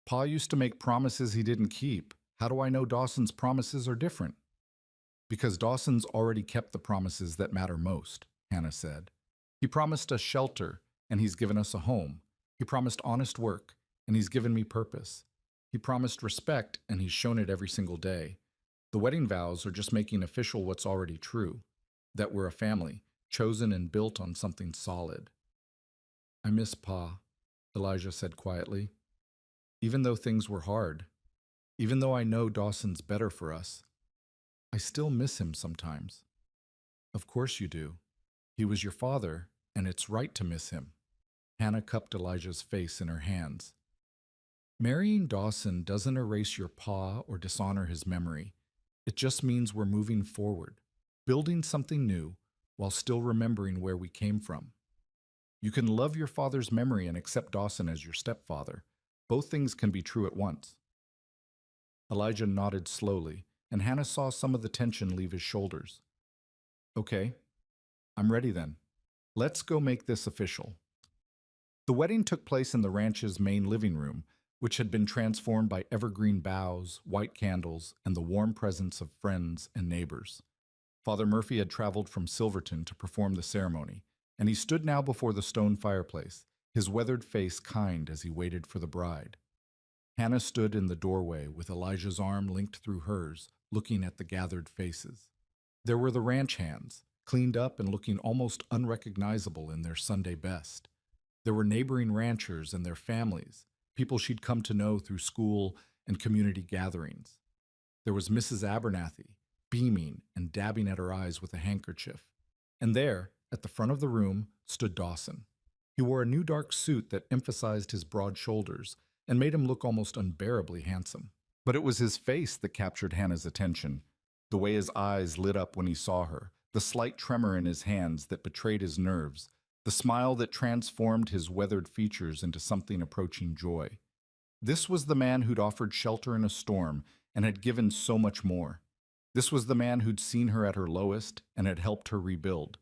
Pa used to make promises he didn't keep. How do I know Dawson's promises are different? Because Dawson's already kept the promises that matter most, Hannah said. He promised us shelter, and he's given us a home. He promised honest work, and he's given me purpose. He promised respect, and he's shown it every single day. The wedding vows are just making official what's already true, that we're a family, chosen and built on something solid. I miss Pa, Elijah said quietly. Even though things were hard, even though I know Dawson's better for us, I still miss him sometimes. Of course you do. He was your father, and it's right to miss him. Hannah cupped Elijah's face in her hands. Marrying Dawson doesn't erase your pa or dishonor his memory. It just means we're moving forward, building something new while still remembering where we came from. You can love your father's memory and accept Dawson as your stepfather. Both things can be true at once. Elijah nodded slowly, and Hannah saw some of the tension leave his shoulders. Okay, I'm ready then. Let's go make this official. The wedding took place in the ranch's main living room, which had been transformed by evergreen boughs, white candles, and the warm presence of friends and neighbors. Father Murphy had traveled from Silverton to perform the ceremony, and he stood now before the stone fireplace, his weathered face kind as he waited for the bride. Hannah stood in the doorway with Elijah's arm linked through hers, looking at the gathered faces. There were the ranch hands, cleaned up and looking almost unrecognizable in their Sunday best. There were neighboring ranchers and their families, people she'd come to know through school and community gatherings. There was Mrs. Abernathy, beaming and dabbing at her eyes with a handkerchief. And there, at the front of the room, stood Dawson. He wore a new dark suit that emphasized his broad shoulders and made him look almost unbearably handsome. But it was his face that captured Hannah's attention, the way his eyes lit up when he saw her, the slight tremor in his hands that betrayed his nerves, the smile that transformed his weathered features into something approaching joy. This was the man who'd offered shelter in a storm and had given so much more. This was the man who'd seen her at her lowest and had helped her rebuild.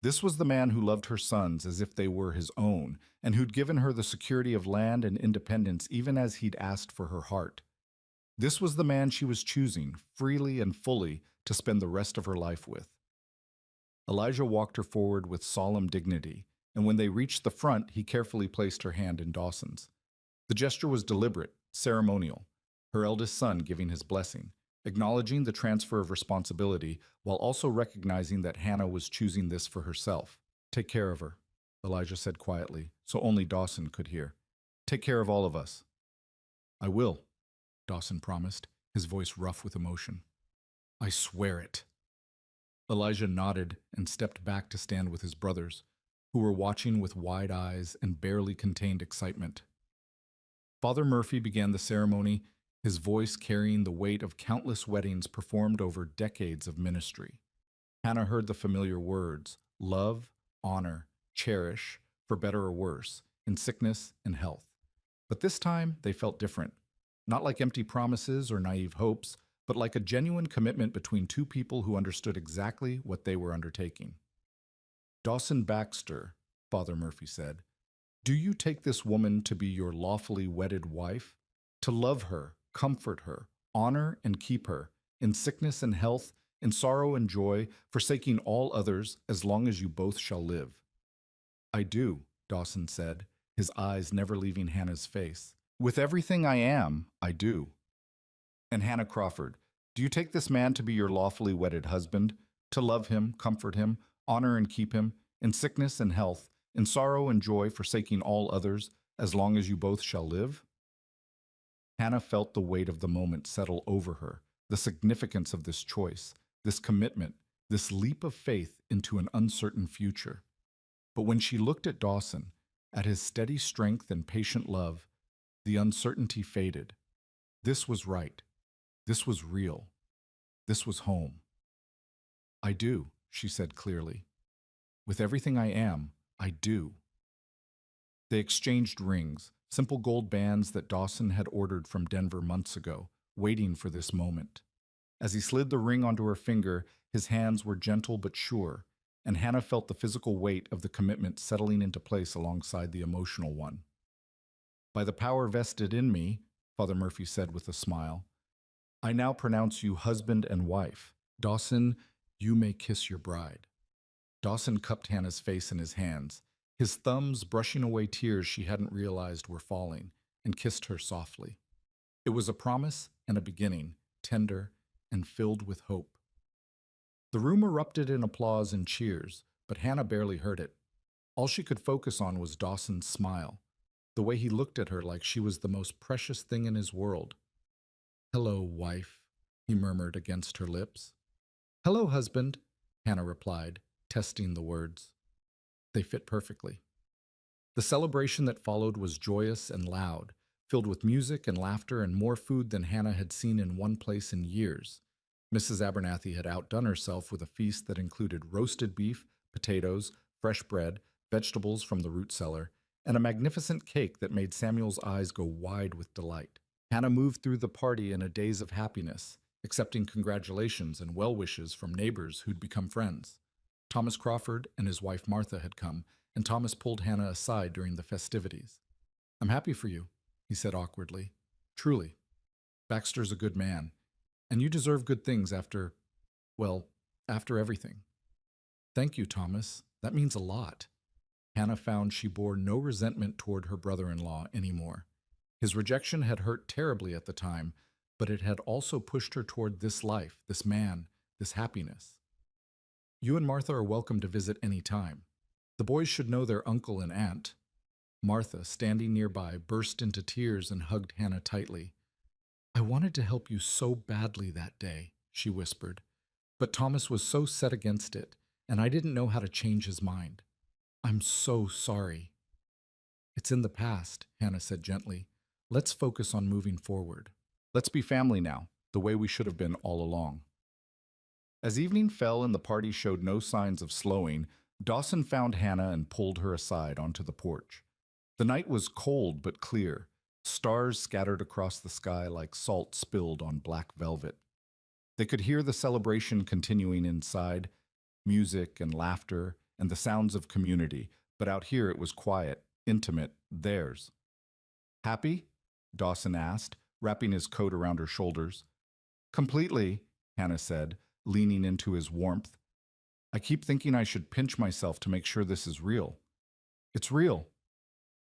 This was the man who loved her sons as if they were his own, and who'd given her the security of land and independence even as he'd asked for her heart. This was the man she was choosing, freely and fully, to spend the rest of her life with. Elijah walked her forward with solemn dignity, and when they reached the front, he carefully placed her hand in Dawson's. The gesture was deliberate, ceremonial, her eldest son giving his blessing, acknowledging the transfer of responsibility while also recognizing that Hannah was choosing this for herself. Take care of her, Elijah said quietly, so only Dawson could hear. Take care of all of us. I will, Dawson promised, his voice rough with emotion. I swear it. Elijah nodded and stepped back to stand with his brothers, who were watching with wide eyes and barely contained excitement. Father Murphy began the ceremony, his voice carrying the weight of countless weddings performed over decades of ministry. Hannah heard the familiar words, love, honor, cherish, for better or worse, in sickness and health. But this time, they felt different. Not like empty promises or naive hopes, but like a genuine commitment between two people who understood exactly what they were undertaking. Dawson Baxter, Father Murphy said. Do you take this woman to be your lawfully wedded wife? To love her, comfort her, honor and keep her, in sickness and health, in sorrow and joy, forsaking all others, as long as you both shall live? I do, Dawson said, his eyes never leaving Hannah's face. With everything I am, I do. And Hannah Crawford, do you take this man to be your lawfully wedded husband, to love him, comfort him, honor and keep him, in sickness and health, in sorrow and joy, forsaking all others, as long as you both shall live? Hannah felt the weight of the moment settle over her, the significance of this choice, this commitment, this leap of faith into an uncertain future. But when she looked at Dawson, at his steady strength and patient love, the uncertainty faded. This was right. This was real. This was home. I do, she said clearly. With everything I am, I do. They exchanged rings, simple gold bands that Dawson had ordered from Denver months ago, waiting for this moment. As he slid the ring onto her finger, his hands were gentle but sure, and Hannah felt the physical weight of the commitment settling into place alongside the emotional one. By the power vested in me, Father Murphy said with a smile, I now pronounce you husband and wife. Dawson, you may kiss your bride. Dawson cupped Hannah's face in his hands, his thumbs brushing away tears she hadn't realized were falling, and kissed her softly. It was a promise and a beginning, tender and filled with hope. The room erupted in applause and cheers, but Hannah barely heard it. All she could focus on was Dawson's smile, the way he looked at her like she was the most precious thing in his world. Hello, wife, he murmured against her lips. Hello, husband, Hannah replied, testing the words. They fit perfectly. The celebration that followed was joyous and loud, filled with music and laughter and more food than Hannah had seen in one place in years. Mrs. Abernathy had outdone herself with a feast that included roasted beef, potatoes, fresh bread, vegetables from the root cellar, and a magnificent cake that made Samuel's eyes go wide with delight. Hannah moved through the party in a daze of happiness, accepting congratulations and well wishes from neighbors who'd become friends. Thomas Crawford and his wife Martha had come, and Thomas pulled Hannah aside during the festivities. I'm happy for you, he said awkwardly. Truly. Baxter's a good man, and you deserve good things after everything. Thank you, Thomas. That means a lot. Hannah found she bore no resentment toward her brother-in-law anymore. His rejection had hurt terribly at the time, but it had also pushed her toward this life, this man, this happiness. You and Martha are welcome to visit any time. The boys should know their uncle and aunt. Martha, standing nearby, burst into tears and hugged Hannah tightly. I wanted to help you so badly that day, she whispered, but Thomas was so set against it, and I didn't know how to change his mind. I'm so sorry. It's in the past, Hannah said gently. Let's focus on moving forward. Let's be family now, the way we should have been all along. As evening fell and the party showed no signs of slowing, Dawson found Hannah and pulled her aside onto the porch. The night was cold but clear, stars scattered across the sky like salt spilled on black velvet. They could hear the celebration continuing inside, music and laughter and the sounds of community, but out here it was quiet, intimate, theirs. Happy? Dawson asked, wrapping his coat around her shoulders. Completely, Hannah said, leaning into his warmth. I keep thinking I should pinch myself to make sure this is real. It's real.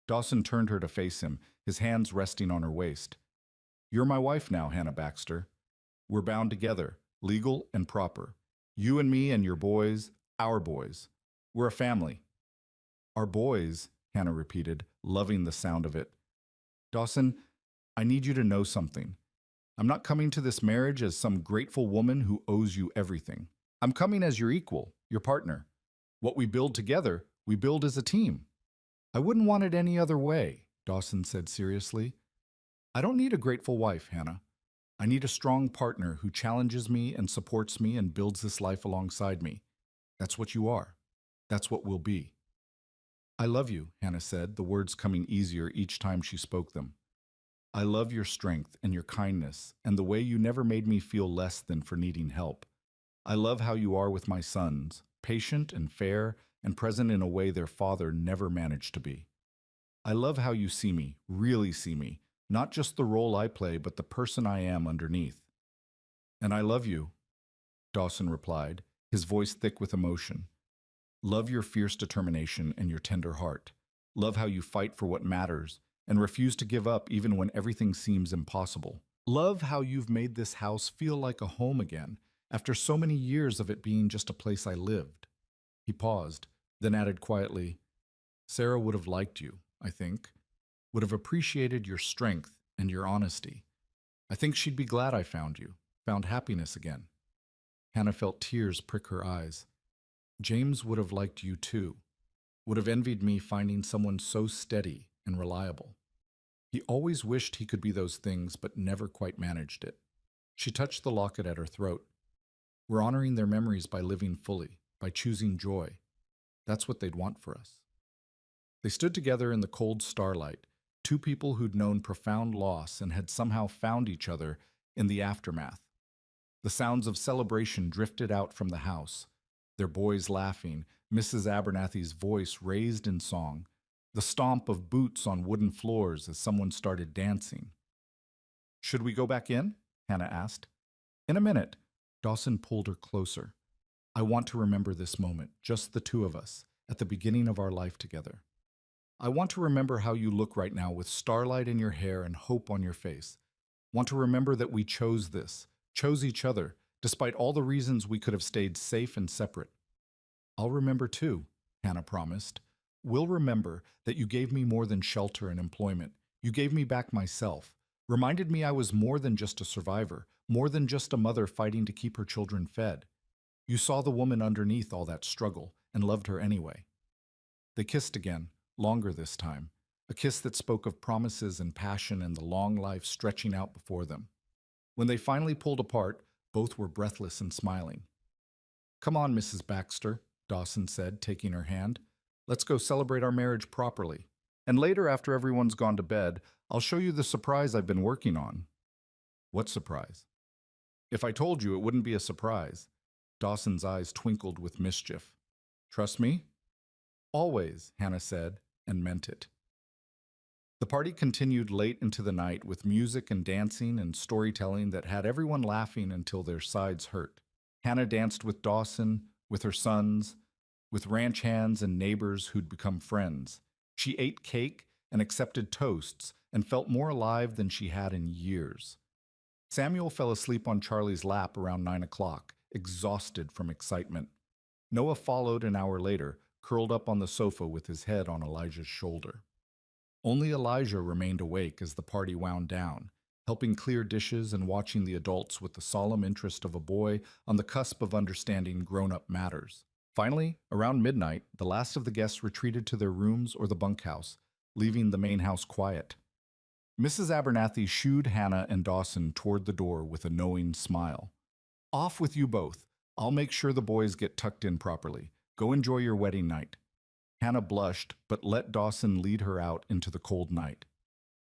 Dawson turned her to face him, his hands resting on her waist. You're my wife now, Hannah Baxter. We're bound together, legal and proper. You and me and your boys, our boys. We're a family. Our boys, Hannah repeated, loving the sound of it. Dawson, I need you to know something. I'm not coming to this marriage as some grateful woman who owes you everything. I'm coming as your equal, your partner. What we build together, we build as a team. I wouldn't want it any other way, Dawson said seriously. I don't need a grateful wife, Hannah. I need a strong partner who challenges me and supports me and builds this life alongside me. That's what you are. That's what we'll be. I love you, Hannah said, the words coming easier each time she spoke them. I love your strength and your kindness and the way you never made me feel less than for needing help. I love how you are with my sons, patient and fair and present in a way their father never managed to be. I love how you see me, really see me, not just the role I play, but the person I am underneath. And I love you, Dawson replied, his voice thick with emotion. Love your fierce determination and your tender heart. Love how you fight for what matters and refuse to give up even when everything seems impossible. Love how you've made this house feel like a home again, after so many years of it being just a place I lived. He paused, then added quietly, Sarah would have liked you, I think, would have appreciated your strength and your honesty. I think she'd be glad I found you, found happiness again. Hannah felt tears prick her eyes. James would have liked you too, would have envied me finding someone so steady and reliable. He always wished he could be those things, but never quite managed it. She touched the locket at her throat. We're honoring their memories by living fully, by choosing joy. That's what they'd want for us. They stood together in the cold starlight, two people who'd known profound loss and had somehow found each other in the aftermath. The sounds of celebration drifted out from the house, their boys laughing, Mrs. Abernathy's voice raised in song, the stomp of boots on wooden floors as someone started dancing. Should we go back in? Hannah asked. In a minute. Dawson pulled her closer. I want to remember this moment, just the two of us, at the beginning of our life together. I want to remember how you look right now with starlight in your hair and hope on your face. Want to remember that we chose this, chose each other, despite all the reasons we could have stayed safe and separate. I'll remember too, Hannah promised. We'll remember that you gave me more than shelter and employment. You gave me back myself, reminded me I was more than just a survivor, more than just a mother fighting to keep her children fed. You saw the woman underneath all that struggle and loved her anyway. They kissed again, longer this time, a kiss that spoke of promises and passion and the long life stretching out before them. When they finally pulled apart, both were breathless and smiling. Come on, Mrs. Baxter, Dawson said, taking her hand. Let's go celebrate our marriage properly. And later, after everyone's gone to bed, I'll show you the surprise I've been working on. What surprise? If I told you, it wouldn't be a surprise. Dawson's eyes twinkled with mischief. Trust me? Always, Hannah said, and meant it. The party continued late into the night with music and dancing and storytelling that had everyone laughing until their sides hurt. Hannah danced with Dawson, with her sons, with ranch hands and neighbors who'd become friends. She ate cake and accepted toasts and felt more alive than she had in years. Samuel fell asleep on Charlie's lap around 9 o'clock, exhausted from excitement. Noah followed an hour later, curled up on the sofa with his head on Elijah's shoulder. Only Elijah remained awake as the party wound down, helping clear dishes and watching the adults with the solemn interest of a boy on the cusp of understanding grown-up matters. Finally, around midnight, the last of the guests retreated to their rooms or the bunkhouse, leaving the main house quiet. Mrs. Abernathy shooed Hannah and Dawson toward the door with a knowing smile. Off with you both. I'll make sure the boys get tucked in properly. Go enjoy your wedding night. Hannah blushed, but let Dawson lead her out into the cold night.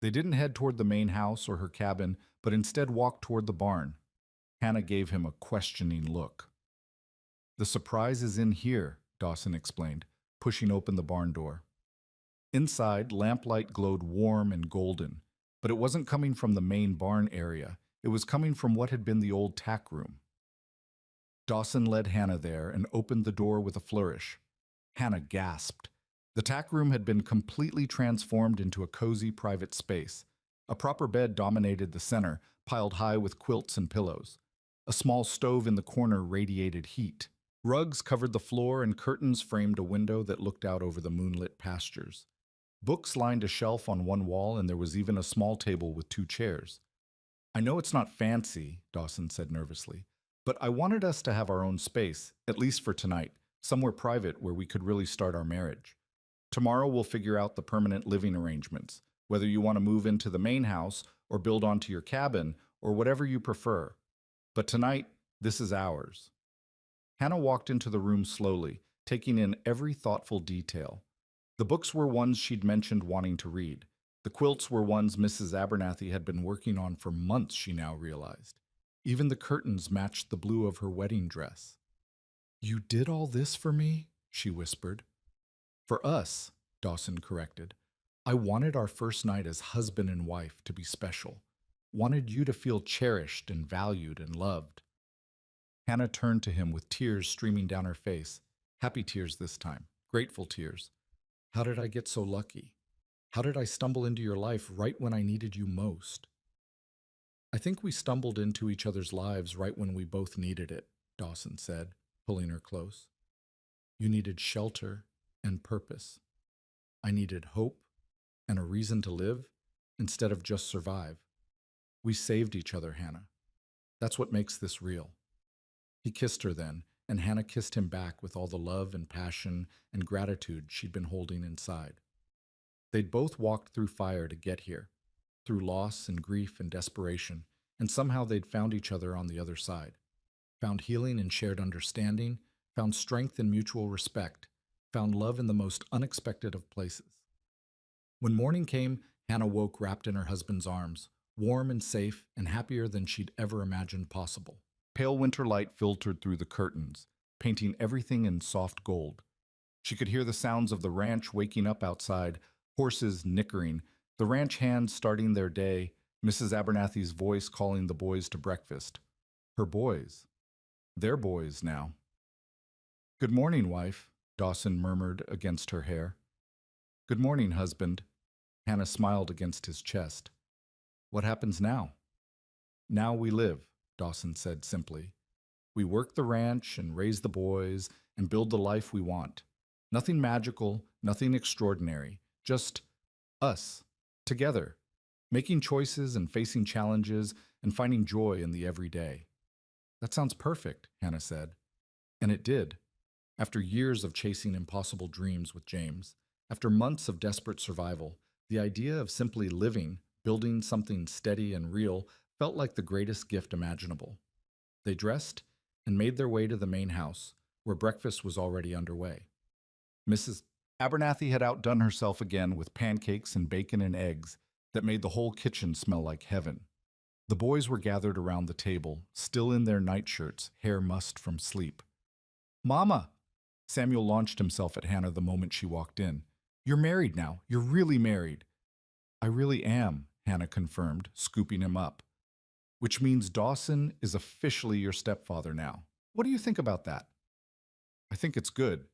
They didn't head toward the main house or her cabin, but instead walked toward the barn. Hannah gave him a questioning look. The surprise is in here, Dawson explained, pushing open the barn door. Inside, lamplight glowed warm and golden, but it wasn't coming from the main barn area. It was coming from what had been the old tack room. Dawson led Hannah there and opened the door with a flourish. Hannah gasped. The tack room had been completely transformed into a cozy private space. A proper bed dominated the center, piled high with quilts and pillows. A small stove in the corner radiated heat. Rugs covered the floor and curtains framed a window that looked out over the moonlit pastures. Books lined a shelf on one wall, and there was even a small table with 2 chairs. I know it's not fancy, Dawson said nervously, but I wanted us to have our own space, at least for tonight, somewhere private where we could really start our marriage. Tomorrow we'll figure out the permanent living arrangements, whether you want to move into the main house or build onto your cabin or whatever you prefer. But tonight, this is ours. Hannah walked into the room slowly, taking in every thoughtful detail. The books were ones she'd mentioned wanting to read. The quilts were ones Mrs. Abernathy had been working on for months, she now realized. Even the curtains matched the blue of her wedding dress. You did all this for me? She whispered. For us, Dawson corrected. I wanted our first night as husband and wife to be special. Wanted you to feel cherished and valued and loved. Hannah turned to him with tears streaming down her face. Happy tears this time, grateful tears. How did I get so lucky? How did I stumble into your life right when I needed you most? I think we stumbled into each other's lives right when we both needed it, Dawson said, pulling her close. You needed shelter and purpose. I needed hope and a reason to live instead of just survive. We saved each other, Hannah. That's what makes this real. He kissed her then, and Hannah kissed him back with all the love and passion and gratitude she'd been holding inside. They'd both walked through fire to get here, through loss and grief and desperation, and somehow they'd found each other on the other side. Found healing in shared understanding, found strength in mutual respect, found love in the most unexpected of places. When morning came, Hannah woke wrapped in her husband's arms, warm and safe and happier than she'd ever imagined possible. Pale winter light filtered through the curtains, painting everything in soft gold. She could hear the sounds of the ranch waking up outside, horses nickering, the ranch hands starting their day, Mrs. Abernathy's voice calling the boys to breakfast. Her boys. Their boys now. Good morning, wife, Dawson murmured against her hair. Good morning, husband. Hannah smiled against his chest. What happens now? Now we live, Dawson said simply. We work the ranch and raise the boys and build the life we want. Nothing magical, nothing extraordinary, just us, together, making choices and facing challenges and finding joy in the everyday. That sounds perfect, Hannah said. And it did. After years of chasing impossible dreams with James, after months of desperate survival, the idea of simply living, building something steady and real, felt like the greatest gift imaginable. They dressed and made their way to the main house, where breakfast was already underway. Mrs. Abernathy had outdone herself again with pancakes and bacon and eggs that made the whole kitchen smell like heaven. The boys were gathered around the table, still in their nightshirts, hair mussed from sleep. Mama! Samuel launched himself at Hannah the moment she walked in. You're married now. You're really married. I really am, Hannah confirmed, scooping him up. Which means Dawson is officially your stepfather now. What do you think about that? I think it's good,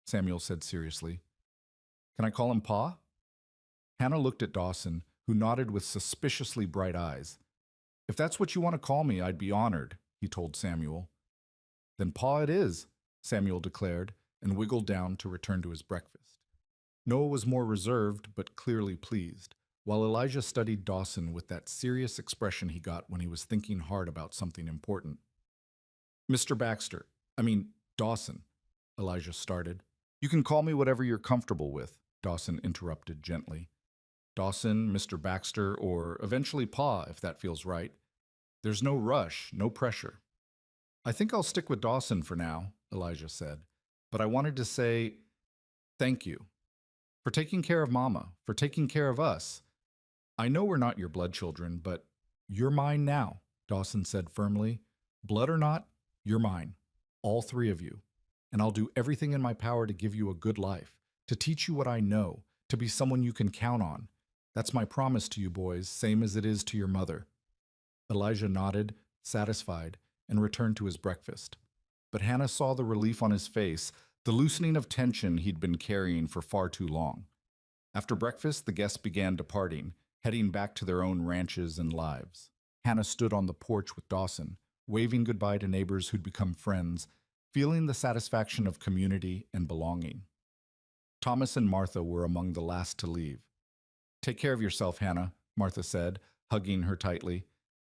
Samuel said seriously. Can I call him Pa? Hannah looked at Dawson, who nodded with suspiciously bright eyes. If that's what you want to call me, I'd be honored, he told Samuel. Then Pa it is, Samuel declared, and wiggled down to return to his breakfast. Noah was more reserved, but clearly pleased, while Elijah studied Dawson with that serious expression he got when he was thinking hard about something important. Mr. Dawson, Elijah started. You can call me whatever you're comfortable with, Dawson interrupted gently. Dawson, Mr. Baxter, or eventually Pa, if that feels right. There's no rush, no pressure. I think I'll stick with Dawson for now, Elijah said, but I wanted to say thank you for taking care of Mama, for taking care of us. I know we're not your blood children, but you're mine now, Dawson said firmly. Blood or not, you're mine, all three of you, and I'll do everything in my power to give you a good life, to teach you what I know, to be someone you can count on. That's my promise to you boys, same as it is to your mother. Elijah nodded, satisfied, and returned to his breakfast. But Hannah saw the relief on his face, the loosening of tension he'd been carrying for far too long. After breakfast, the guests began departing, heading back to their own ranches and lives. Hannah stood on the porch with Dawson, waving goodbye to neighbors who'd become friends, feeling the satisfaction of community and belonging. Thomas and Martha were among the last to leave. Take care of yourself, Hannah, Martha said, hugging her tightly.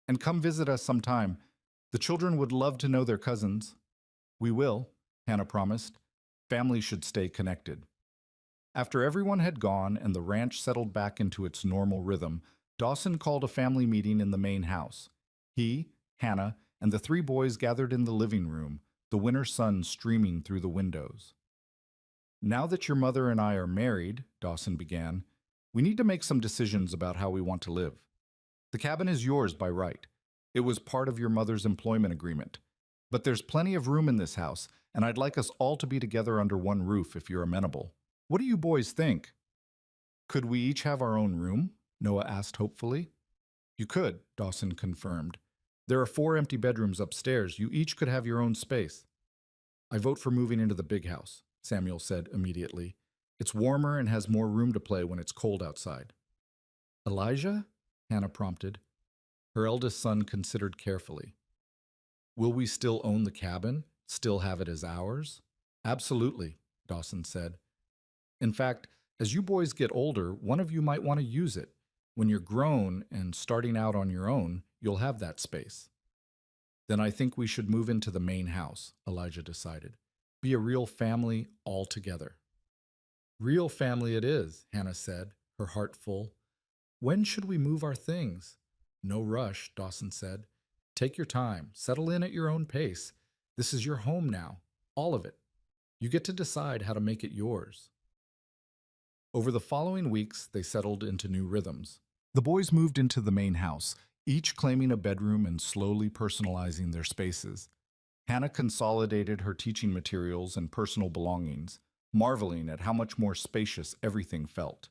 And come visit us sometime. The children would love to know their cousins. We will, Hannah promised. Families should stay connected. After everyone had gone and the ranch settled back into its normal rhythm, Dawson called a family meeting in the main house. He, Hannah, and the three boys gathered in the living room, the winter sun streaming through the windows. Now that your mother and I are married, Dawson began, we need to make some decisions about how we want to live. The cabin is yours by right. It was part of your mother's employment agreement. But there's plenty of room in this house, and I'd like us all to be together under one roof if you're amenable. What do you boys think? Could we each have our own room? Noah asked hopefully. You could, Dawson confirmed. There are 4 empty bedrooms upstairs. You each could have your own space. I vote for moving into the big house, Samuel said immediately. It's warmer and has more room to play when it's cold outside. Elijah? Hannah prompted. Her eldest son considered carefully. Will we still own the cabin? Still have it as ours? Absolutely, Dawson said. In fact, as you boys get older, one of you might want to use it. When you're grown and starting out on your own, you'll have that space. Then I think we should move into the main house, Elijah decided. Be a real family all together. Real family it is, Hannah said, her heart full. When should we move our things? No rush, Dawson said. Take your time, settle in at your own pace. This is your home now, all of it. You get to decide how to make it yours. Over the following weeks, they settled into new rhythms. The boys moved into the main house, each claiming a bedroom and slowly personalizing their spaces. Hannah consolidated her teaching materials and personal belongings, marveling at how much more spacious everything felt.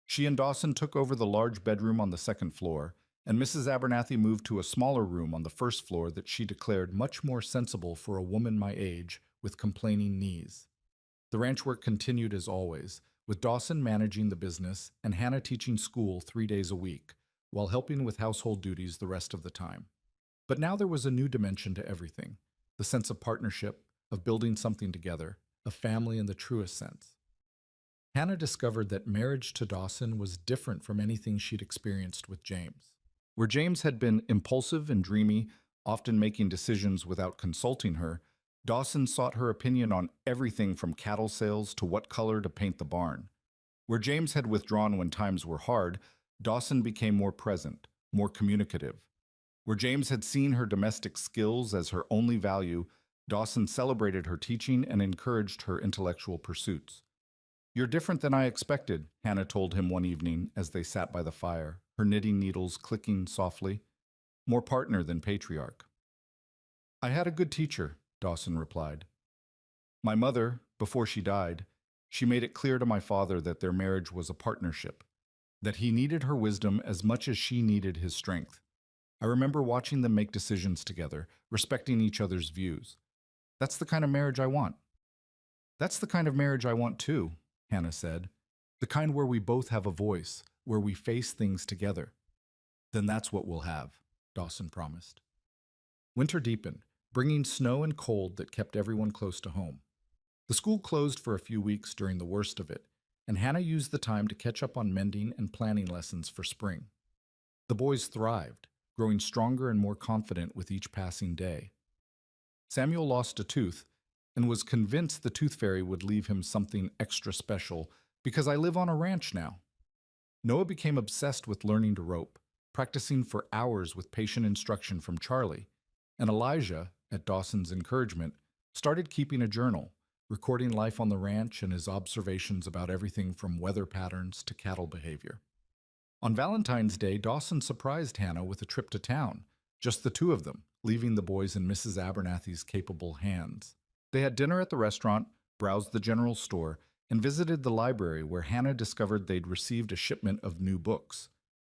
She and Dawson took over the large bedroom on the second floor, and Mrs. Abernathy moved to a smaller room on the first floor that she declared much more sensible for a woman my age with complaining knees. The ranch work continued as always, with Dawson managing the business and Hannah teaching school 3 days a week, while helping with household duties the rest of the time. But now there was a new dimension to everything, the sense of partnership, of building something together, a family in the truest sense. Hannah discovered that marriage to Dawson was different from anything she'd experienced with James. Where James had been impulsive and dreamy, often making decisions without consulting her, Dawson sought her opinion on everything from cattle sales to what color to paint the barn. Where James had withdrawn when times were hard, Dawson became more present, more communicative. Where James had seen her domestic skills as her only value, Dawson celebrated her teaching and encouraged her intellectual pursuits. You're different than I expected, Hannah told him one evening as they sat by the fire, her knitting needles clicking softly. More partner than patriarch. I had a good teacher, Dawson replied. My mother, before she died, she made it clear to my father that their marriage was a partnership, that he needed her wisdom as much as she needed his strength. I remember watching them make decisions together, respecting each other's views. That's the kind of marriage I want. That's the kind of marriage I want too, Hannah said. The kind where we both have a voice, where we face things together. Then that's what we'll have, Dawson promised. Winter deepened, bringing snow and cold that kept everyone close to home. The school closed for a few weeks during the worst of it, and Hannah used the time to catch up on mending and planning lessons for spring. The boys thrived, growing stronger and more confident with each passing day. Samuel lost a tooth and was convinced the tooth fairy would leave him something extra special because I live on a ranch now. Noah became obsessed with learning to rope, practicing for hours with patient instruction from Charlie, and Elijah, at Dawson's encouragement, started keeping a journal, recording life on the ranch and his observations about everything from weather patterns to cattle behavior. On Valentine's Day, Dawson surprised Hannah with a trip to town, just the two of them, leaving the boys in Mrs. Abernathy's capable hands. They had dinner at the restaurant, browsed the general store, and visited the library where Hannah discovered they'd received a shipment of new books.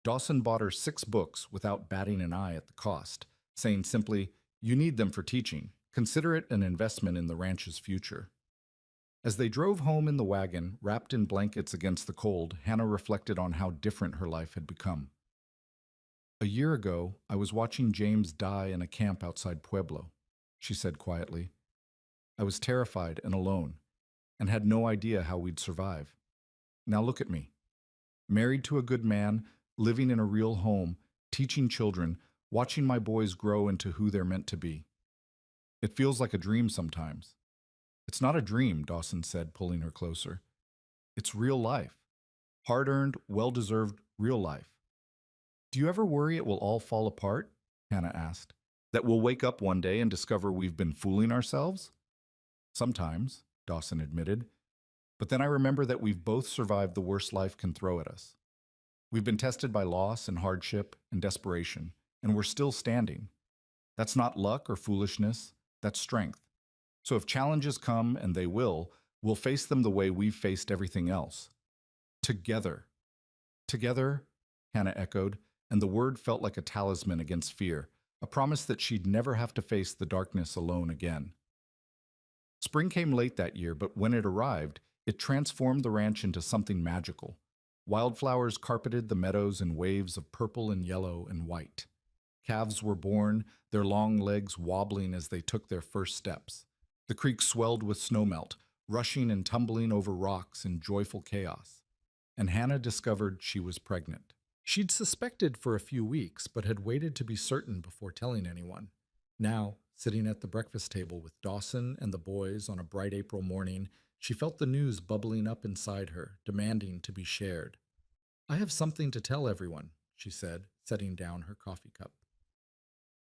Dawson bought her 6 books without batting an eye at the cost, saying simply, "You need them for teaching. Consider it an investment in the ranch's future." As they drove home in the wagon, wrapped in blankets against the cold, Hannah reflected on how different her life had become. A year ago, I was watching James die in a camp outside Pueblo, she said quietly. I was terrified and alone, and had no idea how we'd survive. Now look at me. Married to a good man, living in a real home, teaching children, watching my boys grow into who they're meant to be. It feels like a dream sometimes. It's not a dream, Dawson said, pulling her closer. It's real life. Hard-earned, well-deserved real life. Do you ever worry it will all fall apart? Hannah asked. That we'll wake up one day and discover we've been fooling ourselves? Sometimes, Dawson admitted. But then I remember that we've both survived the worst life can throw at us. We've been tested by loss and hardship and desperation, and we're still standing. That's not luck or foolishness, that's strength. So if challenges come, and they will, We'll face them the way we've faced everything else. Together. Together, Hannah echoed, and the word felt like a talisman against fear, a promise that she'd never have to face the darkness alone again. Spring came late that year, but when it arrived, it transformed the ranch into something magical. Wildflowers carpeted the meadows in waves of purple and yellow and white. Calves were born, their long legs wobbling as they took their first steps. The creek swelled with snowmelt, rushing and tumbling over rocks in joyful chaos. And Hannah discovered she was pregnant. She'd suspected for a few weeks, but had waited to be certain before telling anyone. Now, sitting at the breakfast table with Dawson and the boys on a bright April morning, she felt the news bubbling up inside her, demanding to be shared. "I have something to tell everyone," she said, setting down her coffee cup.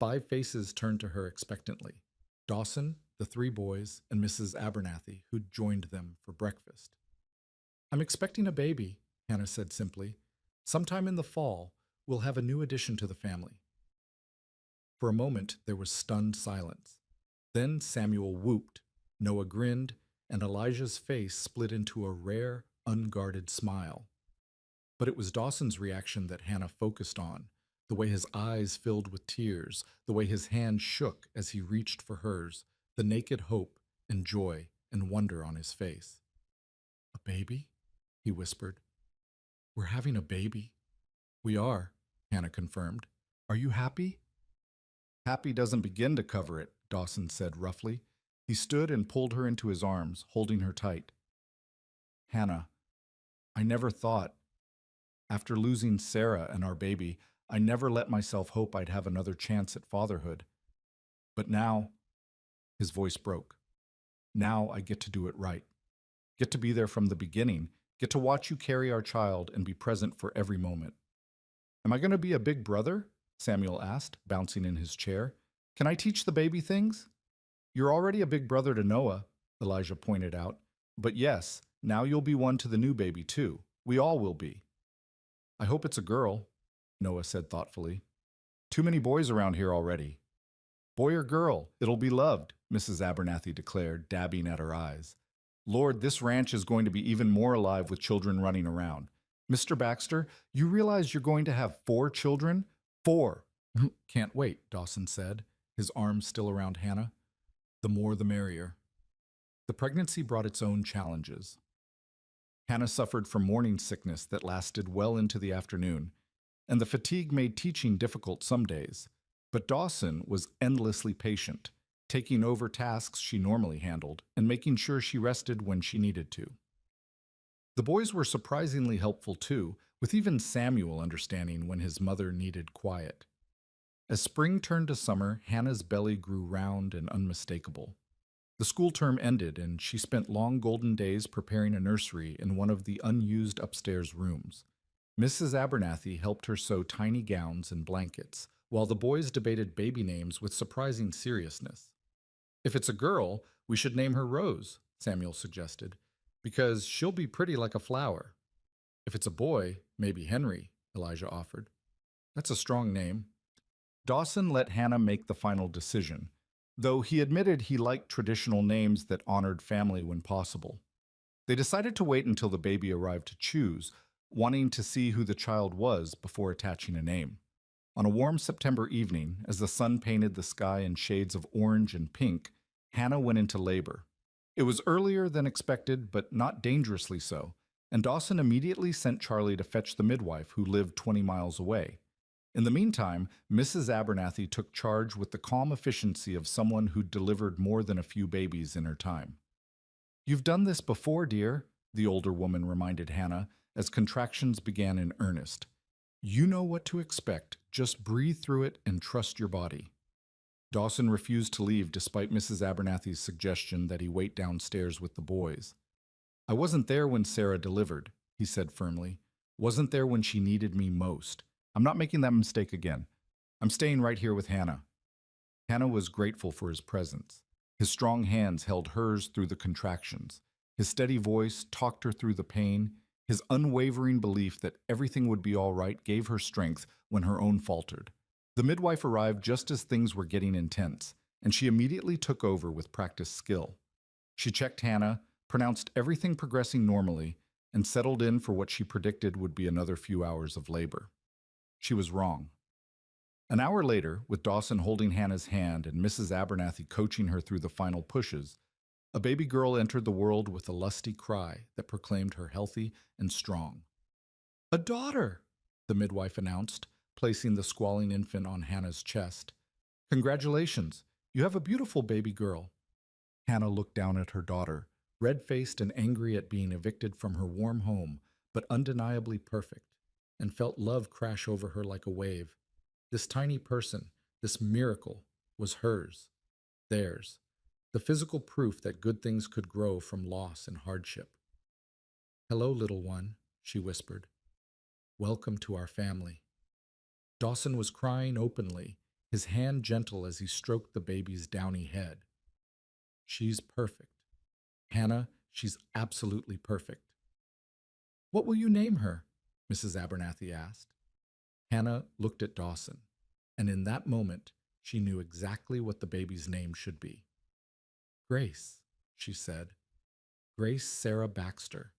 5 faces turned to her expectantly. Dawson, the 3 boys, and Mrs. Abernathy, who'd joined them for breakfast. "I'm expecting a baby," Hannah said simply. "Sometime in the fall, we'll have a new addition to the family." For a moment, there was stunned silence. Then Samuel whooped, Noah grinned, and Elijah's face split into a rare, unguarded smile. But it was Dawson's reaction that Hannah focused on, the way his eyes filled with tears, the way his hand shook as he reached for hers, the naked hope and joy and wonder on his face. "A baby?" he whispered. "We're having a baby." "We are," Hannah confirmed. "Are you happy?" "Happy doesn't begin to cover it," Dawson said roughly. He stood and pulled her into his arms, holding her tight. "Hannah, I never thought. After losing Sarah and our baby, I never let myself hope I'd have another chance at fatherhood. But now," his voice broke, "now I get to do it right. Get to be there from the beginning, get to watch you carry our child and be present for every moment." "Am I going to be a big brother?" Samuel asked, bouncing in his chair. "Can I teach the baby things?" "You're already a big brother to Noah," Elijah pointed out. "But yes, now you'll be one to the new baby too. We all will be." "I hope it's a girl," Noah said thoughtfully. "Too many boys around here already." "Boy or girl, it'll be loved," Mrs. Abernathy declared, dabbing at her eyes. "Lord, this ranch is going to be even more alive with children running around. Mr. Baxter, you realize you're going to have 4 children? 4! "Can't wait," Dawson said, his arms still around Hannah. "The more the merrier." The pregnancy brought its own challenges. Hannah suffered from morning sickness that lasted well into the afternoon, and the fatigue made teaching difficult some days. But Dawson was endlessly patient, taking over tasks she normally handled and making sure she rested when she needed to. The boys were surprisingly helpful too, with even Samuel understanding when his mother needed quiet. As spring turned to summer, Hannah's belly grew round and unmistakable. The school term ended, and she spent long golden days preparing a nursery in one of the unused upstairs rooms. Mrs. Abernathy helped her sew tiny gowns and blankets, while the boys debated baby names with surprising seriousness. "If it's a girl, we should name her Rose," Samuel suggested, "because she'll be pretty like a flower." "If it's a boy, maybe Henry," Elijah offered. "That's a strong name." Dawson let Hannah make the final decision, though he admitted he liked traditional names that honored family when possible. They decided to wait until the baby arrived to choose, wanting to see who the child was before attaching a name. On a warm September evening, as the sun painted the sky in shades of orange and pink, Hannah went into labor. It was earlier than expected, but not dangerously so, and Dawson immediately sent Charlie to fetch the midwife, who lived 20 miles away. In the meantime, Mrs. Abernathy took charge with the calm efficiency of someone who'd delivered more than a few babies in her time. "You've done this before, dear," the older woman reminded Hannah as contractions began in earnest. "You know what to expect. Just breathe through it and trust your body." Dawson refused to leave despite Mrs. Abernathy's suggestion that he wait downstairs with the boys. "I wasn't there when Sarah delivered," he said firmly. "Wasn't there when she needed me most. I'm not making that mistake again. I'm staying right here with Hannah." Hannah was grateful for his presence. His strong hands held hers through the contractions. His steady voice talked her through the pain. His unwavering belief that everything would be all right gave her strength when her own faltered. The midwife arrived just as things were getting intense, and she immediately took over with practiced skill. She checked Hannah, pronounced everything progressing normally, and settled in for what she predicted would be another few hours of labor. She was wrong. An hour later, with Dawson holding Hannah's hand and Mrs. Abernathy coaching her through the final pushes, a baby girl entered the world with a lusty cry that proclaimed her healthy and strong. "A daughter," the midwife announced, placing the squalling infant on Hannah's chest. "Congratulations, you have a beautiful baby girl." Hannah looked down at her daughter, red-faced and angry at being evicted from her warm home, but undeniably perfect, and felt love crash over her like a wave. This tiny person, this miracle, was hers, theirs, the physical proof that good things could grow from loss and hardship. "Hello, little one," she whispered. "Welcome to our family." Dawson was crying openly, his hand gentle as he stroked the baby's downy head. "She's perfect. Hannah, she's absolutely perfect." "What will you name her?" Mrs. Abernathy asked. Hannah looked at Dawson, and in that moment, she knew exactly what the baby's name should be. "Grace," she said. "Grace Sarah Baxter.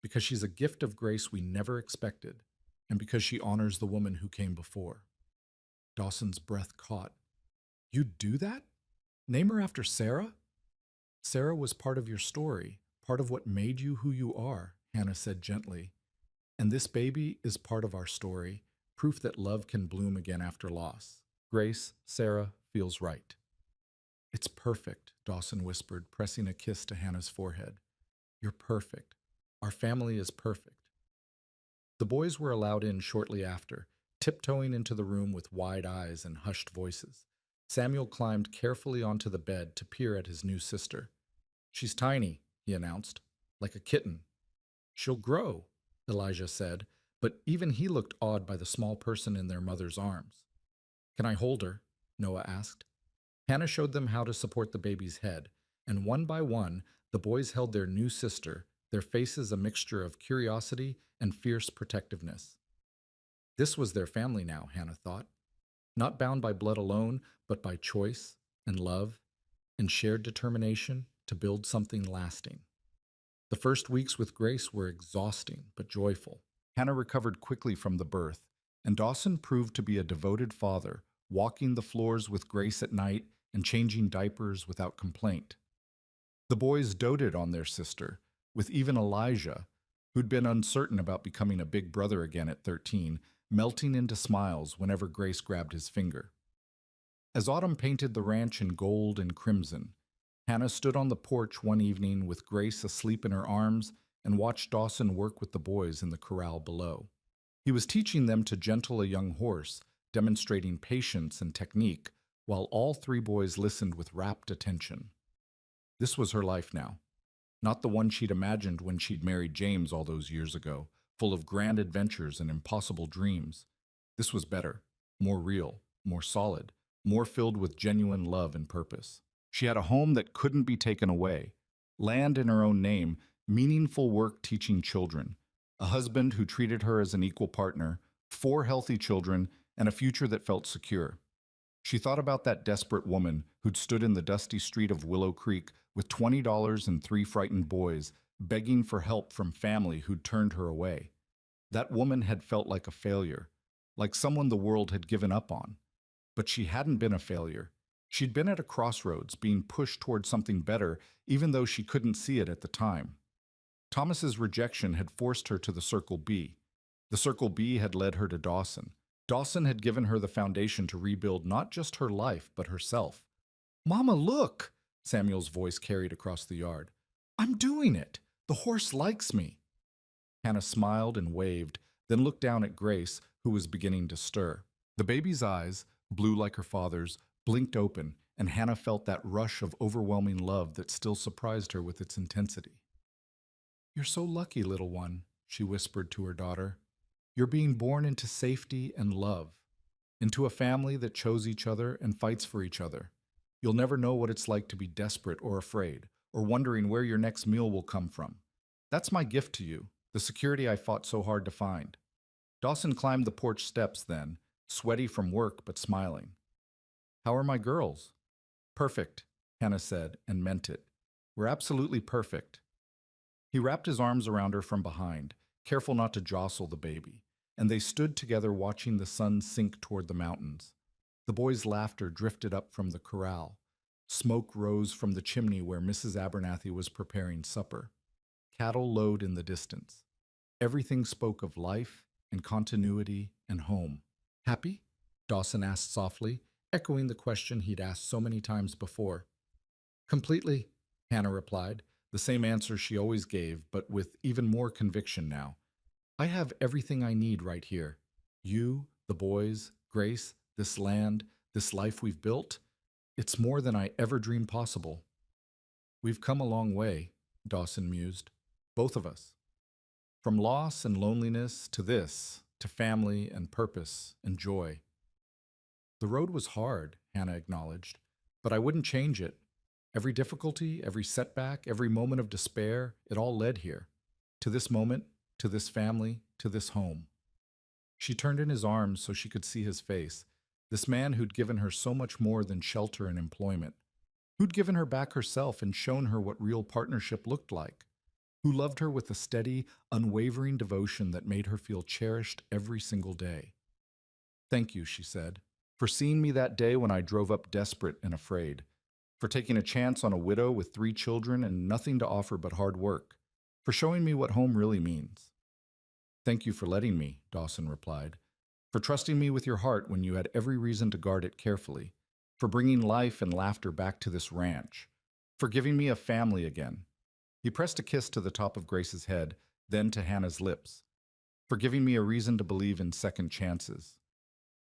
Because she's a gift of grace we never expected, and because she honors the woman who came before." Dawson's breath caught. "You'd do that? Name her after Sarah?" "Sarah was part of your story, part of what made you who you are," Hannah said gently. "And this baby is part of our story, proof that love can bloom again after loss. Grace, Sarah, feels right." "It's perfect," Dawson whispered, pressing a kiss to Hannah's forehead. "You're perfect. Our family is perfect." The boys were allowed in shortly after, tiptoeing into the room with wide eyes and hushed voices. Samuel climbed carefully onto the bed to peer at his new sister. "She's tiny," he announced, "like a kitten." "She'll grow," Elijah said, but even he looked awed by the small person in their mother's arms. "Can I hold her?" Noah asked. Hannah showed them how to support the baby's head, and one by one, the boys held their new sister, their faces a mixture of curiosity and fierce protectiveness. This was their family now, Hannah thought. Not bound by blood alone, but by choice and love and shared determination to build something lasting. The first weeks with Grace were exhausting but joyful. Hannah recovered quickly from the birth, and Dawson proved to be a devoted father, walking the floors with Grace at night and changing diapers without complaint. The boys doted on their sister, with even Elijah, who'd been uncertain about becoming a big brother again at 13, melting into smiles whenever Grace grabbed his finger. As autumn painted the ranch in gold and crimson, Hannah stood on the porch one evening with Grace asleep in her arms and watched Dawson work with the boys in the corral below. He was teaching them to gentle a young horse, demonstrating patience and technique, while all three boys listened with rapt attention. This was her life now, not the one she'd imagined when she'd married James all those years ago, full of grand adventures and impossible dreams. This was better, more real, more solid, more filled with genuine love and purpose. She had a home that couldn't be taken away, land in her own name, meaningful work teaching children, a husband who treated her as an equal partner, 4 healthy children, and a future that felt secure. She thought about that desperate woman who'd stood in the dusty street of Willow Creek with $20 and 3 frightened boys, begging for help from family who'd turned her away. That woman had felt like a failure, like someone the world had given up on. But she hadn't been a failure. She'd been at a crossroads, being pushed towards something better, even though she couldn't see it at the time. Thomas's rejection had forced her to the Circle B. The Circle B had led her to Dawson. Dawson had given her the foundation to rebuild not just her life, but herself. "Mama, look!" Samuel's voice carried across the yard. "I'm doing it! The horse likes me!" Hannah smiled and waved, then looked down at Grace, who was beginning to stir. The baby's eyes, blue like her father's, blinked open, and Hannah felt that rush of overwhelming love that still surprised her with its intensity. "You're so lucky, little one," she whispered to her daughter. "You're being born into safety and love, into a family that chose each other and fights for each other. You'll never know what it's like to be desperate or afraid, or wondering where your next meal will come from. That's my gift to you, the security I fought so hard to find." Dawson climbed the porch steps then, sweaty from work but smiling. "How are my girls?" "Perfect," Hannah said, and meant it. "We're absolutely perfect. He wrapped his arms around her from behind, careful not to jostle the baby, and they stood together watching the sun sink toward the mountains. The boys' laughter drifted up from the corral. Smoke rose from the chimney where Mrs. Abernathy was preparing supper. Cattle lowed in the distance. Everything spoke of life and continuity and home. Happy? Dawson asked softly, echoing the question he'd asked so many times before. Completely, Hannah replied, the same answer she always gave, but with even more conviction now. I have everything I need right here. You, the boys, Grace, this land, this life we've built. It's more than I ever dreamed possible. We've come a long way, Dawson mused. Both of us. From loss and loneliness to this, to family and purpose and joy. The road was hard, Hannah acknowledged, but I wouldn't change it. Every difficulty, every setback, every moment of despair, it all led here. To this moment, to this family, to this home. She turned in his arms so she could see his face, this man who'd given her so much more than shelter and employment, who'd given her back herself and shown her what real partnership looked like, who loved her with a steady, unwavering devotion that made her feel cherished every single day. Thank you, she said, for seeing me that day when I drove up desperate and afraid, for taking a chance on a widow with 3 children and nothing to offer but hard work, for showing me what home really means. Thank you for letting me, Dawson replied, for trusting me with your heart when you had every reason to guard it carefully, for bringing life and laughter back to this ranch, for giving me a family again. He pressed a kiss to the top of Grace's head, then to Hannah's lips, for giving me a reason to believe in second chances.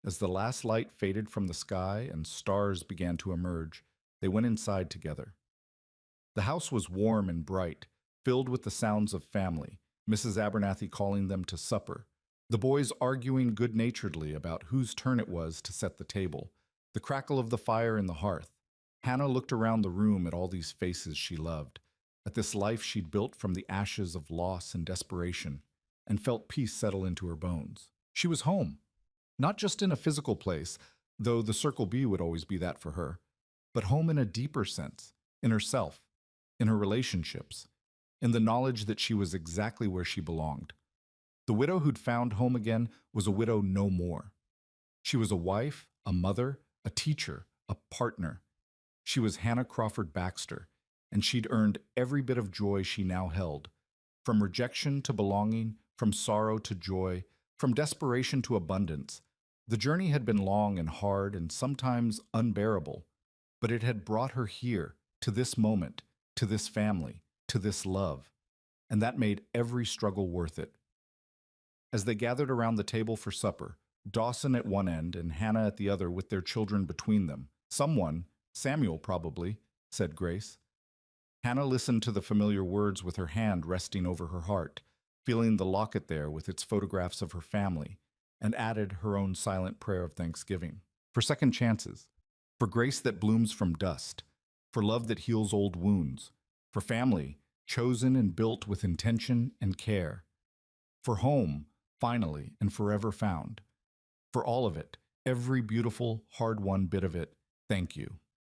As the last light faded from the sky and stars began to emerge, they went inside together. The house was warm and bright, filled with the sounds of family, Mrs. Abernathy calling them to supper, the boys arguing good-naturedly about whose turn it was to set the table, the crackle of the fire in the hearth. Hannah looked around the room at all these faces she loved, at this life she'd built from the ashes of loss and desperation, and felt peace settle into her bones. She was home, not just in a physical place, though the Circle B would always be that for her, but home in a deeper sense, in herself, in her relationships, in the knowledge that she was exactly where she belonged. The widow who'd found home again was a widow no more. She was a wife, a mother, a teacher, a partner. She was Hannah Crawford Baxter, and she'd earned every bit of joy she now held. From rejection to belonging, from sorrow to joy, from desperation to abundance. The journey had been long and hard and sometimes unbearable, but it had brought her here, to this moment, to this family, to this love, and that made every struggle worth it. As they gathered around the table for supper, Dawson at one end and Hannah at the other with their children between them, someone, Samuel probably, said Grace. Hannah listened to the familiar words with her hand resting over her heart, feeling the locket there with its photographs of her family, and added her own silent prayer of thanksgiving. For second chances, for grace that blooms from dust, for love that heals old wounds, for family chosen and built with intention and care, for home, finally and forever found. For all of it, every beautiful, hard-won bit of it, thank you.